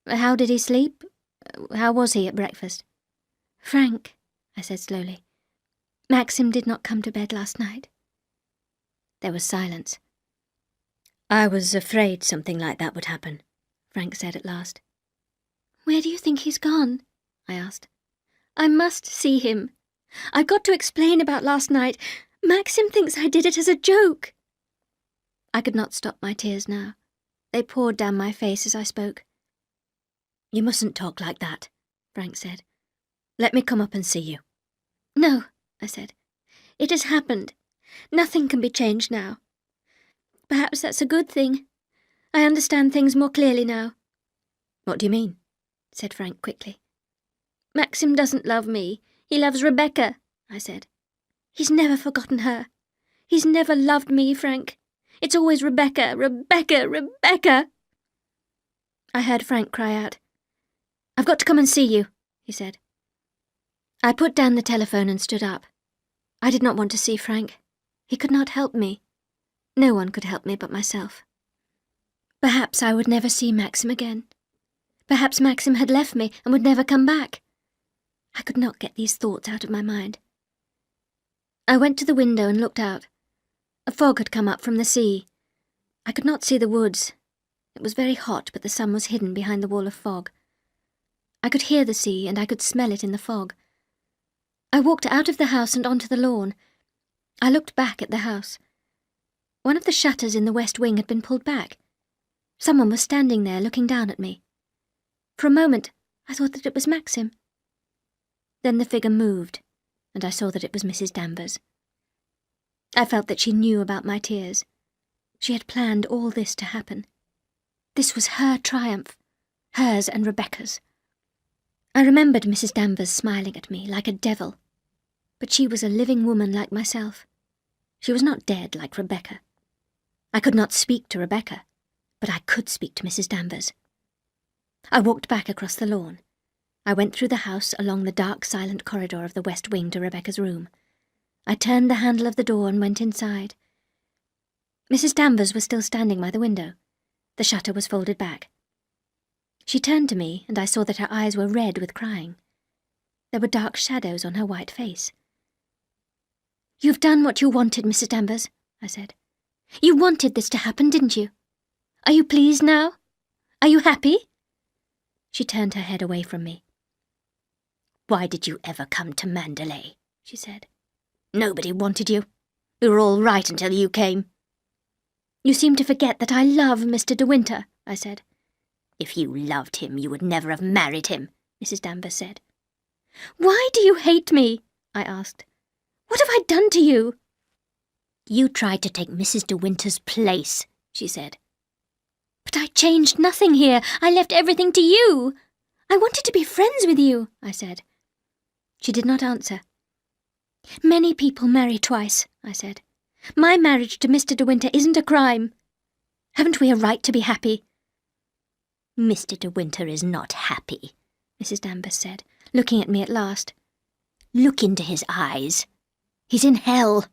"How did he sleep? How was he at breakfast?" "Frank," I said slowly, "Maxim did not come to bed last night." There was silence. "I was afraid something like that would happen," Frank said at last. "Where do you think he's gone?" I asked. "I must see him. I've got to explain about last night. Maxim thinks I did it as a joke." I could not stop my tears now. They poured down my face as I spoke. "You mustn't talk like that," Frank said. "Let me come up and see you." "No," I said. "It has happened. Nothing can be changed now. Perhaps that's a good thing. I understand things more clearly now." "What do you mean?" said Frank quickly. "Maxim doesn't love me. He loves Rebecca," I said. "He's never forgotten her. He's never loved me, Frank. It's always Rebecca, Rebecca, Rebecca." I heard Frank cry out. "I've got to come and see you," he said. I put down the telephone and stood up. I did not want to see Frank. He could not help me. No one could help me but myself. Perhaps I would never see Maxim again. Perhaps Maxim had left me and would never come back. I could not get these thoughts out of my mind. I went to the window and looked out. A fog had come up from the sea. I could not see the woods. It was very hot, but the sun was hidden behind the wall of fog. I could hear the sea, and I could smell it in the fog. I walked out of the house and onto the lawn. I looked back at the house. One of the shutters in the west wing had been pulled back. Someone was standing there looking down at me. For a moment, I thought that it was Maxim. Then the figure moved, and I saw that it was Mrs. Danvers. I felt that she knew about my tears. She had planned all this to happen. This was her triumph, hers and Rebecca's. I remembered Mrs. Danvers smiling at me like a devil, but she was a living woman like myself. She was not dead like Rebecca. I could not speak to Rebecca, but I could speak to Mrs. Danvers. I walked back across the lawn. I went through the house along the dark, silent corridor of the west wing to Rebecca's room. I turned the handle of the door and went inside. Mrs. Danvers was still standing by the window. The shutter was folded back. She turned to me, and I saw that her eyes were red with crying. There were dark shadows on her white face. "You've done what you wanted, Mrs. Danvers," I said. "You wanted this to happen, didn't you? Are you pleased now? Are you happy?" She turned her head away from me. "Why did you ever come to Mandalay?" she said. "Nobody wanted you. We were all right until you came." "You seem to forget that I love Mr. De Winter," I said. "If you loved him, you would never have married him," Mrs. Danvers said. "Why do you hate me?" I asked. "What have I done to you?" "You tried to take Mrs. De Winter's place," she said. "But I changed nothing here. I left everything to you. I wanted to be friends with you," I said. She did not answer. "Many people marry twice," I said. "My marriage to Mr. De Winter isn't a crime. Haven't we a right to be happy?" "Mr. De Winter is not happy," Mrs. Danvers said, looking at me at last. "Look into his eyes. He's in hell.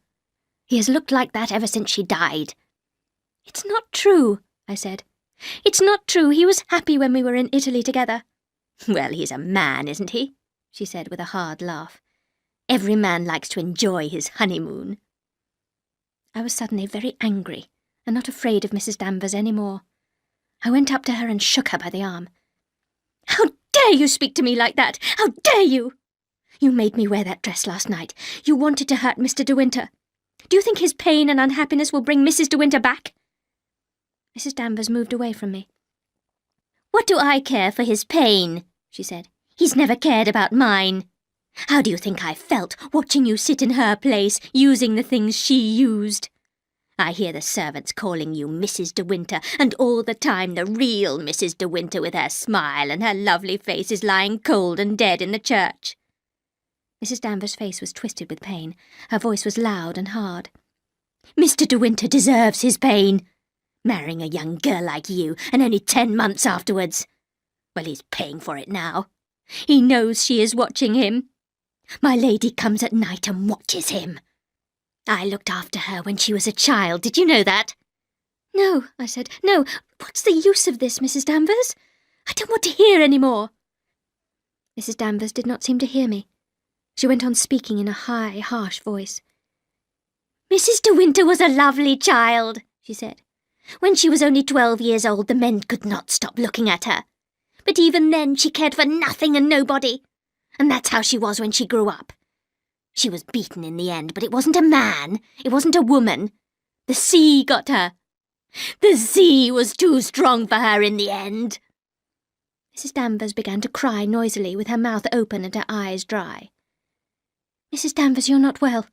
He has looked like that ever since she died." "It's not true," I said. "It's not true. He was happy when we were in Italy together." "Well, he's a man, isn't he?" she said with a hard laugh. "Every man likes to enjoy his honeymoon." I was suddenly very angry and not afraid of Mrs. Danvers any more. I went up to her and shook her by the arm. "How dare you speak to me like that? How dare you? You made me wear that dress last night. You wanted to hurt Mr. De Winter. Do you think his pain and unhappiness will bring Mrs. De Winter back?" Mrs. Danvers moved away from me. "What do I care for his pain?" she said. "He's never cared about mine. How do you think I felt watching you sit in her place, using the things she used? I hear the servants calling you Mrs. De Winter, and all the time the real Mrs. De Winter with her smile and her lovely face is lying cold and dead in the church." Mrs. Danvers' face was twisted with pain. Her voice was loud and hard. "Mr. De Winter deserves his pain. Marrying a young girl like you, and only 10 months afterwards. Well, he's paying for it now. He knows she is watching him. My lady comes at night and watches him. I looked after her when she was a child. Did you know that?" "No," I said. "No. What's the use of this, Mrs. Danvers? I don't want to hear any more." Mrs. Danvers did not seem to hear me. She went on speaking in a high, harsh voice. "Mrs. De Winter was a lovely child," she said. "When she was only 12 years old, the men could not stop looking at her. But even then she cared for nothing and nobody. And that's how she was when she grew up. She was beaten in the end, but it wasn't a man. It wasn't a woman. The sea got her. The sea was too strong for her in the end." Mrs. Danvers began to cry noisily, with her mouth open and her eyes dry. "Mrs. Danvers, you're not well.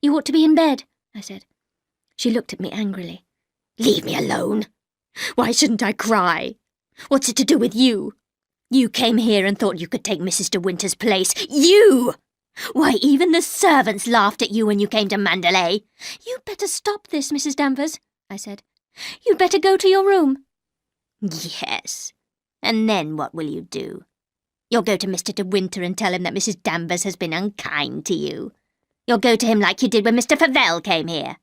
You ought to be in bed," I said. She looked at me angrily. "Leave me alone. Why shouldn't I cry? What's it to do with you? You came here and thought you could take Mrs. De Winter's place. You! Why, even the servants laughed at you when you came to Mandalay." "You'd better stop this, Mrs. Danvers," I said. "You'd better go to your room." "Yes. And then what will you do? You'll go to Mr. De Winter and tell him that Mrs. Danvers has been unkind to you. You'll go to him like you did when Mr. Favell came here.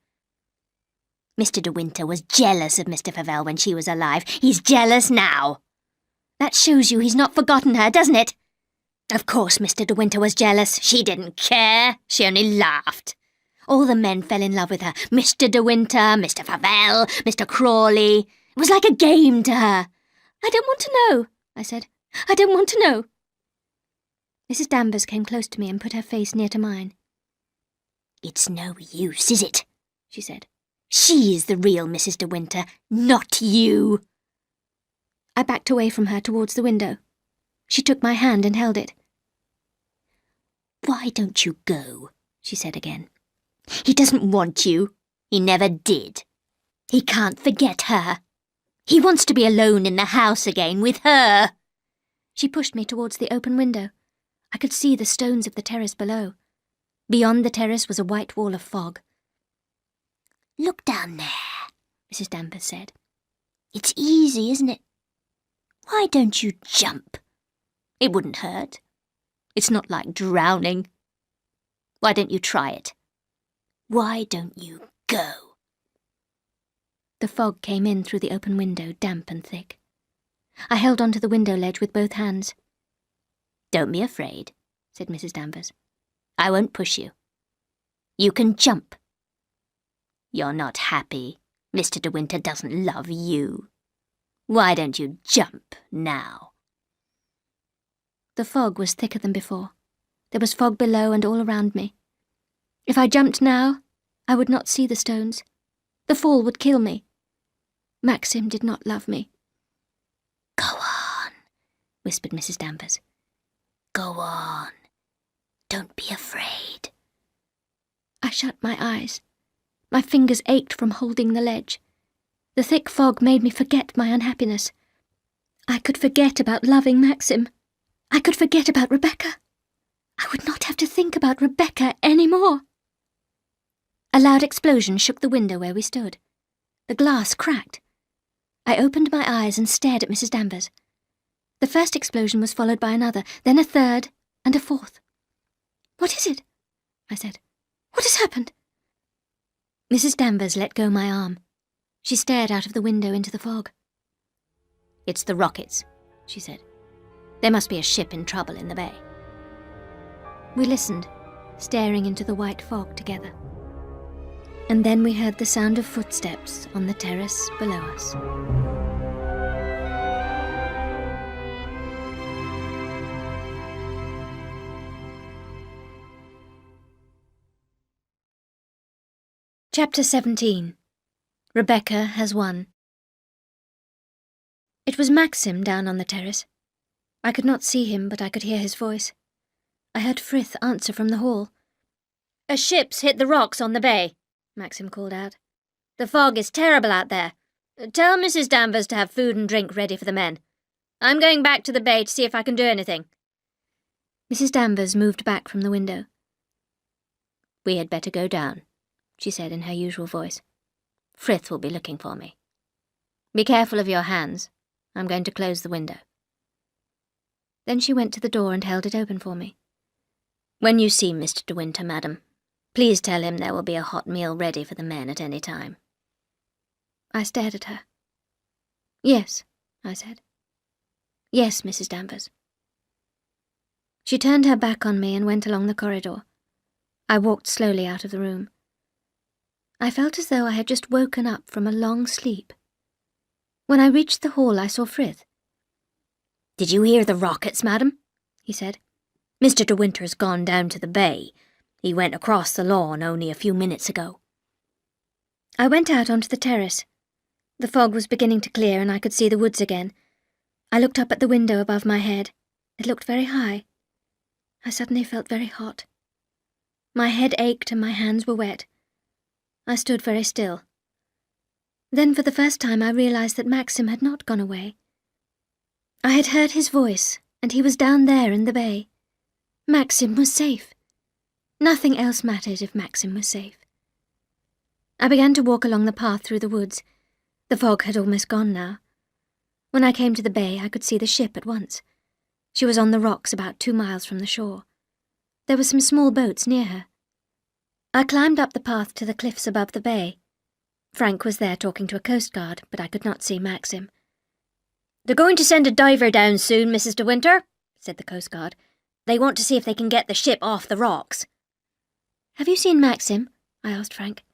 Mr. De Winter was jealous of Mr. Favell when she was alive. He's jealous now. That shows you he's not forgotten her, doesn't it? Of course Mr. De Winter was jealous. She didn't care. She only laughed. All the men fell in love with her. Mr. De Winter, Mr. Favell, Mr. Crawley. It was like a game to her. "I don't want to know," I said. "I don't want to know." Mrs. Danvers came close to me and put her face near to mine. "It's no use, is it?" she said. "She's the real Mrs. De Winter, not you." I backed away from her towards the window. She took my hand and held it. "Why don't you go?" she said again. "He doesn't want you. He never did. He can't forget her. He wants to be alone in the house again with her. She pushed me towards the open window. I could see the stones of the terrace below. Beyond the terrace was a white wall of fog. Look down there, Mrs. Danvers said. It's easy, isn't it? Why don't you jump? It wouldn't hurt. It's not like drowning. Why don't you try it? Why don't you go? The fog came in through the open window, damp and thick. I held onto the window ledge with both hands. Don't be afraid, said Mrs. Danvers. I won't push you. You can jump. You're not happy. Mr. De Winter doesn't love you. Why don't you jump now? The fog was thicker than before. There was fog below and all around me. If I jumped now, I would not see the stones. The fall would kill me. Maxim did not love me. Go on, whispered Mrs. Danvers. Go on. Don't be afraid. I shut my eyes. My fingers ached from holding the ledge. The thick fog made me forget my unhappiness. I could forget about loving Maxim. I could forget about Rebecca. I would not have to think about Rebecca any more. A loud explosion shook the window where we stood. The glass cracked. I opened my eyes and stared at Mrs. Danvers. The first explosion was followed by another, then a third, and a fourth. "What is it?" I said. "What has happened?" Mrs. Danvers let go my arm. She stared out of the window into the fog. It's the rockets, she said. There must be a ship in trouble in the bay. We listened, staring into the white fog together. And then we heard the sound of footsteps on the terrace below us. Chapter 17. Rebecca has won. It was Maxim down on the terrace. I could not see him, but I could hear his voice. I heard Frith answer from the hall. "A ship's hit the rocks on the bay," Maxim called out. "The fog is terrible out there. Tell Mrs. Danvers to have food and drink ready for the men. I'm going back to the bay to see if I can do anything." Mrs. Danvers moved back from the window. "We had better go down," she said in her usual voice. "Frith will be looking for me. Be careful of your hands. I'm going to close the window." Then she went to the door and held it open for me. "When you see Mr. De Winter, madam, please tell him there will be a hot meal ready for the men at any time." I stared at her. "Yes," I said. "Yes, Mrs. Danvers." She turned her back on me and went along the corridor. I walked slowly out of the room. I felt as though I had just woken up from a long sleep. When I reached the hall, I saw Frith. "Did you hear the rockets, madam?" he said. "Mr. De Winter's gone down to the bay. He went across the lawn only a few minutes ago." I went out onto the terrace. The fog was beginning to clear and I could see the woods again. I looked up at the window above my head. It looked very high. I suddenly felt very hot. My head ached and my hands were wet. I stood very still. Then for the first time I realized that Maxim had not gone away. I had heard his voice, and he was down there in the bay. Maxim was safe. Nothing else mattered if Maxim was safe. I began to walk along the path through the woods. The fog had almost gone now. When I came to the bay, I could see the ship at once. She was on the rocks about 2 miles from the shore. There were some small boats near her. I climbed up the path to the cliffs above the bay. Frank was there talking to a coastguard, but I could not see Maxim. "They're going to send a diver down soon, Mrs. De Winter," said the coastguard. "They want to see if they can get the ship off the rocks." "Have you seen Maxim?" I asked Frank.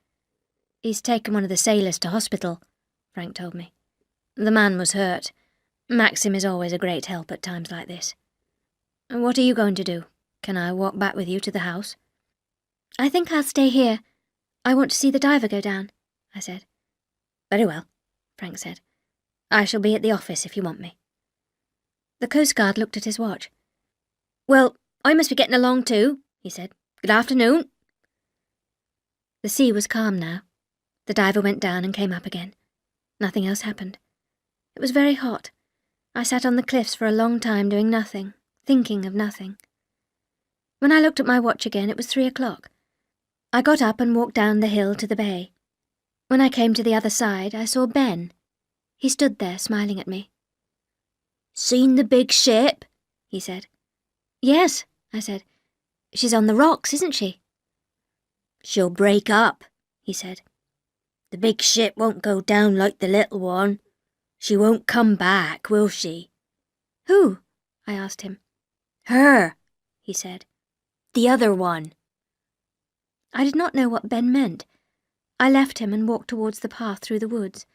"He's taken one of the sailors to hospital," Frank told me. "The man was hurt. Maxim is always a great help at times like this. What are you going to do? Can I walk back with you to the house?" "I think I'll stay here. I want to see the diver go down," I said. "Very well," Frank said. "I shall be at the office if you want me." The coastguard looked at his watch. "Well, I must be getting along too," he said. "Good afternoon." The sea was calm now. The diver went down and came up again. Nothing else happened. It was very hot. I sat on the cliffs for a long time doing nothing, thinking of nothing. When I looked at my watch again, it was 3 o'clock. I got up and walked down the hill to the bay. When I came to the other side, I saw Ben. He stood there, smiling at me. "Seen the big ship?" he said. "Yes," I said. "She's on the rocks, isn't she?" "She'll break up," he said. "The big ship won't go down like the little one. She won't come back, will she?" "Who?" I asked him. "Her," he said. "The other one." I did not know what Ben meant. I left him and walked towards the path through the woods.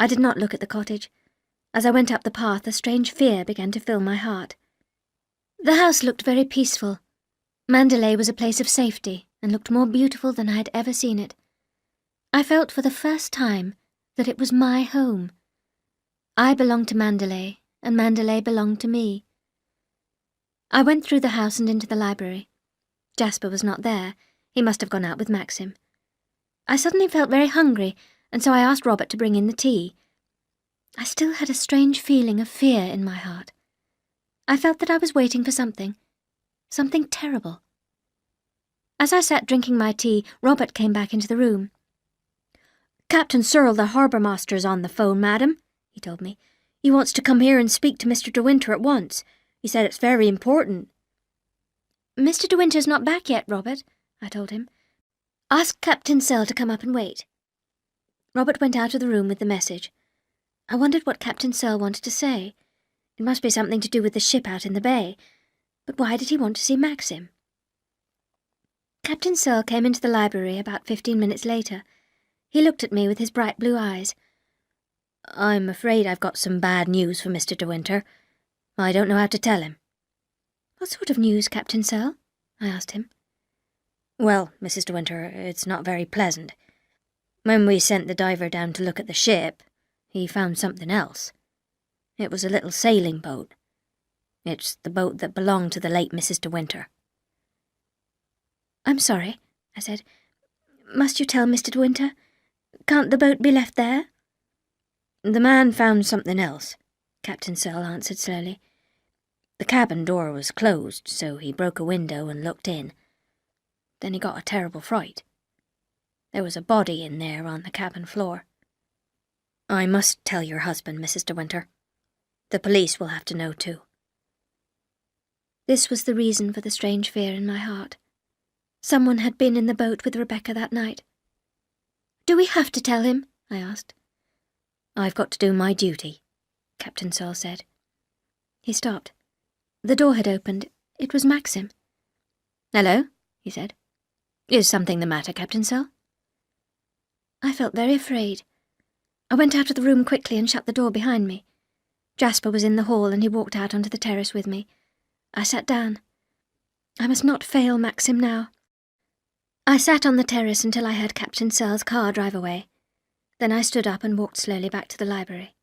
I did not look at the cottage. As I went up the path, a strange fear began to fill my heart. The house looked very peaceful. Mandalay was a place of safety and looked more beautiful than I had ever seen it. I felt for the first time that it was my home. I belonged to Mandalay, and Mandalay belonged to me. I went through the house and into the library. Jasper was not there. He must have gone out with Maxim. I suddenly felt very hungry, and so I asked Robert to bring in the tea. I still had a strange feeling of fear in my heart. I felt that I was waiting for something terrible. As I sat drinking my tea, Robert came back into the room. "Captain Searle, the harbour master's on the phone, madam," he told me. "He wants to come here and speak to Mr. De Winter at once. He said it's very important." "Mr. De Winter's not back yet, Robert," I told him. "Ask Captain Searle to come up and wait." Robert went out of the room with the message. I wondered what Captain Searle wanted to say. It must be something to do with the ship out in the bay. But why did he want to see Maxim? Captain Searle came into the library about 15 minutes later. He looked at me with his bright blue eyes. "I'm afraid I've got some bad news for Mr. De Winter. I don't know how to tell him." "What sort of news, Captain Searle?" I asked him. "Well, Mrs. De Winter, it's not very pleasant. When we sent the diver down to look at the ship, he found something else. It was a little sailing boat. It's the boat that belonged to the late Mrs. De Winter." "I'm sorry," I said. "Must you tell Mr. De Winter? Can't the boat be left there?" "The man found something else," Captain Searle answered slowly. "The cabin door was closed, so he broke a window and looked in. Then he got a terrible fright. There was a body in there on the cabin floor. I must tell your husband, Mrs. De Winter. The police will have to know too." This was the reason for the strange fear in my heart. Someone had been in the boat with Rebecca that night. "Do we have to tell him?" I asked. "I've got to do my duty," Captain Searle said. He stopped. The door had opened. It was Maxim. "Hello," he said. "Is something the matter, Captain Searle?" I felt very afraid. I went out of the room quickly and shut the door behind me. Jasper was in the hall and he walked out onto the terrace with me. I sat down. I must not fail Maxim now. I sat on the terrace until I heard Captain Searle's car drive away. Then I stood up and walked slowly back to the library.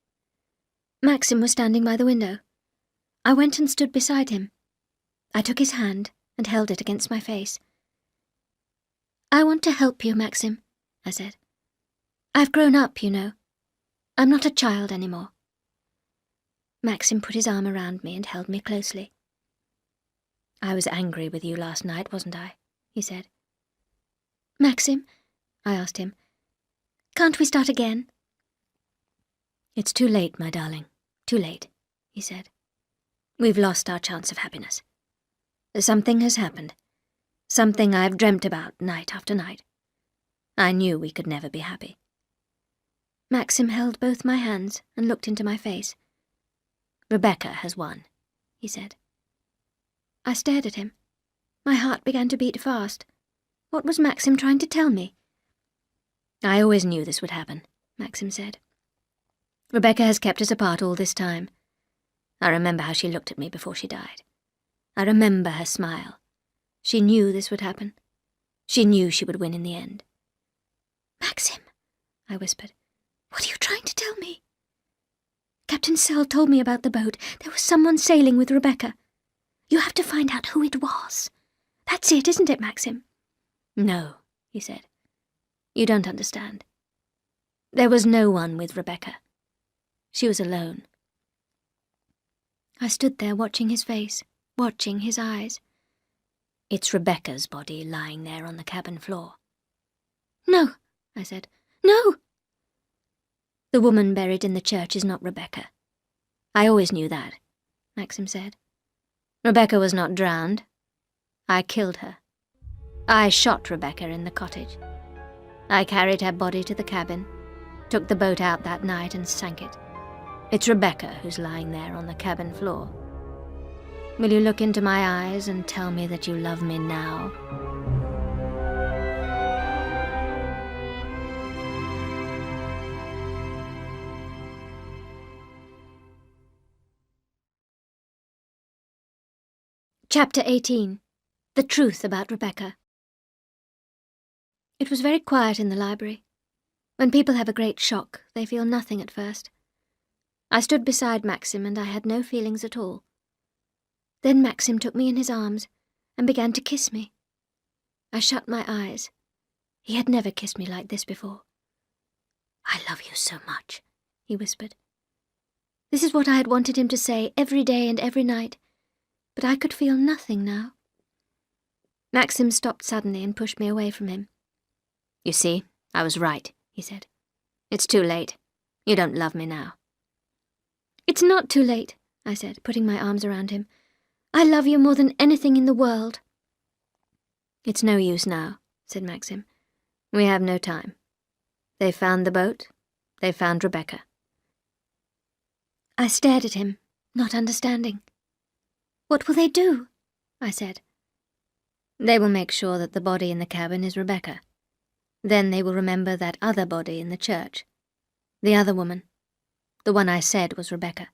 Maxim was standing by the window. I went and stood beside him. I took his hand and held it against my face. "I want to help you, Maxim," I said. "I've grown up, you know. I'm not a child anymore." Maxim put his arm around me and held me closely. "I was angry with you last night, wasn't I?" he said. "Maxim," I asked him, "can't we start again?" "It's too late, my darling, too late," he said. "We've lost our chance of happiness. Something has happened. Something I've dreamt about night after night. I knew we could never be happy." Maxim held both my hands and looked into my face. "Rebecca has won," he said. I stared at him. My heart began to beat fast. What was Maxim trying to tell me? "I always knew this would happen," Maxim said. "Rebecca has kept us apart all this time. I remember how she looked at me before she died. I remember her smile. She knew this would happen. She knew she would win in the end." "Maxim," I whispered, "what are you trying to tell me?" "Captain Searle told me about the boat. There was someone sailing with Rebecca. You have to find out who it was. That's it, isn't it, Maxim?" "No," he said. "You don't understand. There was no one with Rebecca. She was alone. I stood there watching his face, watching his eyes. It's Rebecca's body lying there on the cabin floor. No, I said. No! The woman buried in the church is not Rebecca. I always knew that, Maxim said. Rebecca was not drowned. I killed her. I shot Rebecca in the cottage. I carried her body to the cabin, took the boat out that night and sank it. It's Rebecca who's lying there on the cabin floor. Will you look into my eyes and tell me that you love me now? Chapter 18. The Truth About Rebecca. It was very quiet in the library. When people have a great shock, they feel nothing at first. I stood beside Maxim and I had no feelings at all. Then Maxim took me in his arms and began to kiss me. I shut my eyes. He had never kissed me like this before. I love you so much, he whispered. This is what I had wanted him to say every day and every night, but I could feel nothing now. Maxim stopped suddenly and pushed me away from him. You see, I was right, he said. It's too late. You don't love me now. It's not too late, I said, putting my arms around him. I love you more than anything in the world. It's no use now, said Maxim. We have no time. They found the boat. They found Rebecca. I stared at him, not understanding. What will they do? I said. They will make sure that the body in the cabin is Rebecca. Then they will remember that other body in the church. The other woman. The one I said was Rebecca.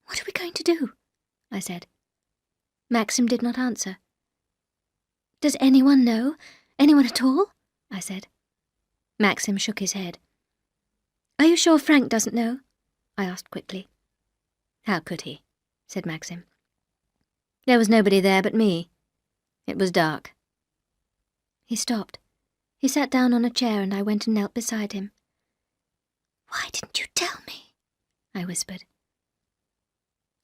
What are we going to do? I said. Maxim did not answer. Does anyone know? Anyone at all? I said. Maxim shook his head. Are you sure Frank doesn't know? I asked quickly. How could he? Said Maxim. There was nobody there but me. It was dark. He stopped. He sat down on a chair and I went and knelt beside him. Why didn't you tell me? I whispered.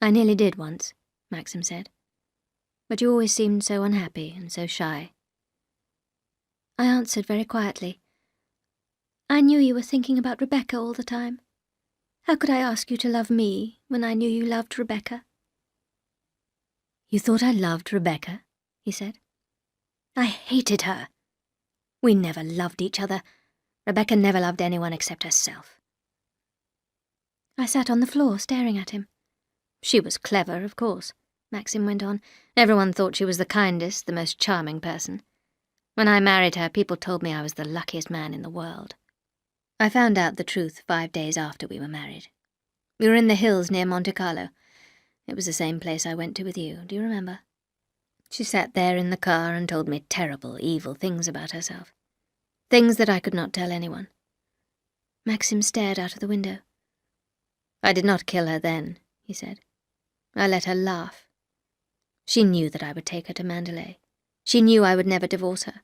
I nearly did once, Maxim said. But you always seemed so unhappy and so shy. I answered very quietly. I knew you were thinking about Rebecca all the time. How could I ask you to love me when I knew you loved Rebecca? You thought I loved Rebecca? He said. I hated her. We never loved each other. Rebecca never loved anyone except herself. I sat on the floor staring at him. She was clever, of course, Maxim went on. Everyone thought she was the kindest, the most charming person. When I married her, people told me I was the luckiest man in the world. I found out the truth 5 days after we were married. We were in the hills near Monte Carlo. It was the same place I went to with you, do you remember? She sat there in the car and told me terrible, evil things about herself. Things that I could not tell anyone. Maxim stared out of the window. I did not kill her then, he said. I let her laugh. She knew that I would take her to Mandalay. She knew I would never divorce her.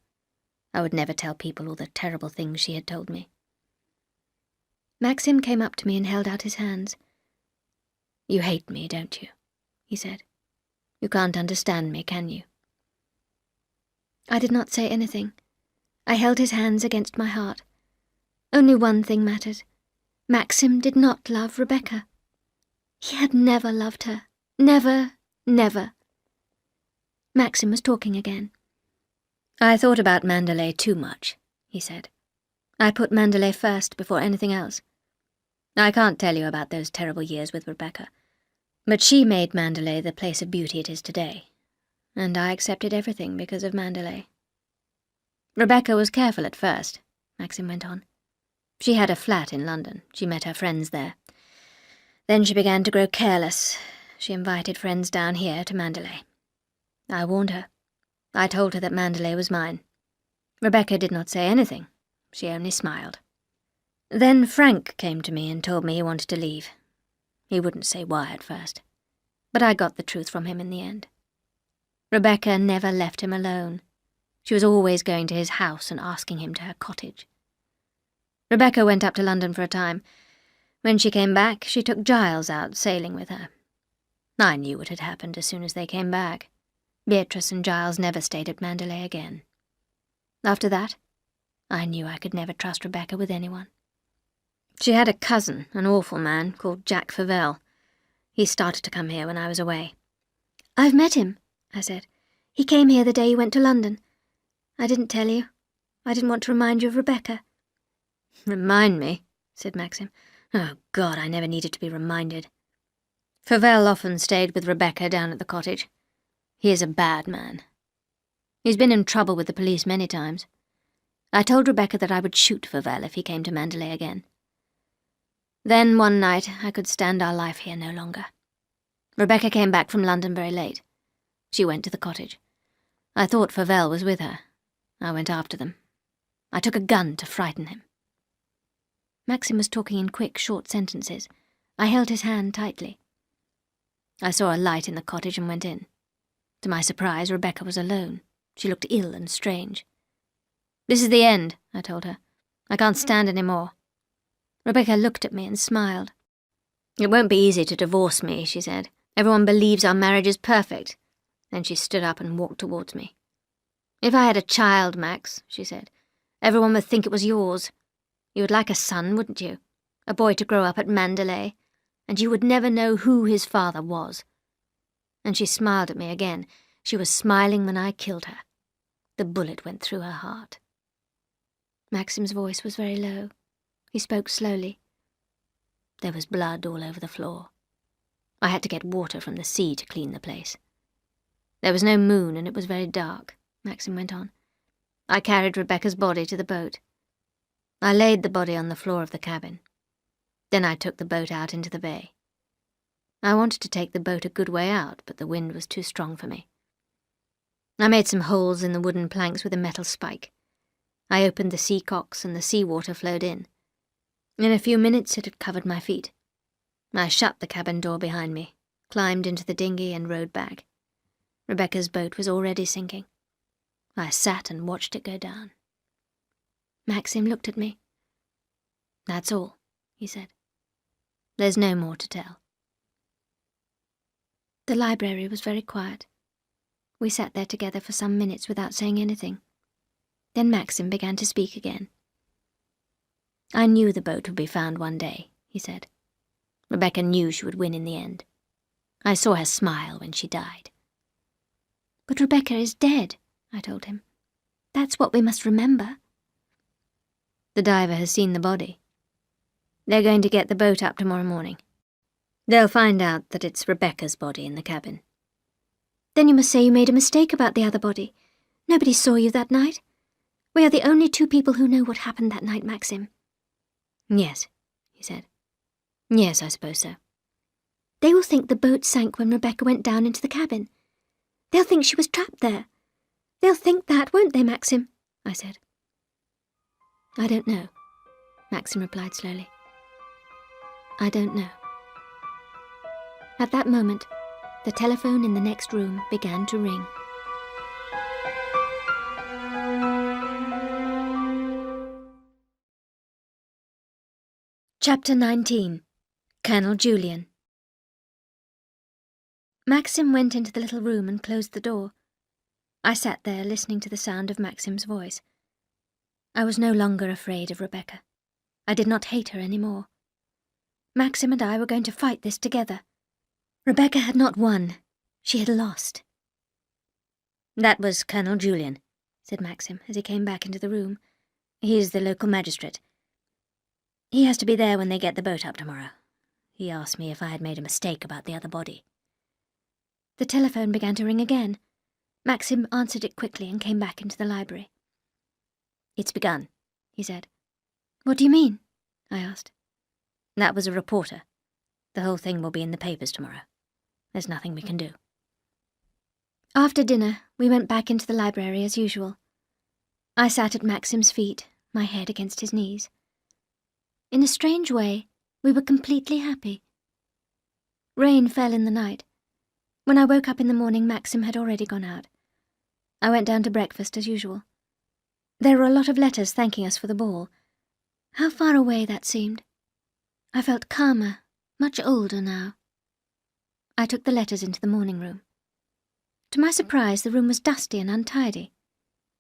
I would never tell people all the terrible things she had told me. Maxim came up to me and held out his hands. You hate me, don't you? He said. You can't understand me, can you? I did not say anything. I held his hands against my heart. Only one thing mattered. Maxim did not love Rebecca. He had never loved her. Never, never. Maxim was talking again. I thought about Mandalay too much, he said. I put Mandalay first before anything else. I can't tell you about those terrible years with Rebecca, but she made Mandalay the place of beauty it is today, and I accepted everything because of Mandalay. Rebecca was careful at first, Maxim went on. She had a flat in London. She met her friends there. Then she began to grow careless. She invited friends down here to Mandalay. I warned her. I told her that Mandalay was mine. Rebecca did not say anything. She only smiled. Then Frank came to me and told me he wanted to leave. He wouldn't say why at first, but I got the truth from him in the end. Rebecca never left him alone. She was always going to his house and asking him to her cottage. Rebecca went up to London for a time, When she came back, she took Giles out sailing with her. I knew what had happened as soon as they came back. Beatrice and Giles never stayed at Mandalay again. After that, I knew I could never trust Rebecca with anyone. She had a cousin, an awful man, called Jack Favell. He started to come here when I was away. "I've met him," I said. "He came here the day you went to London. I didn't tell you. I didn't want to remind you of Rebecca." "Remind me?" said Maxim. "Oh, God, I never needed to be reminded. Favell often stayed with Rebecca down at the cottage. He is a bad man. He's been in trouble with the police many times. I told Rebecca that I would shoot Favell if he came to Mandalay again. Then one night I could stand our life here no longer. Rebecca came back from London very late. She went to the cottage. I thought Favell was with her. I went after them. I took a gun to frighten him." Maxim was talking in quick, short sentences. I held his hand tightly. I saw a light in the cottage and went in. To my surprise, Rebecca was alone. She looked ill and strange. "This is the end," I told her. "I can't stand any more." Rebecca looked at me and smiled. "It won't be easy to divorce me," she said. "Everyone believes our marriage is perfect." Then she stood up and walked towards me. "If I had a child, Max," she said, "everyone would think it was yours. You would like a son, wouldn't you? A boy to grow up at Mandalay, and you would never know who his father was." And she smiled at me again. She was smiling when I killed her. The bullet went through her heart. Maxim's voice was very low. He spoke slowly. There was blood all over the floor. I had to get water from the sea to clean the place. There was no moon and it was very dark, Maxim went on. I carried Rebecca's body to the boat. I laid the body on the floor of the cabin. Then I took the boat out into the bay. I wanted to take the boat a good way out, but the wind was too strong for me. I made some holes in the wooden planks with a metal spike. I opened the sea cocks and the sea water flowed in. In a few minutes it had covered my feet. I shut the cabin door behind me, climbed into the dinghy and rowed back. Rebecca's boat was already sinking. I sat and watched it go down. Maxim looked at me. "That's all," he said. "There's no more to tell." The library was very quiet. We sat there together for some minutes without saying anything. Then Maxim began to speak again. "I knew the boat would be found one day," he said. "Rebecca knew she would win in the end. I saw her smile when she died." "But Rebecca is dead," I told him. "That's what we must remember." "The diver has seen the body. They're going to get the boat up tomorrow morning. They'll find out that it's Rebecca's body in the cabin." "Then you must say you made a mistake about the other body. Nobody saw you that night. We are the only two people who know what happened that night, Maxim." "Yes," he said. "Yes, I suppose so." "They will think the boat sank when Rebecca went down into the cabin. They'll think she was trapped there. They'll think that, won't they, Maxim?" I said. "I don't know," Maxim replied slowly. "I don't know." At that moment, the telephone in the next room began to ring. Chapter 19. Colonel Julian. Maxim went into the little room and closed the door. I sat there listening to the sound of Maxim's voice. I was no longer afraid of Rebecca. I did not hate her any more. Maxim and I were going to fight this together. Rebecca had not won. She had lost. "That was Colonel Julian," said Maxim as he came back into the room. "He's the local magistrate. He has to be there when they get the boat up tomorrow. He asked me if I had made a mistake about the other body." The telephone began to ring again. Maxim answered it quickly and came back into the library. "It's begun," he said. "What do you mean?" I asked. "That was a reporter. The whole thing will be in the papers tomorrow. There's nothing we can do." After dinner, we went back into the library as usual. I sat at Maxim's feet, my head against his knees. In a strange way, we were completely happy. Rain fell in the night. When I woke up in the morning, Maxim had already gone out. I went down to breakfast as usual. There were a lot of letters thanking us for the ball. How far away that seemed. I felt calmer, much older now. I took the letters into the morning room. To my surprise, the room was dusty and untidy.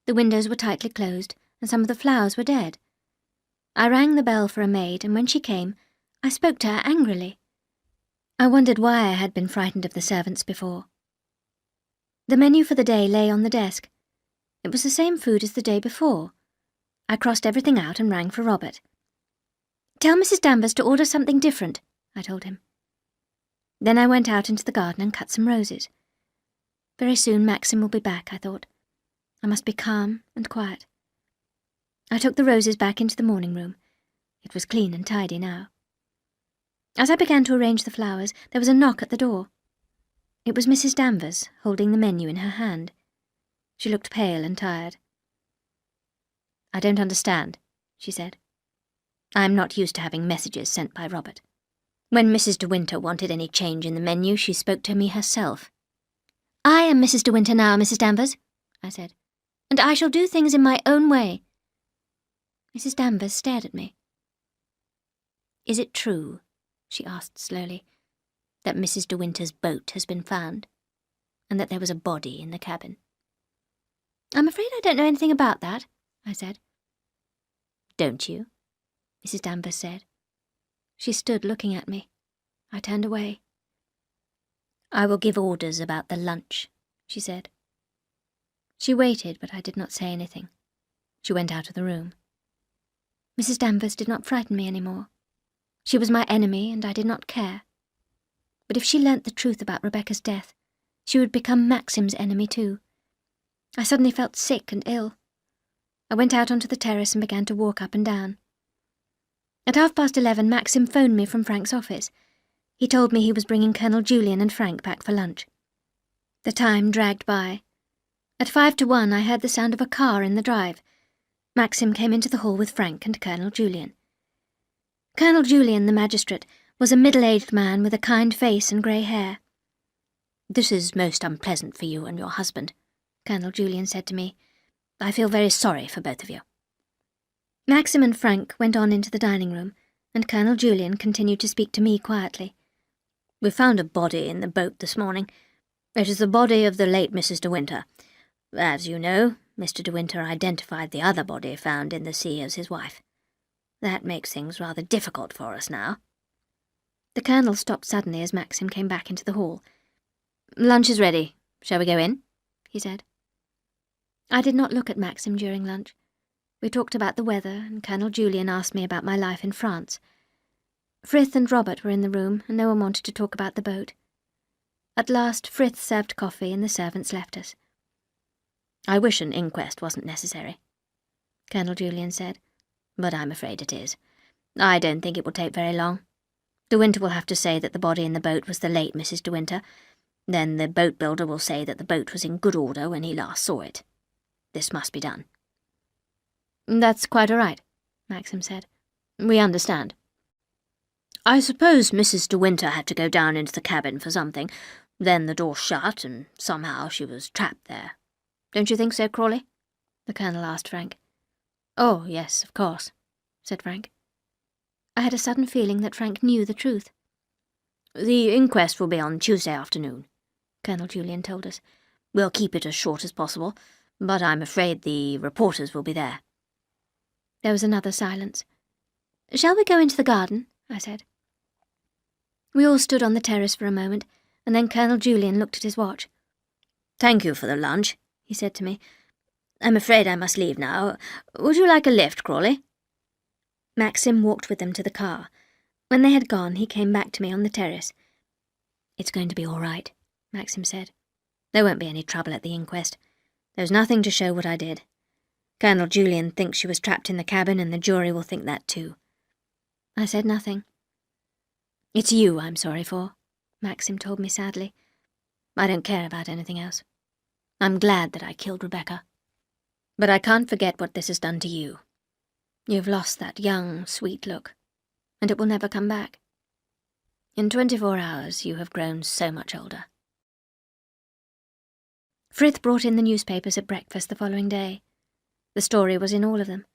The windows were tightly closed, and some of the flowers were dead. I rang the bell for a maid, and when she came, I spoke to her angrily. I wondered why I had been frightened of the servants before. The menu for the day lay on the desk. It was the same food as the day before. I crossed everything out and rang for Robert. "Tell Mrs. Danvers to order something different," I told him. Then I went out into the garden and cut some roses. Very soon Maxim will be back, I thought. I must be calm and quiet. I took the roses back into the morning room. It was clean and tidy now. As I began to arrange the flowers, there was a knock at the door. It was Mrs. Danvers, holding the menu in her hand. She looked pale and tired. "I don't understand," she said. "I am not used to having messages sent by Robert. When Mrs. De Winter wanted any change in the menu, she spoke to me herself." "I am Mrs. De Winter now, Mrs. Danvers," I said, "and I shall do things in my own way." Mrs. Danvers stared at me. "Is it true," she asked slowly, "that Mrs. De Winter's boat has been found, and that there was a body in the cabin?" "I'm afraid I don't know anything about that," I said. "Don't you?" Mrs. Danvers said. She stood looking at me. I turned away. "I will give orders about the lunch," she said. She waited, but I did not say anything. She went out of the room. Mrs. Danvers did not frighten me any more. She was my enemy, and I did not care. But if she learnt the truth about Rebecca's death, she would become Maxim's enemy too. I suddenly felt sick and ill. I went out onto the terrace and began to walk up and down. At 11:30, Maxim phoned me from Frank's office. He told me he was bringing Colonel Julian and Frank back for lunch. The time dragged by. At 1:55, I heard the sound of a car in the drive. Maxim came into the hall with Frank and Colonel Julian. Colonel Julian, the magistrate, was a middle-aged man with a kind face and grey hair. "This is most unpleasant for you and your husband," Colonel Julian said to me. "I feel very sorry for both of you." Maxim and Frank went on into the dining room, and Colonel Julian continued to speak to me quietly. "We found a body in the boat this morning. It is the body of the late Mrs. De Winter. As you know, Mr. De Winter identified the other body found in the sea as his wife. That makes things rather difficult for us now." The Colonel stopped suddenly as Maxim came back into the hall. "Lunch is ready. Shall we go in?" he said. I did not look at Maxim during lunch. We talked about the weather, and Colonel Julian asked me about my life in France. Frith and Robert were in the room, and no one wanted to talk about the boat. At last Frith served coffee, and the servants left us. "I wish an inquest wasn't necessary," Colonel Julian said, "but I'm afraid it is. I don't think it will take very long. De Winter will have to say that the body in the boat was the late Mrs. De Winter. Then the boat builder will say that the boat was in good order when he last saw it. This must be done." "That's quite all right," Maxim said. "We understand." "I suppose Mrs. De Winter had to go down into the cabin for something. Then the door shut, and somehow she was trapped there. Don't you think so, Crawley?" the Colonel asked Frank. "Oh, yes, of course," said Frank. I had a sudden feeling that Frank knew the truth. "The inquest will be on Tuesday afternoon," Colonel Julian told us. "We'll keep it as short as possible, but I'm afraid the reporters will be there." There was another silence. "Shall we go into the garden?" I said. We all stood on the terrace for a moment, and then Colonel Julian looked at his watch. "Thank you for the lunch," he said to me. "I'm afraid I must leave now. Would you like a lift, Crawley?" Maxim walked with them to the car. When they had gone, he came back to me on the terrace. "It's going to be all right," Maxim said. "There won't be any trouble at the inquest. There's nothing to show what I did. Colonel Julian thinks she was trapped in the cabin, and the jury will think that too." I said nothing. "It's you I'm sorry for," Maxim told me sadly. "I don't care about anything else. I'm glad that I killed Rebecca. But I can't forget what this has done to you. You've lost that young, sweet look, and it will never come back. In 24 hours you have grown so much older." Frith brought in the newspapers at breakfast the following day. The story was in all of them.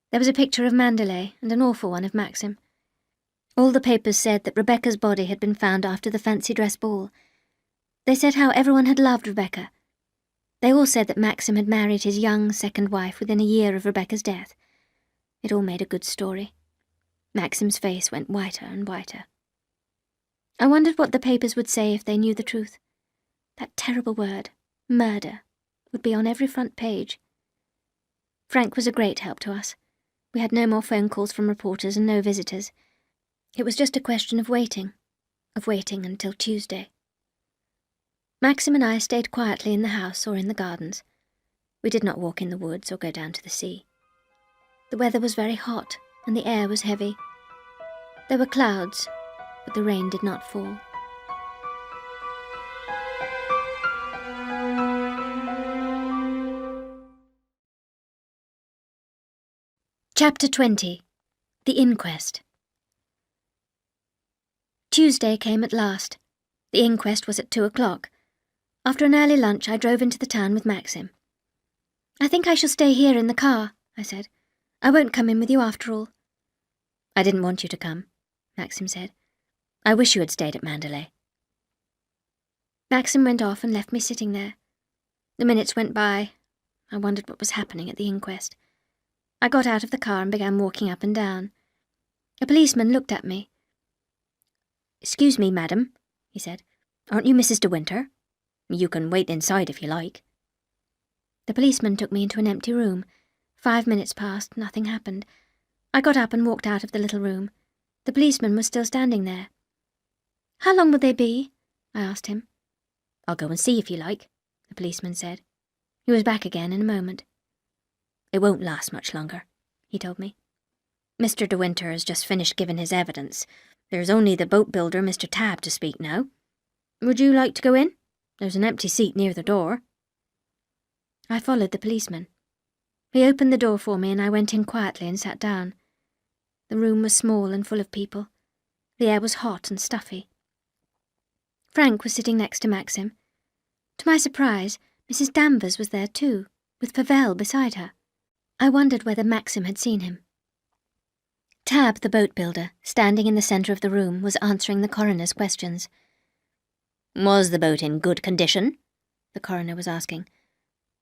There was a picture of Mandalay and an awful one of Maxim. All the papers said that Rebecca's body had been found after the fancy dress ball. They said how everyone had loved Rebecca. They all said that Maxim had married his young second wife within a year of Rebecca's death. It all made a good story. Maxim's face went whiter and whiter. I wondered what the papers would say if they knew the truth. That terrible word, murder, would be on every front page. Frank was a great help to us. We had no more phone calls from reporters and no visitors. It was just a question of waiting until Tuesday. Maxim and I stayed quietly in the house or in the gardens. We did not walk in the woods or go down to the sea. The weather was very hot and the air was heavy. There were clouds, but the rain did not fall. Chapter 20. The Inquest. Tuesday came at last. The inquest was at 2:00. After an early lunch, I drove into the town with Maxim. "I think I shall stay here in the car," I said. "I won't come in with you after all." "I didn't want you to come," Maxim said. "I wish you had stayed at Mandalay." Maxim went off and left me sitting there. The minutes went by. I wondered what was happening at the inquest. I got out of the car and began walking up and down. A policeman looked at me. "Excuse me, madam," he said. "Aren't you Mrs. De Winter? You can wait inside if you like." The policeman took me into an empty room. 5 minutes passed, nothing happened. I got up and walked out of the little room. The policeman was still standing there. "How long will they be?" I asked him. "I'll go and see if you like," the policeman said. He was back again in a moment. "It won't last much longer," he told me. "Mr. De Winter has just finished giving his evidence. There's only the boat builder, Mr. Tabb, to speak now. Would you like to go in? There's an empty seat near the door." I followed the policeman. He opened the door for me and I went in quietly and sat down. The room was small and full of people. The air was hot and stuffy. Frank was sitting next to Maxim. To my surprise, Mrs. Danvers was there too, with Pavel beside her. I wondered whether Maxim had seen him. Tabb, the boat builder, standing in the centre of the room, was answering the coroner's questions. "Was the boat in good condition?" the coroner was asking.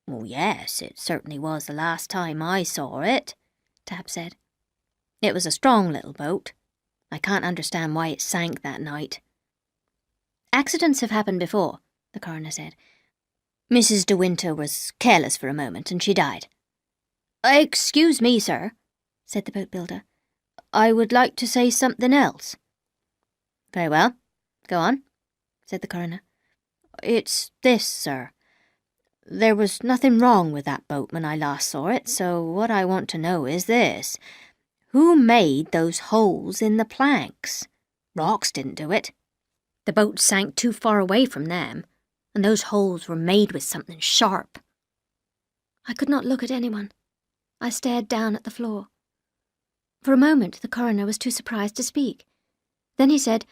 "Oh, yes, it certainly was the last time I saw it," Tabb said. "It was a strong little boat. I can't understand why it sank that night." "Accidents have happened before," the coroner said. "Mrs. De Winter was careless for a moment and she died." "Excuse me, sir," said the boat builder. "I would like to say something else." "Very well. Go on," said the coroner. "It's this, sir. There was nothing wrong with that boat when I last saw it, so what I want to know is this. Who made those holes in the planks? Rocks didn't do it. The boat sank too far away from them, and those holes were made with something sharp." I could not look at anyone. I stared down at the floor. For a moment the coroner was too surprised to speak. Then he said,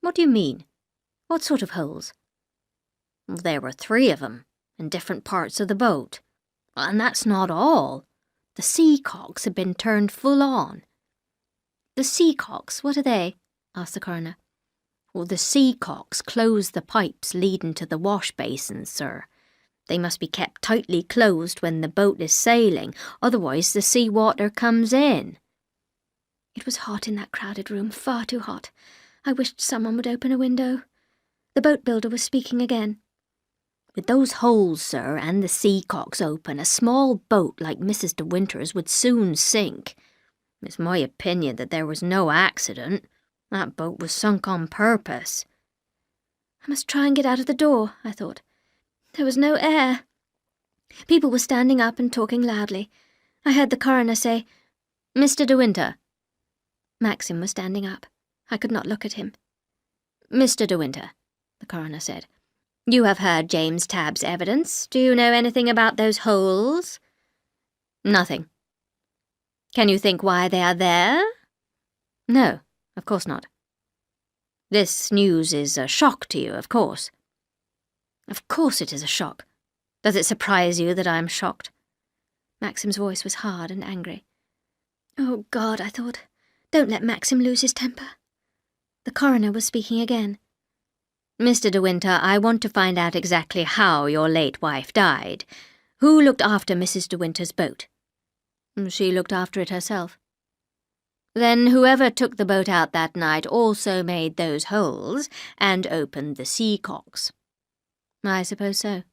"What do you mean? What sort of holes?" "There were 3 of them, in different parts of the boat. And that's not all. The sea-cocks had been turned full on." "The sea-cocks, what are they?" asked the coroner. "Well, the sea-cocks close the pipes leading to the wash basins, sir. They must be kept tightly closed when the boat is sailing, otherwise the sea water comes in." It was hot in that crowded room, far too hot. I wished someone would open a window. The boat builder was speaking again. "With those holes, sir, and the sea-cocks open, a small boat like Mrs. De Winter's would soon sink. It's my opinion that there was no accident. That boat was sunk on purpose." I must try and get out of the door, I thought. There was no air. People were standing up and talking loudly. I heard the coroner say, "Mr. De Winter." Maxim was standing up. I could not look at him. "Mr. De Winter," the coroner said, "you have heard James Tabb's evidence. Do you know anything about those holes?" "Nothing." "Can you think why they are there?" "No, of course not." "This news is a shock to you, of course." "Of course it is a shock. Does it surprise you that I am shocked?" Maxim's voice was hard and angry. "Oh, God," I thought, Don't let Maxim lose his temper. The coroner was speaking again. Mr. De Winter, I want to find out exactly how your late wife died. Who looked after Mrs. De Winter's boat? She looked after it herself. Then whoever took the boat out that night also made those holes and opened the sea cocks. I suppose so.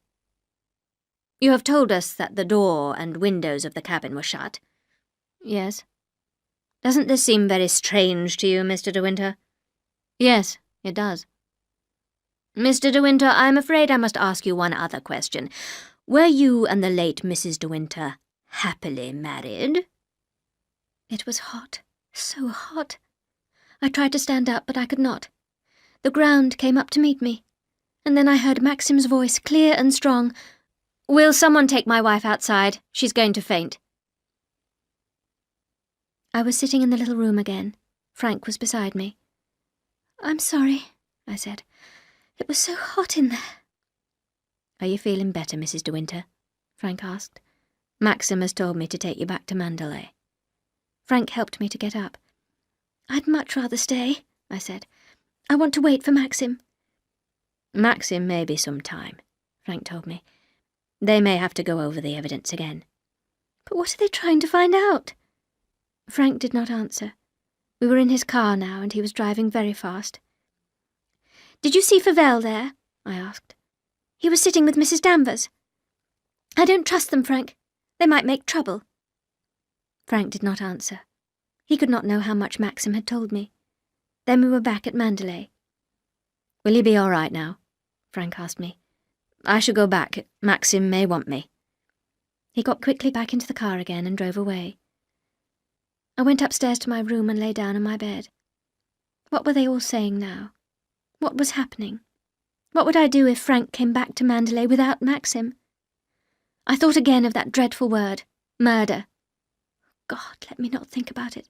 You have told us that the door and windows of the cabin were shut. Yes. Doesn't this seem very strange to you, Mr. De Winter? Yes, it does. Mr. De Winter, I'm afraid I must ask you one other question. Were you and the late Mrs. De Winter happily married? It was hot, so hot. I tried to stand up, but I could not. The ground came up to meet me, and then I heard Maxim's voice, clear and strong. Will someone take my wife outside? She's going to faint. I was sitting in the little room again. Frank was beside me. I'm sorry, I said. It was so hot in there. Are you feeling better, Mrs. De Winter? Frank asked. Maxim has told me to take you back to Mandalay. Frank helped me to get up. I'd much rather stay, I said. I want to wait for Maxim. Maxim may be some time, Frank told me. They may have to go over the evidence again. But what are they trying to find out? Frank did not answer. We were in his car now, and he was driving very fast. Did you see Favell there? I asked. He was sitting with Mrs. Danvers. I don't trust them, Frank. They might make trouble. Frank did not answer. He could not know how much Maxim had told me. Then we were back at Mandalay. Will you be all right now? Frank asked me. I shall go back. Maxim may want me. He got quickly back into the car again and drove away. I went upstairs to my room and lay down on my bed. What were they all saying now? What was happening? What would I do if Frank came back to Mandalay without Maxim? I thought again of that dreadful word, murder. God, let me not think about it.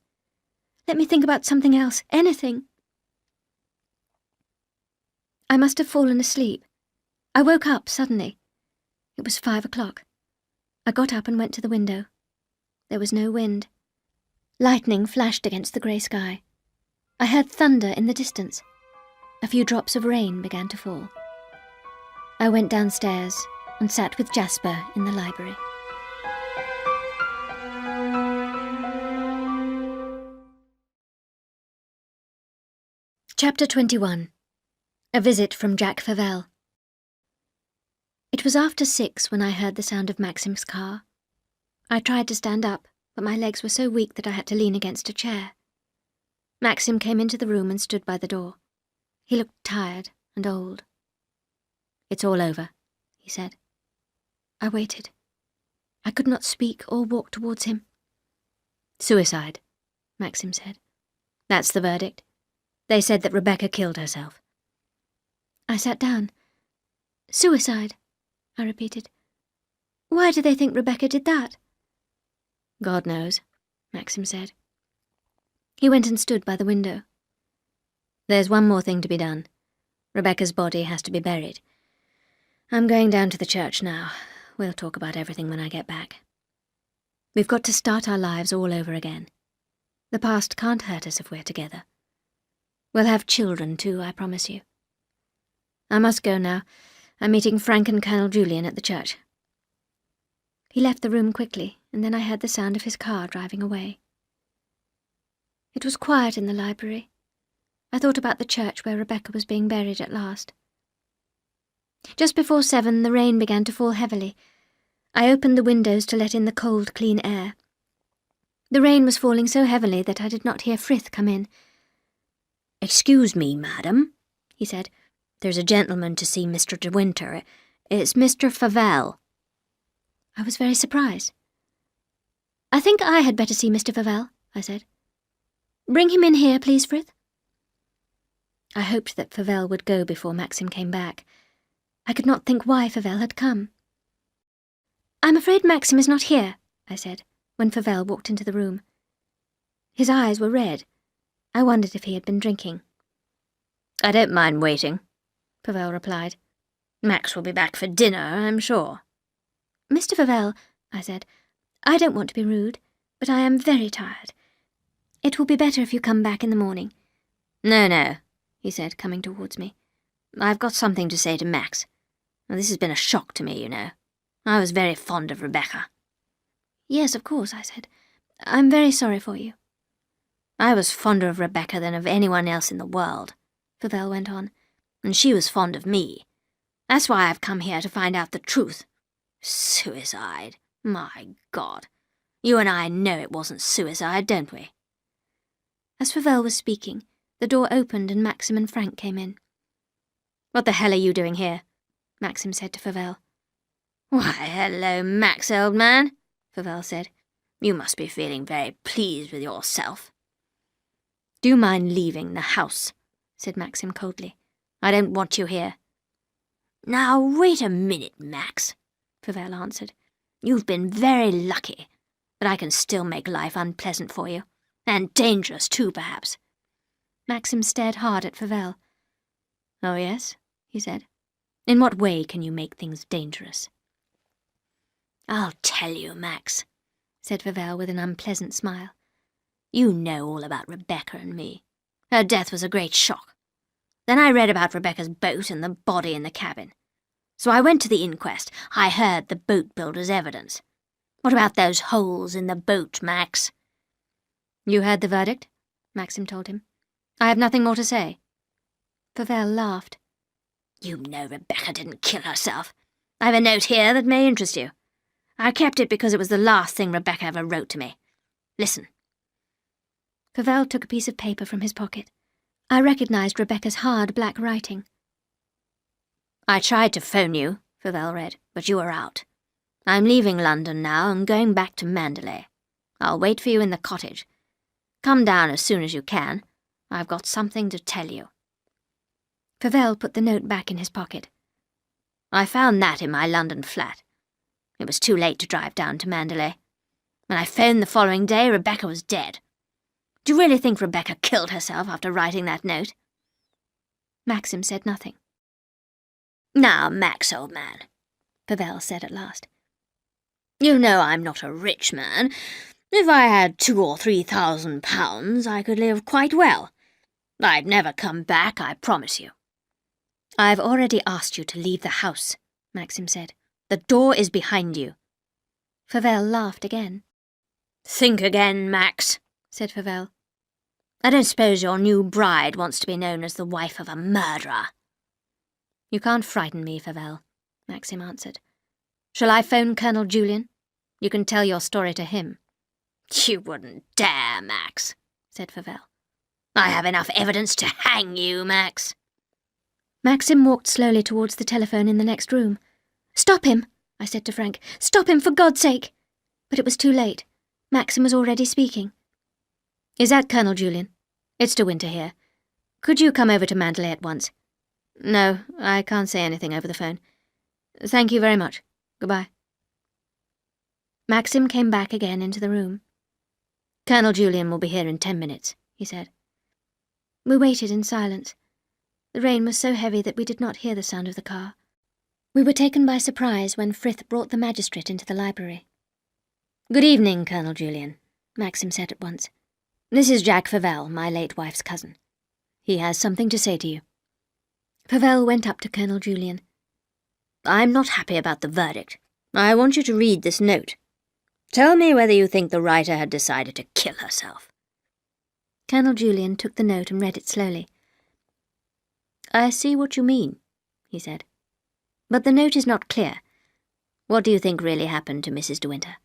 Let me think about something else, anything. I must have fallen asleep. I woke up suddenly. It was 5 o'clock. I got up and went to the window. There was no wind. Lightning flashed against the grey sky. I heard thunder in the distance. A few drops of rain began to fall. I went downstairs and sat with Jasper in the library. Chapter 21. A visit from Jack Favell. It was after 6 when I heard the sound of Maxim's car. I tried to stand up, but my legs were so weak that I had to lean against a chair. Maxim came into the room and stood by the door. He looked tired and old. It's all over, he said. I waited. I could not speak or walk towards him. Suicide, Maxim said. That's the verdict. They said that Rebecca killed herself. I sat down. Suicide, I repeated. Why do they think Rebecca did that? God knows, Maxim said. He went and stood by the window. There's one more thing to be done. Rebecca's body has to be buried. I'm going down to the church now. We'll talk about everything when I get back. We've got to start our lives all over again. The past can't hurt us if we're together. We'll have children too, I promise you. I must go now. I'm meeting Frank and Colonel Julian at the church. He left the room quickly, and then I heard the sound of his car driving away. It was quiet in the library. I thought about the church where Rebecca was being buried at last. Just before 7, the rain began to fall heavily. I opened the windows to let in the cold, clean air. The rain was falling so heavily that I did not hear Frith come in. "Excuse me, madam," he said. "There's a gentleman to see Mr. De Winter. It's Mr. Favell." I was very surprised. "I think I had better see Mr. Favell," I said. "Bring him in here, please, Frith." I hoped that Favell would go before Maxim came back. I could not think why Favell had come. "I'm afraid Maxim is not here," I said, when Favell walked into the room. His eyes were red. I wondered if he had been drinking. "I don't mind waiting," Favell replied. "Max will be back for dinner, I'm sure." "Mr. Favell," I said, "I don't want to be rude, but I am very tired. It will be better if you come back in the morning. No, he said, coming towards me. I've got something to say to Max. Now, this has been a shock to me, you know. I was very fond of Rebecca. Yes, of course, I said. I'm very sorry for you. I was fonder of Rebecca than of anyone else in the world, Fauvel went on, and she was fond of me. That's why I've come here to find out the truth. Suicide. My God. You and I know it wasn't suicide, don't we? As Fauvel was speaking, the door opened and Maxim and Frank came in. What the hell are you doing here? Maxim said to Fauvel. Why, hello, Max, old man, Fauvel said. You must be feeling very pleased with yourself. Do you mind leaving the house? Said Maxim coldly. I don't want you here. Now, wait a minute, Max, Fauvel answered. You've been very lucky, but I can still make life unpleasant for you, and dangerous too, perhaps. Maxim stared hard at Fauvel. Oh, yes, he said. In what way can you make things dangerous? I'll tell you, Max, said Fauvel with an unpleasant smile. You know all about Rebecca and me. Her death was a great shock. Then I read about Rebecca's boat and the body in the cabin. So I went to the inquest. I heard the boat builder's evidence. What about those holes in the boat, Max? You heard the verdict? Maxim told him. I have nothing more to say. Fauvel laughed. You know Rebecca didn't kill herself. I have a note here that may interest you. I kept it because it was the last thing Rebecca ever wrote to me. Listen. Fauvel took a piece of paper from his pocket. I recognized Rebecca's hard black writing. I tried to phone you, Fauvel read, but you were out. I'm leaving London now and going back to Mandalay. I'll wait for you in the cottage. Come down as soon as you can. I've got something to tell you. Fauvel put the note back in his pocket. I found that in my London flat. It was too late to drive down to Mandalay. When I phoned the following day, Rebecca was dead. Do you really think Rebecca killed herself after writing that note? Maxim said nothing. Now, Max, old man, Fauvel said at last. You know I'm not a rich man. If I had 2,000 or 3,000 pounds, I could live quite well. I'd never come back, I promise you. I've already asked you to leave the house, Maxim said. The door is behind you. Fauvel laughed again. Think again, Max, said Fauvel. I don't suppose your new bride wants to be known as the wife of a murderer. You can't frighten me, Fauvel, Maxim answered. Shall I phone Colonel Julian? You can tell your story to him. You wouldn't dare, Max, said Fauvel. I have enough evidence to hang you, Max. Maxim walked slowly towards the telephone in the next room. Stop him, I said to Frank. Stop him, for God's sake. But it was too late. Maxim was already speaking. Is that Colonel Julian? It's De Winter here. Could you come over to Mandalay at once? No, I can't say anything over the phone. Thank you very much. Goodbye. Maxim came back again into the room. Colonel Julian will be here in 10 minutes, he said. We waited in silence. The rain was so heavy that we did not hear the sound of the car. We were taken by surprise when Frith brought the magistrate into the library. Good evening, Colonel Julian, Maxim said at once. This is Jack Fauvel, my late wife's cousin. He has something to say to you. Fauvel went up to Colonel Julian. I'm not happy about the verdict. I want you to read this note. Tell me whether you think the writer had decided to kill herself. Colonel Julian took the note and read it slowly. I see what you mean, he said. But the note is not clear. What do you think really happened to Mrs. De Winter?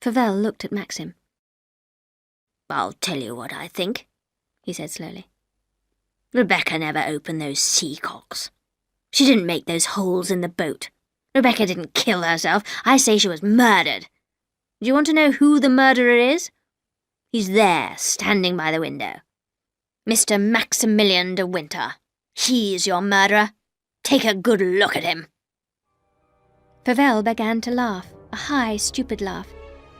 Fauvel looked at Maxim. I'll tell you what I think, he said slowly. Rebecca never opened those seacocks. She didn't make those holes in the boat. Rebecca didn't kill herself. I say she was murdered. Do you want to know who the murderer is? He's there, standing by the window. Mr. Maximilian de Winter. He's your murderer. Take a good look at him. Fauvel began to laugh, a high, stupid laugh,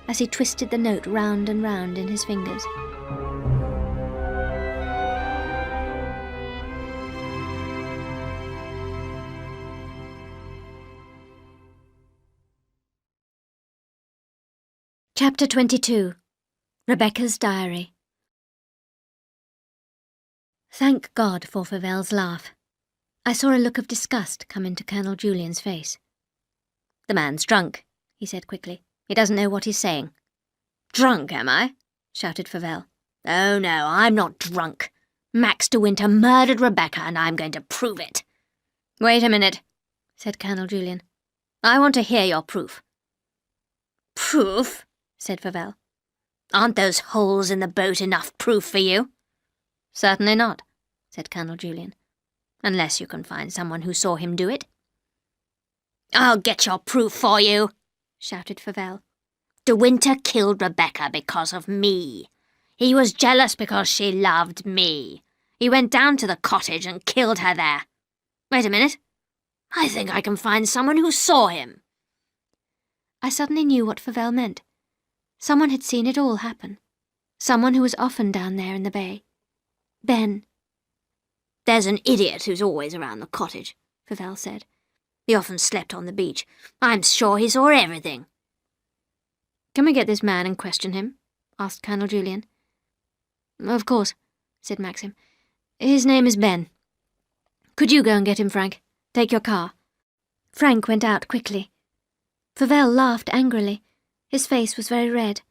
as he twisted the note round and round in his fingers. Chapter 22. Rebecca's diary. Thank God for Favel's laugh. I saw a look of disgust come into Colonel Julian's face. "The man's drunk," he said quickly. "He doesn't know what he's saying." "Drunk, am I?" shouted Favel. "Oh no, I'm not drunk. Max de Winter murdered Rebecca, and I'm going to prove it." "Wait a minute," said Colonel Julian. "I want to hear your proof." "Proof?" said Favel. "Aren't those holes in the boat enough proof for you?" "Certainly not," said Colonel Julian. "Unless you can find someone who saw him do it." "I'll get your proof for you," shouted Favel. "De Winter killed Rebecca because of me. He was jealous because she loved me. He went down to the cottage and killed her there. Wait a minute. I think I can find someone who saw him." I suddenly knew what Favel meant. Someone had seen it all happen. Someone who was often down there in the bay. Ben. "There's an idiot who's always around the cottage," Favel said. "He often slept on the beach. I'm sure he saw everything." "Can we get this man and question him?" asked Colonel Julian. "Of course," said Maxim. "His name is Ben. Could you go and get him, Frank? Take your car." Frank went out quickly. Favel laughed angrily. His face was very red.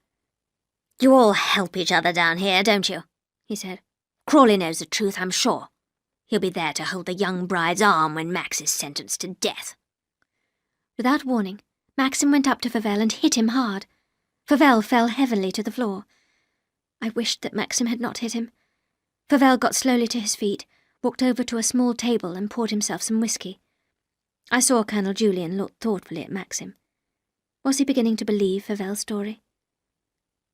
"You all help each other down here, don't you?" he said. "Crawley knows the truth, I'm sure. He'll be there to hold the young bride's arm when Max is sentenced to death." Without warning, Maxim went up to Favel and hit him hard. Favel fell heavily to the floor. I wished that Maxim had not hit him. Favel got slowly to his feet, walked over to a small table and poured himself some whiskey. I saw Colonel Julian look thoughtfully at Maxim. Was he beginning to believe Favel's story?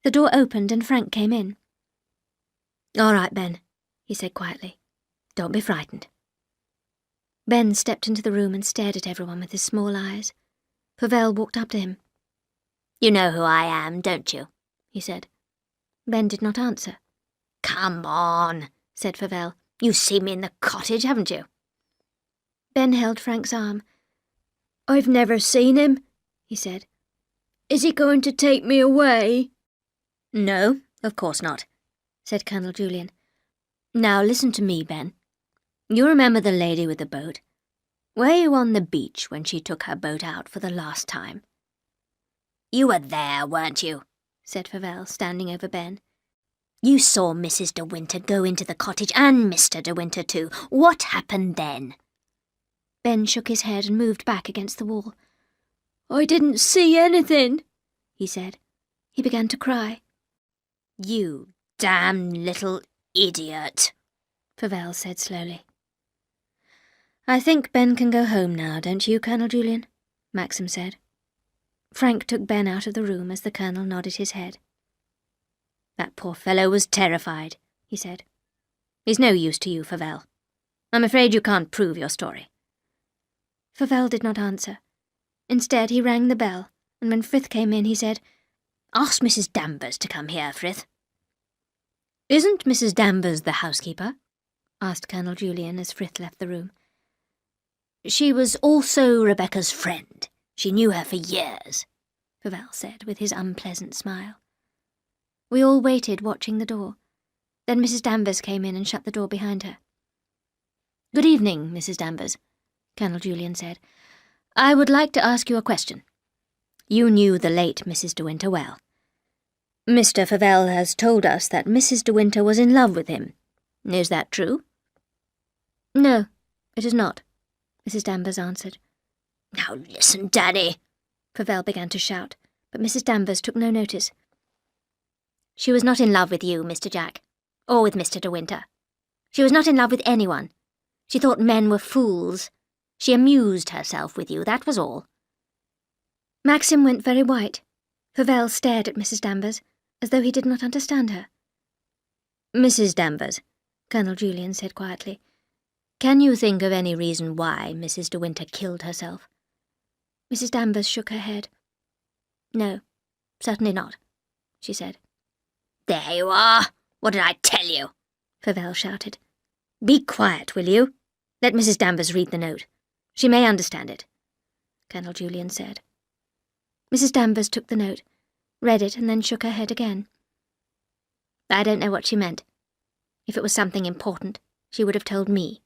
The door opened and Frank came in. "All right, Ben," he said quietly. "Don't be frightened." Ben stepped into the room and stared at everyone with his small eyes. Favel walked up to him. "You know who I am, don't you?" he said. Ben did not answer. "Come on," said Favel. "You've seen me in the cottage, haven't you?" Ben held Frank's arm. "I've never seen him," he said. "Is he going to take me away?" "No, of course not," said Colonel Julian. "Now listen to me, Ben. You remember the lady with the boat? Were you on the beach when she took her boat out for the last time?" "You were there, weren't you?" said Favel, standing over Ben. "You saw Mrs. de Winter go into the cottage, and Mr. de Winter too. What happened then?" Ben shook his head and moved back against the wall. "I didn't see anything," he said. He began to cry. "You damn little idiot," Favel said slowly. "I think Ben can go home now, don't you, Colonel Julian?" Maxim said. Frank took Ben out of the room as the Colonel nodded his head. "That poor fellow was terrified," he said. "He's no use to you, Favel. I'm afraid you can't prove your story." Favel did not answer. Instead, he rang the bell, and when Frith came in, he said, "Ask Mrs. Danvers to come here, Frith." "Isn't Mrs. Danvers the housekeeper?" asked Colonel Julian as Frith left the room. "She was also Rebecca's friend. She knew her for years," Favel said with his unpleasant smile. We all waited, watching the door. Then Mrs. Danvers came in and shut the door behind her. "Good evening, Mrs. Danvers," Colonel Julian said. "I would like to ask you a question. You knew the late Mrs. de Winter well. Mr. Favel has told us that Mrs. de Winter was in love with him. Is that true?" "No, it is not," Mrs. Danvers answered. "Now listen, Daddy," Favel began to shout, but Mrs. Danvers took no notice. "She was not in love with you, Mr. Jack, or with Mr. de Winter. She was not in love with anyone. She thought men were fools. She amused herself with you, that was all." Maxim went very white. Favel stared at Mrs. Danvers, as though he did not understand her. "Mrs. Danvers," Colonel Julian said quietly, "can you think of any reason why Mrs. de Winter killed herself?" Mrs. Danvers shook her head. "No, certainly not," she said. "There you are! What did I tell you?" Favel shouted. "Be quiet, will you? Let Mrs. Danvers read the note. She may understand it," Colonel Julian said. Mrs. Danvers took the note, read it, and then shook her head again. I don't know what she meant. If it was something important, she would have told me.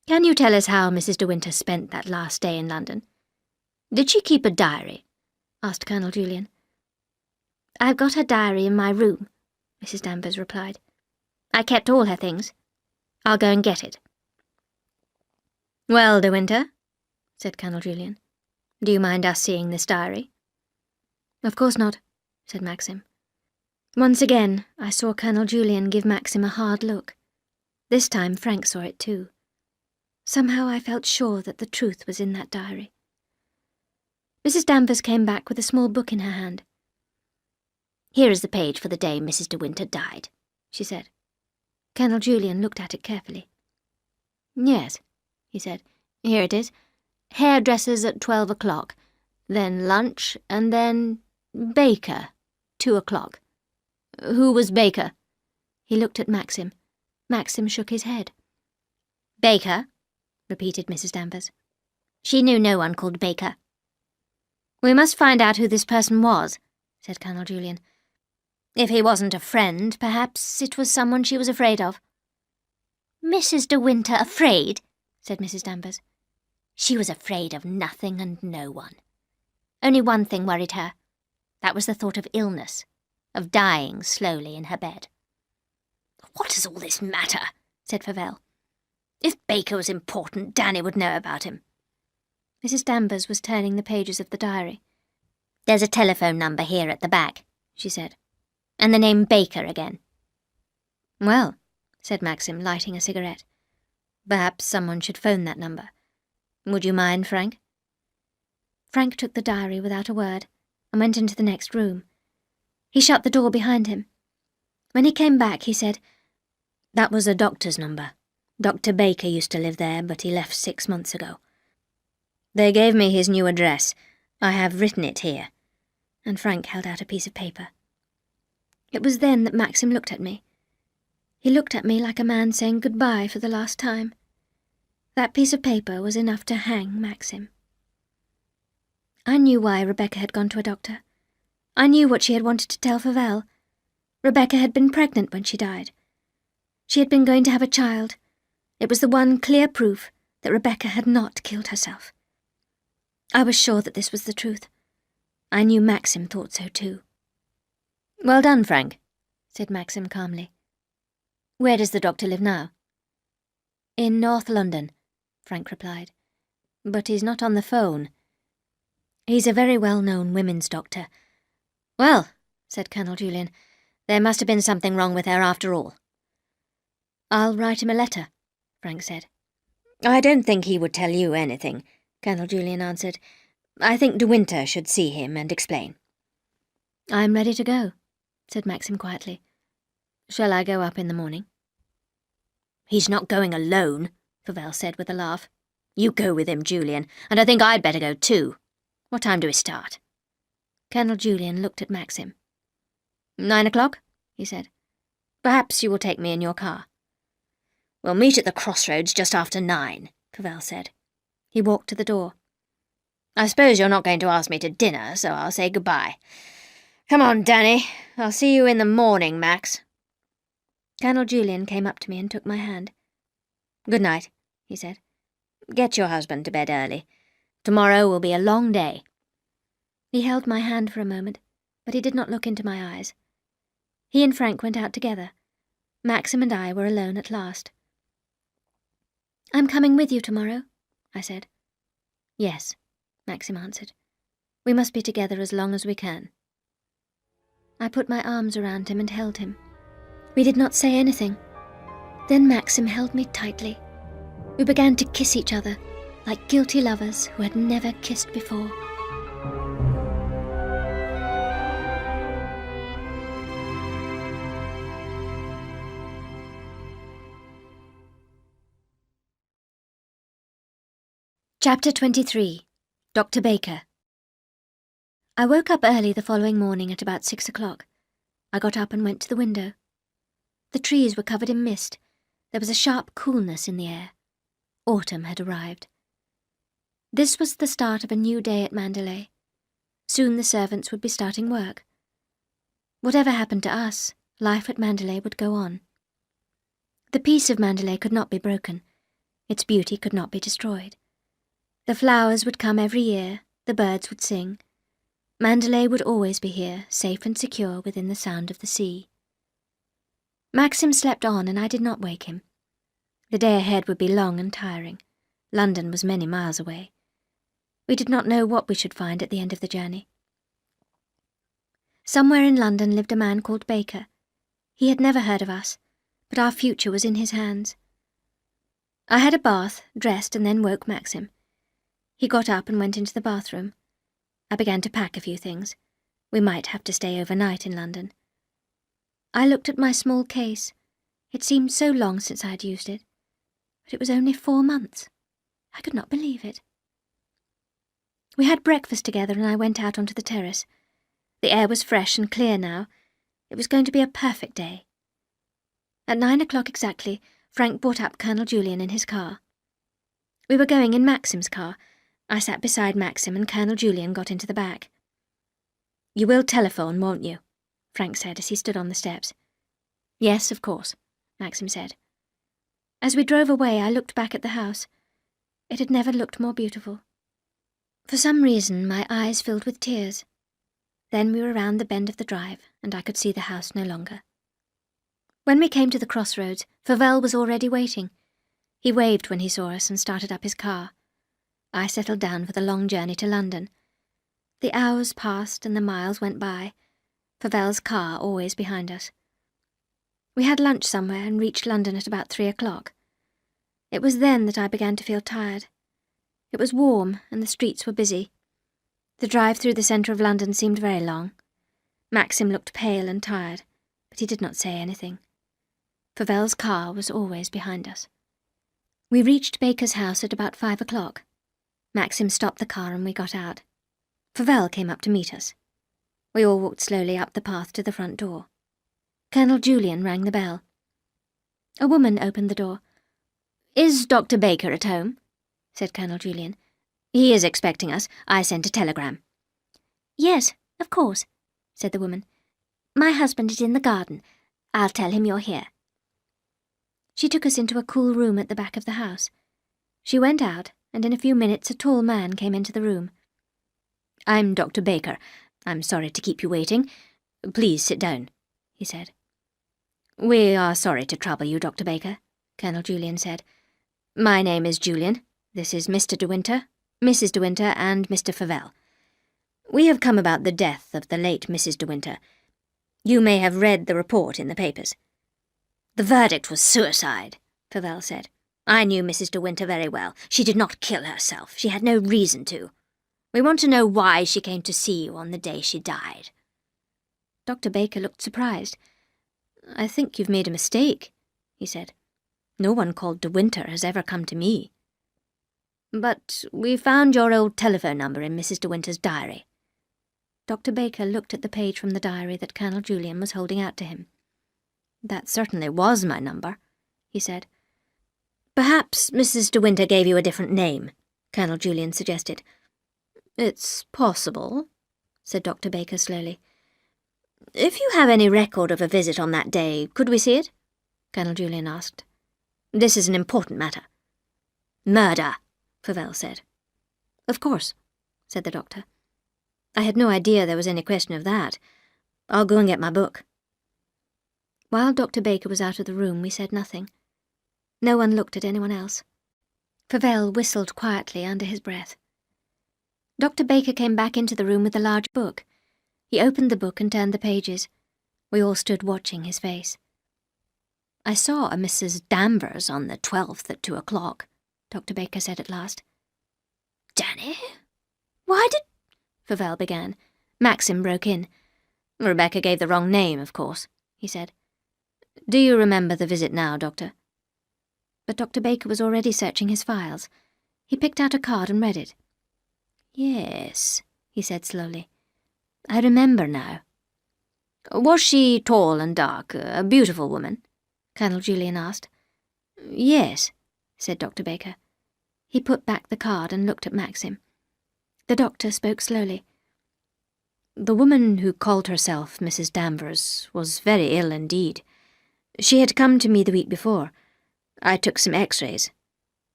Can you tell us how Mrs. de Winter spent that last day in London? Did she keep a diary? Asked Colonel Julian. I've got her diary in my room, Mrs. Danvers replied. I kept all her things. I'll go and get it. Well, de Winter, said Colonel Julian, do you mind us seeing this diary? Of course not, said Maxim. Once again, I saw Colonel Julian give Maxim a hard look. This time Frank saw it too. Somehow I felt sure that the truth was in that diary. Mrs. Danvers came back with a small book in her hand. Here is the page for the day Mrs. de Winter died, she said. Colonel Julian looked at it carefully. Yes, he said. Here it is. Hairdressers at 12 o'clock, then lunch, and then Baker, 2 o'clock. Who was Baker? He looked at Maxim. Maxim shook his head. Baker, repeated Mrs. Danvers. She knew no one called Baker. We must find out who this person was, said Colonel Julian. If he wasn't a friend, perhaps it was someone she was afraid of. Mrs. de Winter afraid, said Mrs. Danvers. She was afraid of nothing and no one. Only one thing worried her. That was the thought of illness, of dying slowly in her bed. What does all this matter? Said Favell. If Baker was important, Danny would know about him. Mrs. Danvers was turning the pages of the diary. There's a telephone number here at the back, she said. And the name Baker again. Well, said Maxim, lighting a cigarette. Perhaps someone should phone that number. Would you mind, Frank? Frank took the diary without a word and went into the next room. He shut the door behind him. When he came back, he said, That was a doctor's number. Dr. Baker used to live there, but he left 6 months ago. They gave me his new address. I have written it here. And Frank held out a piece of paper. It was then that Maxim looked at me. He looked at me like a man saying goodbye for the last time. That piece of paper was enough to hang Maxim. I knew why Rebecca had gone to a doctor. I knew what she had wanted to tell Favell. Rebecca had been pregnant when she died. She had been going to have a child. It was the one clear proof that Rebecca had not killed herself. I was sure that this was the truth. I knew Maxim thought so too. Well done, Frank, said Maxim calmly. Where does the doctor live now? In North London, Frank replied. But he's not on the phone. He's a very well-known women's doctor. Well, said Colonel Julian, there must have been something wrong with her after all. I'll write him a letter, Frank said. I don't think he would tell you anything, Colonel Julian answered. I think de Winter should see him and explain. I'm ready to go, said Maxim quietly. Shall I go up in the morning? He's not going alone, Favell said with a laugh. You go with him, Julian, and I think I'd better go too. What time do we start? Colonel Julian looked at Maxim. 9 o'clock, he said. Perhaps you will take me in your car. We'll meet at the crossroads just after 9, Favell said. He walked to the door. I suppose you're not going to ask me to dinner, so I'll say goodbye. Come on, Danny. I'll see you in the morning, Max. Colonel Julian came up to me and took my hand. Good night, he said. Get your husband to bed early. Tomorrow will be a long day. He held my hand for a moment, but he did not look into my eyes. He and Frank went out together. Maxim and I were alone at last. I'm coming with you tomorrow, I said. Yes, Maxim answered. We must be together as long as we can. I put my arms around him and held him. We did not say anything. Then Maxim held me tightly. We began to kiss each other, like guilty lovers who had never kissed before. Chapter 23. Dr. Baker. I woke up early the following morning at about 6 o'clock. I got up and went to the window. The trees were covered in mist. There was a sharp coolness in the air. Autumn had arrived. This was the start of a new day at Mandalay. Soon the servants would be starting work. Whatever happened to us, life at Mandalay would go on. The peace of Mandalay could not be broken. Its beauty could not be destroyed. The flowers would come every year, the birds would sing. Mandalay would always be here, safe and secure within the sound of the sea. Maxim slept on, and I did not wake him. The day ahead would be long and tiring. London was many miles away. We did not know what we should find at the end of the journey. Somewhere in London lived a man called Baker. He had never heard of us, but our future was in his hands. I had a bath, dressed, and then woke Maxim. He got up and went into the bathroom. I began to pack a few things. We might have to stay overnight in London. I looked at my small case. It seemed so long since I had used it. But it was only 4 months. I could not believe it. We had breakfast together and I went out onto the terrace. The air was fresh and clear now. It was going to be a perfect day. At 9 o'clock exactly, Frank brought up Colonel Julian in his car. We were going in Maxim's car. I sat beside Maxim and Colonel Julian got into the back. "You will telephone, won't you?" Frank said as he stood on the steps. "Yes, of course," Maxim said. As we drove away, I looked back at the house. It had never looked more beautiful. For some reason, my eyes filled with tears. Then we were round the bend of the drive, and I could see the house no longer. When we came to the crossroads, Fauvel was already waiting. He waved when he saw us and started up his car. I settled down for the long journey to London. The hours passed and the miles went by, Fauvel's car always behind us. We had lunch somewhere and reached London at about 3 o'clock. It was then that I began to feel tired. It was warm and the streets were busy. The drive through the centre of London seemed very long. Maxim looked pale and tired, but he did not say anything. Fauvel's car was always behind us. We reached Baker's house at about 5 o'clock. Maxim stopped the car and we got out. Fauvel came up to meet us. We all walked slowly up the path to the front door. Colonel Julian rang the bell. A woman opened the door. "Is Dr. Baker at home?" said Colonel Julian. "He is expecting us. I sent a telegram." "Yes, of course," said the woman. "My husband is in the garden. I'll tell him you're here." She took us into a cool room at the back of the house. She went out, and in a few minutes a tall man came into the room. "I'm Dr. Baker. I'm sorry to keep you waiting. Please sit down," he said. "We are sorry to trouble you, Dr. Baker," Colonel Julian said. "My name is Julian. This is Mr. De Winter, Mrs. De Winter, and Mr. Fauvel. We have come about the death of the late Mrs. De Winter. You may have read the report in the papers." "The verdict was suicide," Fauvel said. "I knew Mrs. De Winter very well. She did not kill herself. She had no reason to. We want to know why she came to see you on the day she died." Dr. Baker looked surprised. "I think you've made a mistake," he said. "No one called De Winter has ever come to me." "But we found your old telephone number in Mrs. De Winter's diary." Dr. Baker looked at the page from the diary that Colonel Julian was holding out to him. "That certainly was my number," he said. "Perhaps Mrs. De Winter gave you a different name," Colonel Julian suggested. "It's possible," said Dr. Baker slowly. "If you have any record of a visit on that day, could we see it?" Colonel Julian asked. "This is an important matter." "Murder," Fauvel said. "Of course," said the doctor. "I had no idea there was any question of that. I'll go and get my book." While Dr. Baker was out of the room, we said nothing. No one looked at anyone else. Fauvel whistled quietly under his breath. Dr. Baker came back into the room with a large book. He opened the book and turned the pages. We all stood watching his face. "I saw a Mrs. Danvers on the 12th at 2 o'clock, Dr. Baker said at last. "Danny? Why did—" Fauvel began. Maxim broke in. "Rebecca gave the wrong name, of course," he said. "Do you remember the visit now, Doctor?" But Dr. Baker was already searching his files. He picked out a card and read it. "Yes," he said slowly. "I remember now." "Was she tall and dark, a beautiful woman?" Colonel Julian asked. "Yes," said Dr. Baker. He put back the card and looked at Maxim. The doctor spoke slowly. The woman who called herself Mrs. Danvers was very ill indeed. She had come to me the week before. I took some x-rays.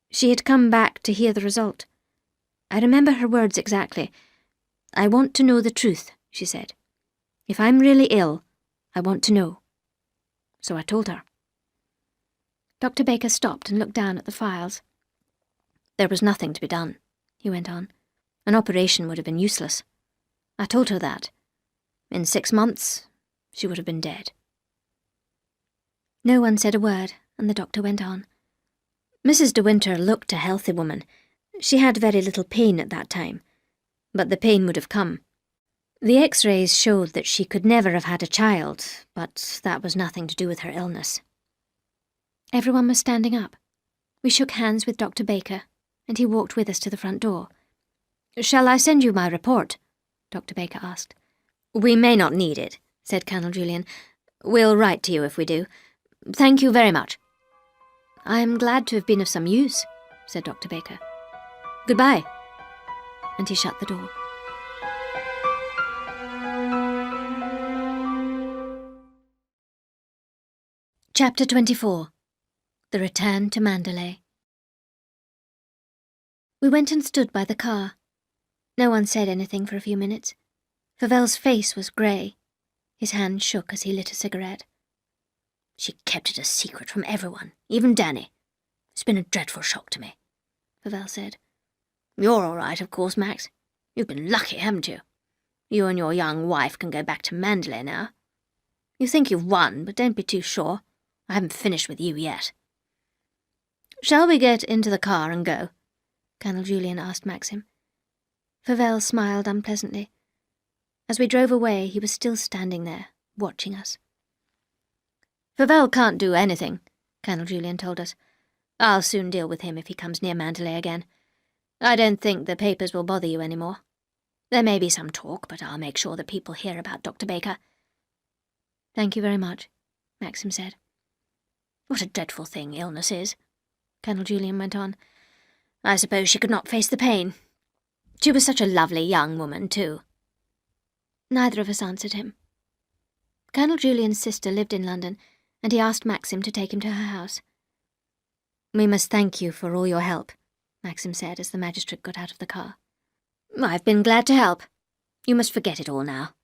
She had come back to hear the result. I remember her words exactly. "I want to know the truth," she said. "If I'm really ill, I want to know." So I told her. Dr. Baker stopped and looked down at the files. There was nothing to be done, he went on. An operation would have been useless. I told her that. In 6 months, she would have been dead. No one said a word, and the doctor went on. Mrs. De Winter looked a healthy woman. She had very little pain at that time, but the pain would have come. The x-rays showed that she could never have had a child, but that was nothing to do with her illness. Everyone was standing up. We shook hands with Dr. Baker, and he walked with us to the front door. "Shall I send you my report?" Dr. Baker asked. "We may not need it," said Colonel Julian. "We'll write to you if we do. Thank you very much." "I am glad to have been of some use," said Dr. Baker. "Goodbye." And he shut the door. Chapter 24. The Return to Mandalay. We went and stood by the car. No one said anything for a few minutes. Fauvel's face was grey. His hand shook as he lit a cigarette. "She kept it a secret from everyone, even Danny. It's been a dreadful shock to me," Fauvel said. "You're all right, of course, Max. You've been lucky, haven't you? You and your young wife can go back to Mandalay now. You think you've won, but don't be too sure. I haven't finished with you yet." "Shall we get into the car and go?" Colonel Julian asked Maxim. Fauvel smiled unpleasantly. As we drove away, he was still standing there, watching us. "Fauvel can't do anything," Colonel Julian told us. "I'll soon deal with him if he comes near Mandalay again. I don't think the papers will bother you any more. There may be some talk, but I'll make sure that people hear about Dr. Baker." "Thank you very much," Maxim said. "What a dreadful thing illness is," Colonel Julian went on. "I suppose she could not face the pain. She was such a lovely young woman, too." Neither of us answered him. Colonel Julian's sister lived in London, and he asked Maxim to take him to her house. "We must thank you for all your help," Maxim said as the magistrate got out of the car. "I've been glad to help. You must forget it all now.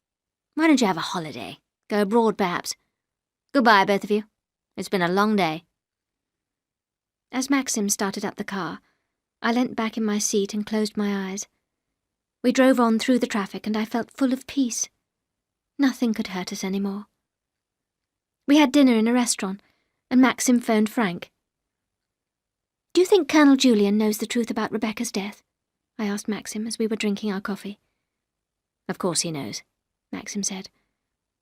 Why don't you have a holiday? Go abroad, perhaps. Goodbye, both of you. It's been a long day." As Maxim started up the car, I leant back in my seat and closed my eyes. We drove on through the traffic, and I felt full of peace. Nothing could hurt us any more. We had dinner in a restaurant, and Maxim phoned Frank. "Do you think Colonel Julian knows the truth about Rebecca's death?" I asked Maxim as we were drinking our coffee. "Of course he knows," Maxim said.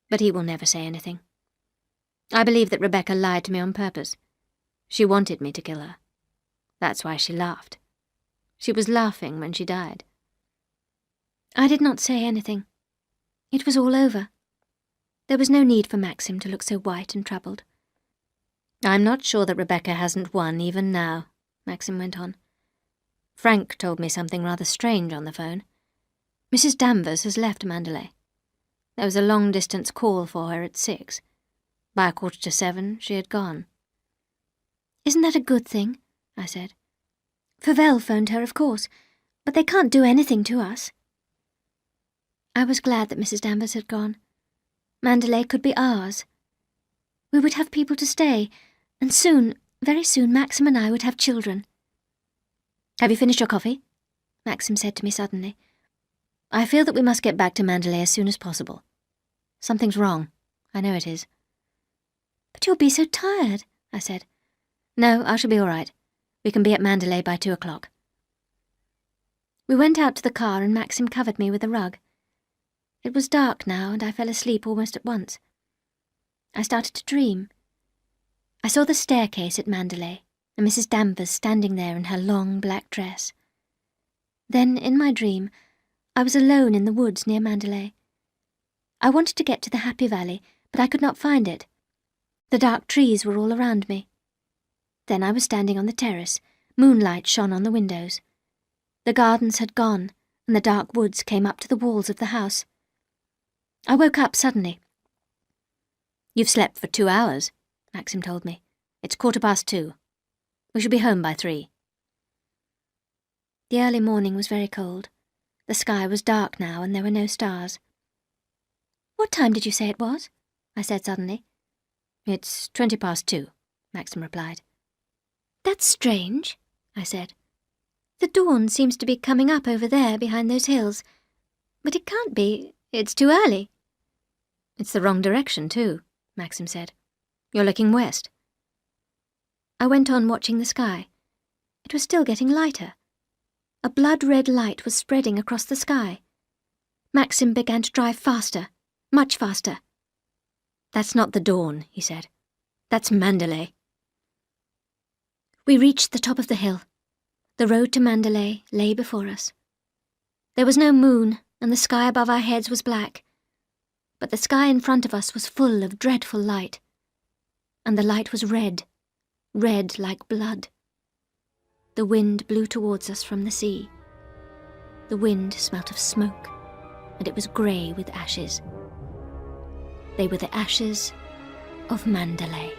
"But he will never say anything. I believe that Rebecca lied to me on purpose. She wanted me to kill her. That's why she laughed. She was laughing when she died." I did not say anything. It was all over. There was no need for Maxim to look so white and troubled. "I'm not sure that Rebecca hasn't won even now," Maxim went on. "Frank told me something rather strange on the phone. Mrs. Danvers has left Mandalay. There was a long-distance call for her at 6. By 6:45, she had gone." "Isn't that a good thing?" I said. "Fauvel phoned her, of course, but they can't do anything to us." I was glad that Mrs. Danvers had gone. Mandalay could be ours. We would have people to stay, and soon, very soon, Maxim and I would have children. "Have you finished your coffee?" Maxim said to me suddenly. "I feel that we must get back to Mandalay as soon as possible. Something's wrong. I know it is." "But you'll be so tired," I said. "No, I shall be all right. We can be at Mandalay by 2:00. We went out to the car and Maxim covered me with a rug. It was dark now, and I fell asleep almost at once. I started to dream. I saw the staircase at Mandalay, and Mrs. Danvers standing there in her long black dress. Then, in my dream, I was alone in the woods near Mandalay. I wanted to get to the Happy Valley, but I could not find it. The dark trees were all around me. Then I was standing on the terrace. Moonlight shone on the windows. The gardens had gone, and the dark woods came up to the walls of the house. I woke up suddenly. You've slept for 2 hours, Maxim told me. It's 2:15. We shall be home by 3. The early morning was very cold. The sky was dark now and there were no stars. What time did you say it was? I said suddenly. It's 2:20, Maxim replied. That's strange, I said. The dawn seems to be coming up over there behind those hills. But it can't be. It's too early. It's the wrong direction, too, Maxim said. You're looking west. I went on watching the sky. It was still getting lighter. A blood-red light was spreading across the sky. Maxim began to drive faster, much faster. That's not the dawn, he said. That's Mandalay. We reached the top of the hill. The road to Mandalay lay before us. There was no moon, and the sky above our heads was black. But the sky in front of us was full of dreadful light. And the light was red, red like blood. The wind blew towards us from the sea. The wind smelt of smoke, and it was grey with ashes. They were the ashes of Mandalay.